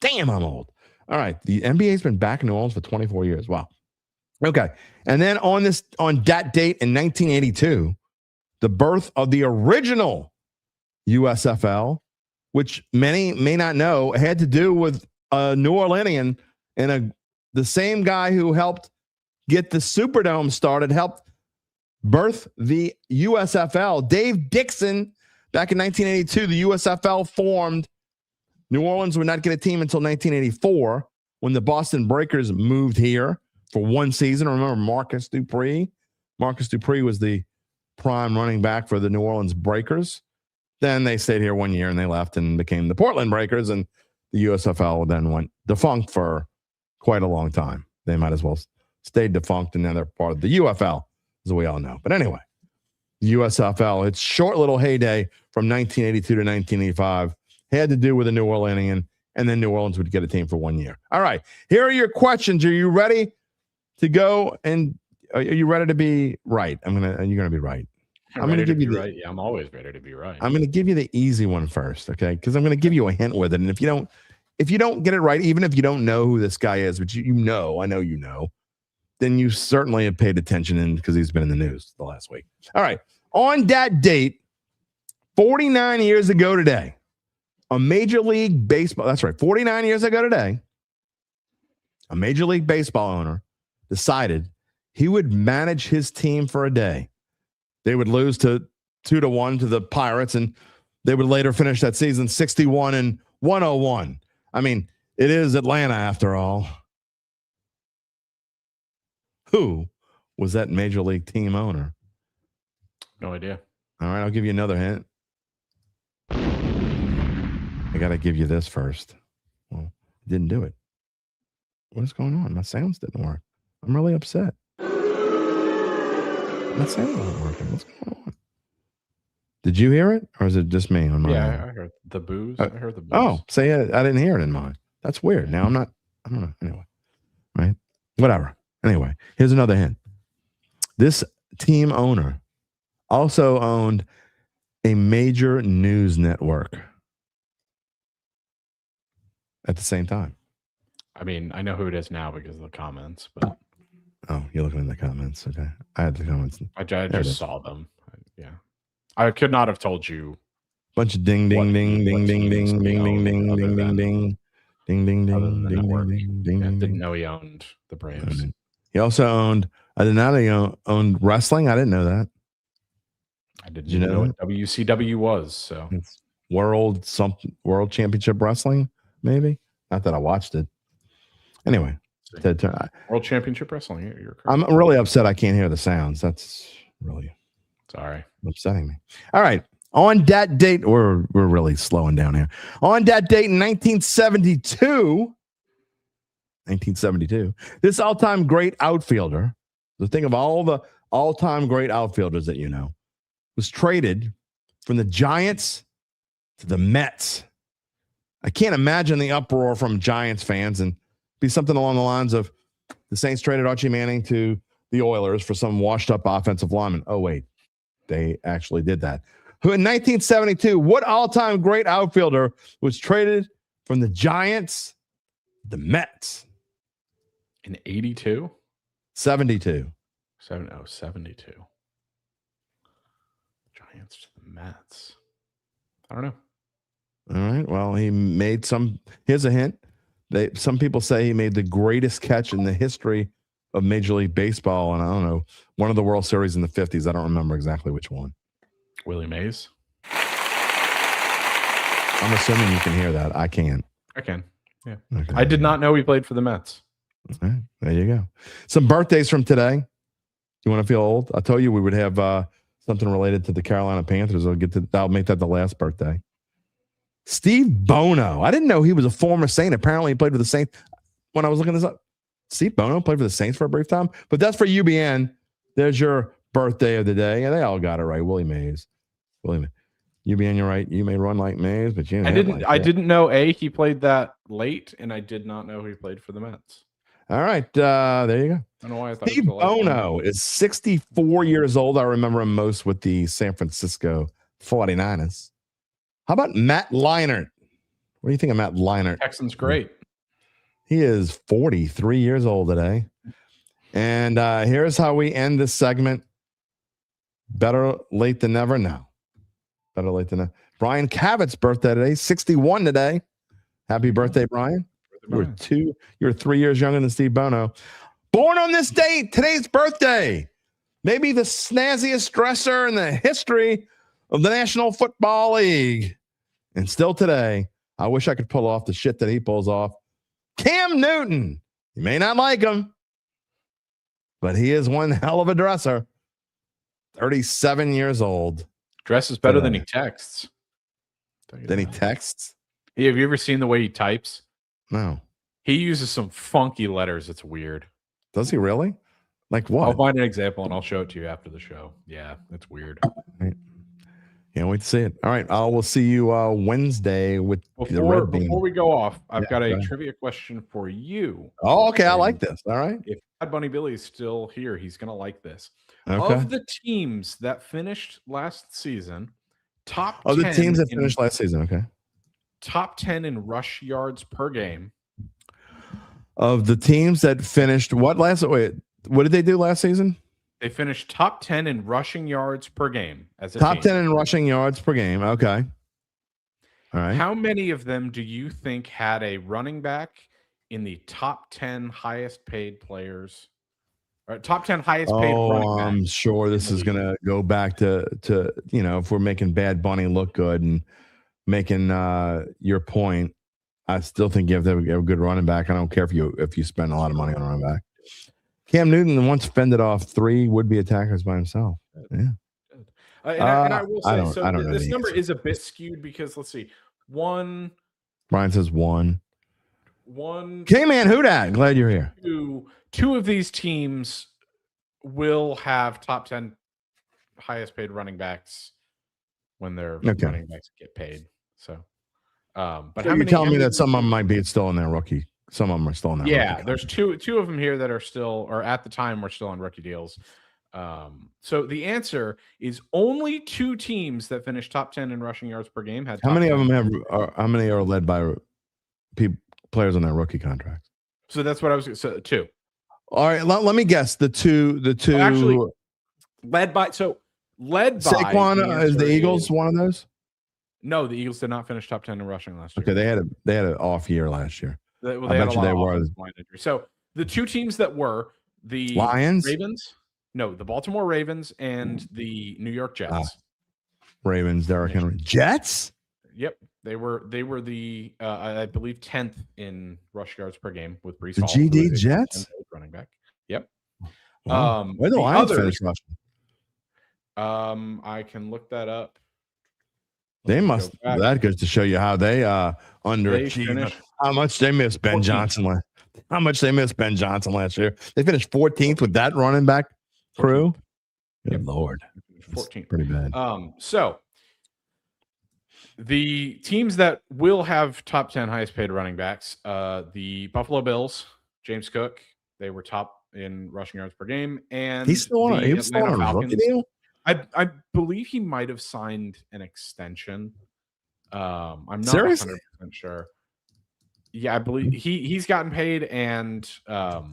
Damn, I'm old. All right. The NBA's been back in New Orleans for 24 years. Wow. Okay. And then on Dat Date in 1982, the birth of the original USFL, which many may not know, had to do with a New Orleanian and the same guy who helped get the Superdome started, helped birth the USFL. Dave Dixon, back in 1982, the USFL formed. New Orleans would not get a team until 1984 when the Boston Breakers moved here for one season. Remember Marcus Dupree? Marcus Dupree was the prime running back for the New Orleans Breakers. Then they stayed here 1 year and they left and became the Portland Breakers, and the USFL then went defunct for quite a long time. They might as well stayed defunct, and now they're part of the UFL, as we all know. But anyway, the USFL, its short little heyday from 1982 to 1985 had to do with a New Orleanian, and then New Orleans would get a team for 1 year. All right, here are your questions. Are you ready to go? And are you ready to be right? You're gonna be right. I'm going to give you right. Yeah, I'm always ready to be right. I'm going to give you the easy one first, okay? Because I'm going to give you a hint with it, and if you don't get it right, even if you don't know who this guy is, which I know you know, then you certainly have paid attention because he's been in the news the last week. All right, on that date, 49 years ago today, a Major League Baseball. That's right, 49 years ago today, a Major League Baseball owner decided he would manage his team for a day. They would lose to 2-1 to the Pirates, and they would later finish that season 61-101. I mean, it is Atlanta after all. Who was that Major League team owner? No idea. All right, I'll give you another hint. I got to give you this first. Well, didn't do it. What is going on? My sounds didn't work. I'm really upset. My sound wasn't working. What's going on? Did you hear it, or is it just me on my? Yeah, I heard the booze. I heard the booze. Oh, say I didn't hear it in mine. That's weird. Now I don't know. Anyway, right? Whatever. Anyway, here's another hint. This team owner also owned a major news network at the same time. I mean, I know who it is now because of the comments, but oh, you're looking in the comments. Okay, I had the comments. I just saw them. Yeah, I could not have told you. Bunch of ding ding ding ding ding ding ding ding ding ding ding ding ding ding ding ding ding. Didn't know he owned the Braves. He also owned. I did not owned wrestling. I didn't know that. I didn't know what WCW was. So it's World Championship Wrestling, maybe. Not that I watched it. Anyway, World Championship Wrestling. You're correct. I'm really upset. I can't hear the sounds. That's really upsetting me. All right. On that date, we're really slowing down here. On that date in 1972, this all-time great outfielder, the thing of all the all-time great outfielders that you know, was traded from the Giants to the Mets. I can't imagine the uproar from Giants fans, and be something along the lines of the Saints traded Archie Manning to the Oilers for some washed-up offensive lineman. Oh, wait. They actually did that. Who in 1972, what all-time great outfielder was traded from the Giants to the Mets? In 82? 72. 72. Giants to the Mets. I don't know. All right. Well, he made here's a hint. Some people say he made the greatest catch in the history of Major League Baseball, and I don't know, one of the World Series in the 50s. I don't remember exactly which one. Willie Mays? I'm assuming you can hear that. I can't. I can. Yeah. Okay. I did not know he played for the Mets. All right. There you go. Some birthdays from today. You want to feel old? I told you we would have something related to the Carolina Panthers. I'll make that the last birthday. Steve Bono. I didn't know he was a former Saint. Apparently he played for the Saints. When I was looking this up, Steve Bono played for the Saints for a brief time. But that's for UBN. There's your birthday of the day. Yeah, they all got it right. Willie Mays. UBN, you're right. You may run like Mays, but you I didn't know he played that late, and I did not know he played for the Mets. All right. There you go. I don't know why I thought Steve Bono is 64 years old. I remember him most with the San Francisco 49ers. How about Matt Leinart? What do you think of Matt Leinart? Texans great. He is 43 years old today. And here's how we end this segment. Better late than never. No. Better late than never. Brian Cavitt's birthday today. 61 today. Happy birthday, Brian. You were 3 years younger than Steve Bono. Born on this date, today's birthday. Maybe the snazziest dresser in the history of the National Football League. And still today, I wish I could pull off the shit that he pulls off. Cam Newton. You may not like him, but he is one hell of a dresser. 37 years old. Dresses better than he texts. Then he texts? Yeah, have you ever seen the way he types? No. He uses some funky letters. It's weird. Does he really? Like what? I'll find an example and I'll show it to you after the show. Yeah, it's weird. Right. Can't wait to see it. All right. I will see you Wednesday with the Red Bean. Before we go off, I've got a trivia question for you. Oh, okay. I like this. All right. If Bad Bunny Billy is still here, he's going to like this. Okay. Of the teams that finished last season, top 10 the teams that finished last season. Okay. Top 10 in rush yards per game. Of the teams that finished what did they do last season? They finished top 10 in rushing yards per game as a top team. 10 in rushing yards per game. Okay. All right. How many of them do you think had a running back in the top 10 highest paid players? Or top 10 highest paid running backs? I'm sure this is going to go back to if we're making Bad Bunny look good and making your point. I still think you have to have a good running back. I don't care if you spend a lot of money on a running back. Cam Newton once fended off 3 would-be attackers by himself. Yeah. And I will say, I don't know this number is a bit skewed because, let's see, one. Brian says 1. K-Man, who dat? Glad you're here. Two of these teams will have top 10 highest paid running backs when their running backs get paid. So, but you're telling me that some of them might be still in their rookie. Some of them are still in that. Yeah, there's two of them here that are still, or at the time, were still on rookie deals. So the answer is only 2 teams that finished top 10 in rushing yards per game had. How many of them how many are led by players on their rookie contracts? So that's what I was. So 2. All right, let me guess. The two. Well, actually, led by Saquon is the Eagles one of those? No, the Eagles did not finish top 10 in rushing last year. Okay, they had an off year last year. They bet you they were. So the 2 teams that were the Lions, Ravens, no, the Baltimore Ravens and the New York Jets. Ravens, Derrick Henry, Jets. Yep, they were the I believe 10th in rush yards per game with Breece the Hall, GD Jets running back. Yep. Wow. Where the Lions finish rushing? I can look that up. They must. That goes to show you how they underachieved. How much they missed Ben 14th. Johnson. How much they missed Ben Johnson last year. They finished 14th with that running back crew. 14th. Good Lord. 14th. Pretty bad. So the teams that will have top 10 highest paid running backs, the Buffalo Bills, James Cook, they were top in rushing yards per game. And he was still on a rookie deal? I believe he might have signed an extension. I'm not seriously 100% sure. Yeah, I believe he's gotten paid, and or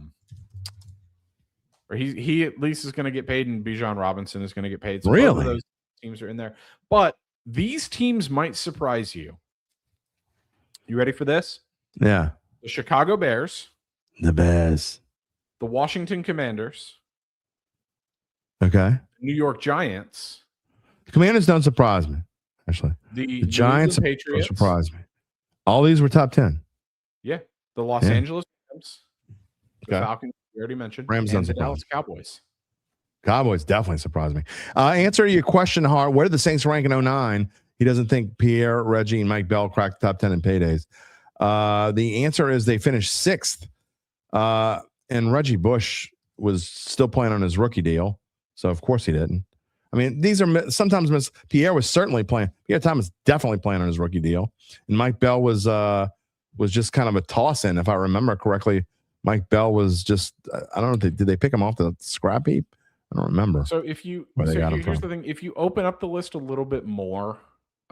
he at least is going to get paid, and Bijan Robinson is going to get paid. So really, both of those teams are in there. But these teams might surprise you. You ready for this? Yeah. The Chicago Bears, the Bears, the Washington Commanders. Okay. New York Giants. The Commanders don't surprise me. Actually, the Giants Patriots surprise me. All these were top 10. Yeah, the Los Angeles Rams, the Falcons, we already mentioned, Rams and the Dallas Cowboys. Cowboys definitely surprised me. Answer your question, Hart. Where did the Saints rank in 2009? He doesn't think Pierre, Reggie, and Mike Bell cracked the top 10 in paydays. The answer is they finished 6th. And Reggie Bush was still playing on his rookie deal. So, of course, he didn't. I mean, these are sometimes Pierre was certainly playing. Pierre Thomas definitely playing on his rookie deal. And Mike Bell was just kind of a toss-in, if I remember correctly. Mike Bell was just, I don't know, did they pick him off the scrap heap? I don't remember. So here's the thing. If you open up the list a little bit more,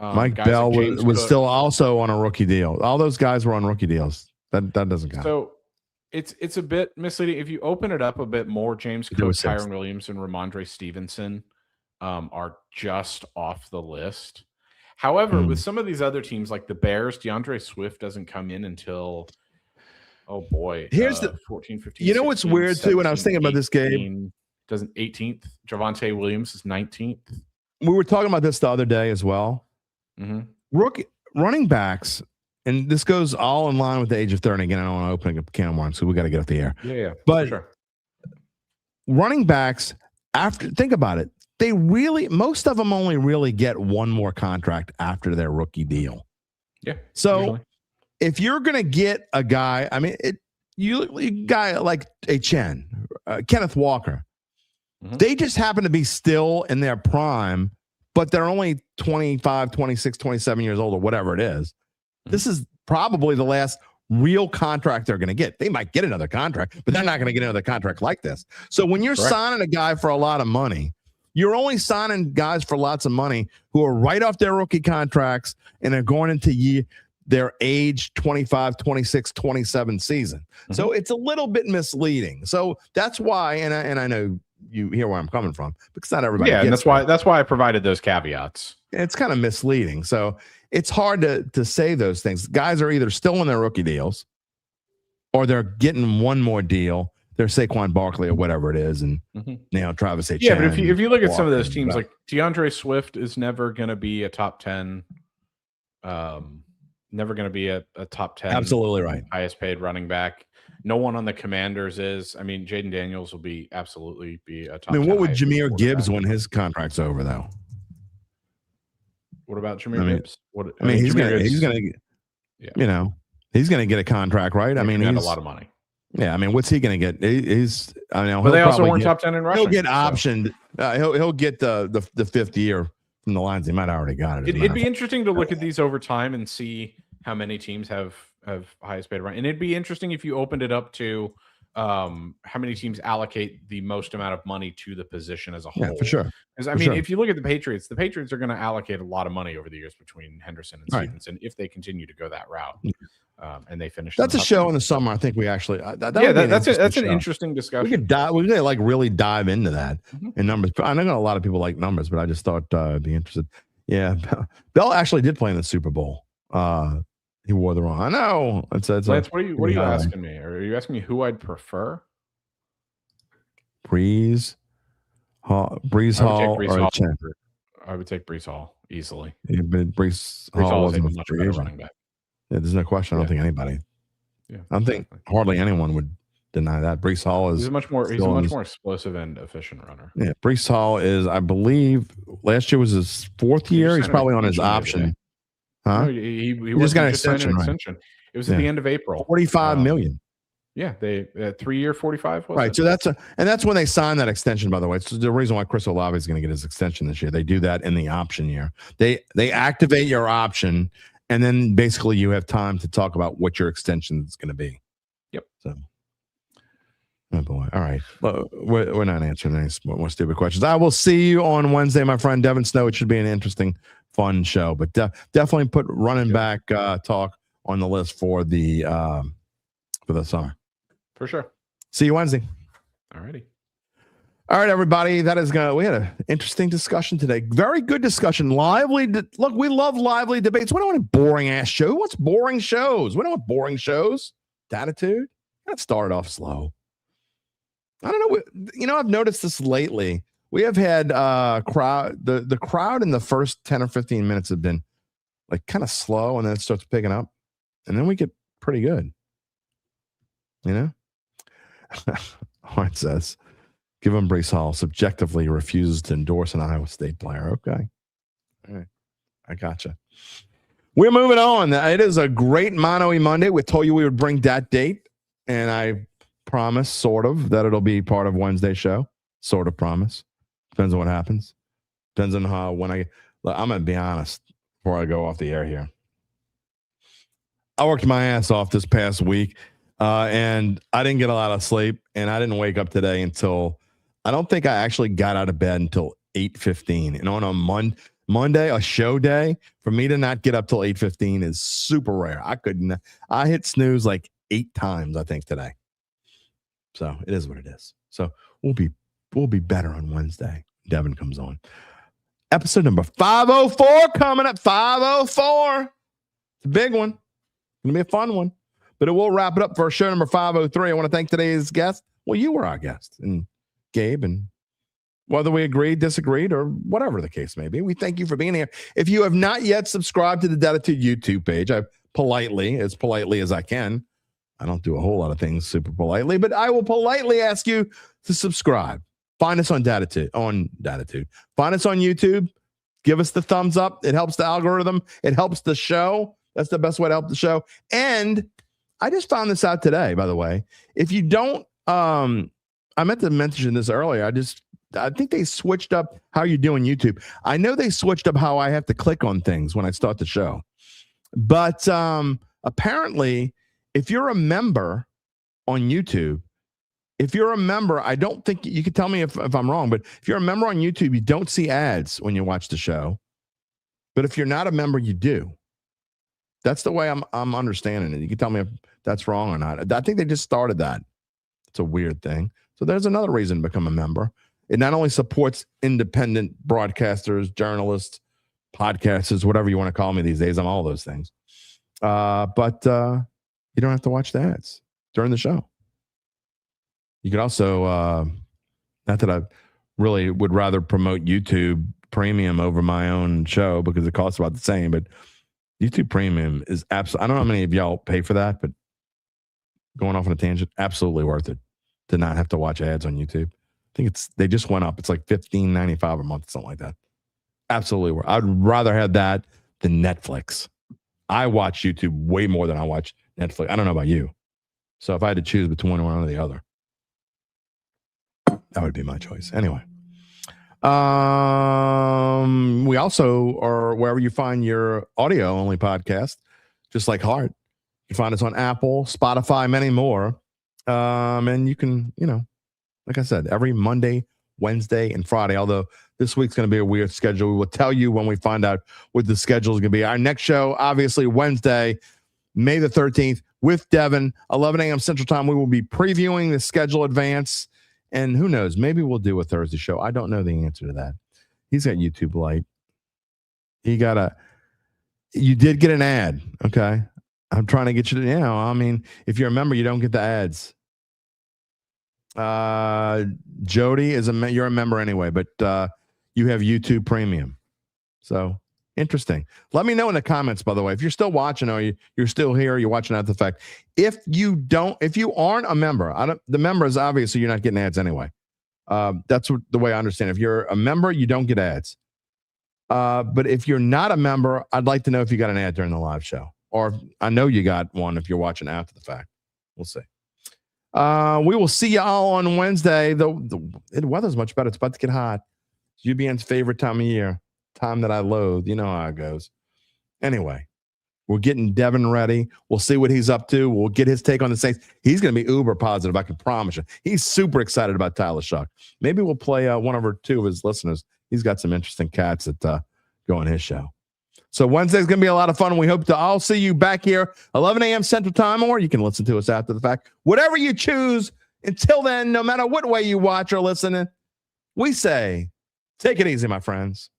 Mike guys Bell like James was Cook. still also on a rookie deal. All those guys were on rookie deals. That doesn't count. So it's a bit misleading. If you open it up a bit more, James Cook, Tyron Williams, and Ramondre Stevenson are just off the list. However, with some of these other teams like the Bears, DeAndre Swift doesn't come in until, oh boy, here's the 14, 15, you know 16, what's weird 17, too when I was thinking about this game, doesn't 18th. Javonte Williams is 19th. We were talking about this the other day as well. Rookie running backs, and this goes all in line with the age of 30. Again, I don't want to open up a can of worms, so we got to get off the air. Yeah, but sure. Running backs, think about it. Most of them only really get one more contract after their rookie deal. Yeah. So usually, if you're going to get a guy, I mean, you guy like a Kenneth Walker, they just happen to be still in their prime, but they're only 25, 26, 27 years old or whatever it is. This is probably the last real contract they're going to get. They might get another contract, but they're not going to get another contract like this. So when you're signing a guy for a lot of money, you're only signing guys for lots of money who are right off their rookie contracts and are going into their age 25, 26, 27 season. So it's a little bit misleading. So that's why, and I know you hear where I'm coming from, because not everybody gets and that's why I provided those caveats. It's kind of misleading. So it's hard to say those things. Guys are either still in their rookie deals or they're getting one more deal. They're Saquon Barkley or whatever it is, and now Travis Etienne. Yeah, but if you look at some of those teams, like DeAndre Swift is never going to be a top 10, never going to be a top 10. Absolutely right. Highest paid running back. No one on the Commanders is. I mean, Jaden Daniels will absolutely be a top 10. I mean, what would Jahmyr Gibbs when his contract's over, though? What about Jahmyr Gibbs? He's going to get a contract, right? I mean, he's a lot of money. Yeah, I mean, what's he going to get? But they also weren't top 10 in rushing. He'll get optioned. He'll get the fifth year from the Lions. He might already got it. It'd be interesting to look at these over time and see how many teams have highest paid run. And it'd be interesting if you opened it up to how many teams allocate the most amount of money to the position as a whole. Yeah, for sure. Because if you look at the Patriots are going to allocate a lot of money over the years between Henderson and Stevenson if they continue to go that route. And they finish. That's a show in the summer. I think we actually. That's an interesting discussion. We could like really dive into that in numbers. I know a lot of people like numbers, but I just thought I'd be interested. Yeah, Bell actually did play in the Super Bowl. He wore the wrong. I know. Lance, what are you asking me? Are you asking me who I'd prefer? Breeze Hall, or Chen? I would take Breeze Hall easily. Yeah, but Breeze Hall wasn't much better running back. Yeah, there's no question. I don't think anybody. Yeah, I don't think hardly anyone would deny that. Breece Hall is. He's a much more explosive and efficient runner. Yeah, Breece Hall is. I believe last year was his fourth year. He's probably on his option. Huh? No, he just got an extension. It was at the end of April. $45 million. Yeah, they 3-year 45. Right. So that's when they signed that extension. By the way, it's the reason why Chris Olave is going to get his extension this year. They do that in the option year. They activate your option, and then basically you have time to talk about what your extension is going to be. Yep. So, oh boy. All right. Well, we're not answering any more stupid questions. I will see you on Wednesday, my friend Devin Snow. It should be an interesting, fun show. But definitely put running back talk on the list for the summer. For sure. See you Wednesday. All righty. All right, everybody. We had an interesting discussion today. Very good discussion. Lively. Look, we love lively debates. We don't want a boring ass show. Who wants boring shows? We don't want boring shows. Dattitude. That started off slow. I don't know. I've noticed this lately. We have had crowd. The crowd in the first 10 or 15 minutes have been like kind of slow, and then it starts picking up, and then we get pretty good. Hart says, give him Breece Hall. Subjectively refuses to endorse an Iowa State player. Okay. All right. I gotcha. We're moving on. It is a great Mono-y Monday. We told you we would bring Dat Date, and I promise, sort of, that it'll be part of Wednesday's show. Sort of promise. Depends on what happens. Depends on I'm going to be honest before I go off the air here. I worked my ass off this past week. And I didn't get a lot of sleep, and I didn't wake up today until I don't think I actually got out of bed until 8:15. And on a Monday, Monday, a show day, for me to not get up till 8:15 is super rare. I hit snooze like 8 times, I think, today. So it is what it is. So we'll be better on Wednesday. Devin comes on. Episode number 504 coming up. 504. It's a big one. It's going to be a fun one. But it will wrap it up for show number 503. I want to thank today's guest. Well, you were our guest, and Gabe, and whether we agreed, disagreed, or whatever the case may be, we thank you for being here. If you have not yet subscribed to the Dattitude YouTube page, I politely as I can, I don't do a whole lot of things super politely, but I will politely ask you to subscribe. Find us on Dattitude. Find us on YouTube. Give us the thumbs up. It helps the algorithm. It helps the show. That's the best way to help the show. And I just found this out today, by the way. If you don't, I meant to mention this earlier. I think they switched up how you do on YouTube. I know they switched up how I have to click on things when I start the show. But apparently, if you're a member on YouTube, I don't think you can tell me if I'm wrong, but if you're a member on YouTube, you don't see ads when you watch the show. But if you're not a member, you do. That's the way I'm understanding it. You can tell me if that's wrong or not. I think they just started that. It's a weird thing. So there's another reason to become a member. It not only supports independent broadcasters, journalists, podcasters, whatever you want to call me these days. I'm all those things. But you don't have to watch the ads during the show. You could also, not that I really would rather promote YouTube Premium over my own show because it costs about the same, but YouTube Premium is absolutely, I don't know how many of y'all pay for that, but going off on a tangent, absolutely worth it to not have to watch ads on YouTube. I think they just went up. It's like $15.95 a month, something like that. Absolutely worth it. I'd rather have that than Netflix. I watch YouTube way more than I watch Netflix. I don't know about you. So if I had to choose between one or the other, that would be my choice. Anyway. We also are wherever you find your audio only podcast, just like Heart. You find us on Apple, Spotify, many more. And you can, like I said, every Monday, Wednesday, and Friday, although this week's going to be a weird schedule. We will tell you when we find out what the schedule is going to be. Our next show, obviously, Wednesday, May the 13th, with Devin, 11 a.m. Central Time. We will be previewing the schedule advance. And who knows, maybe we'll do a Thursday show. I don't know the answer to that. He's got YouTube Lite. You did get an ad, okay? I'm trying to get you to, I mean, if you're a member, you don't get the ads. Jody you're a member anyway, but you have YouTube Premium. So interesting. Let me know in the comments, by the way, if you're still watching or you're still here, you're watching after the fact. If you aren't a member, the members, obviously you're not getting ads anyway. That's the way I understand it. If you're a member, you don't get ads. But if you're not a member, I'd like to know if you got an ad during the live show, or I know you got one if you're watching after the fact. We'll see. We will see you all on Wednesday. The weather's much better. It's about to get hot. It's UBN's favorite time of year. Time that I loathe. You know how it goes. Anyway, we're getting Devin ready. We'll see what he's up to. We'll get his take on the Saints. He's going to be uber positive. I can promise you. He's super excited about Tyler Shuck. Maybe we'll play one or two of his listeners. He's got some interesting cats that go on his show. So Wednesday's going to be a lot of fun. We hope to all see you back here 11 a.m. Central Time, or you can listen to us after the fact. Whatever you choose. Until then, no matter what way you watch or listen, we say, take it easy, my friends.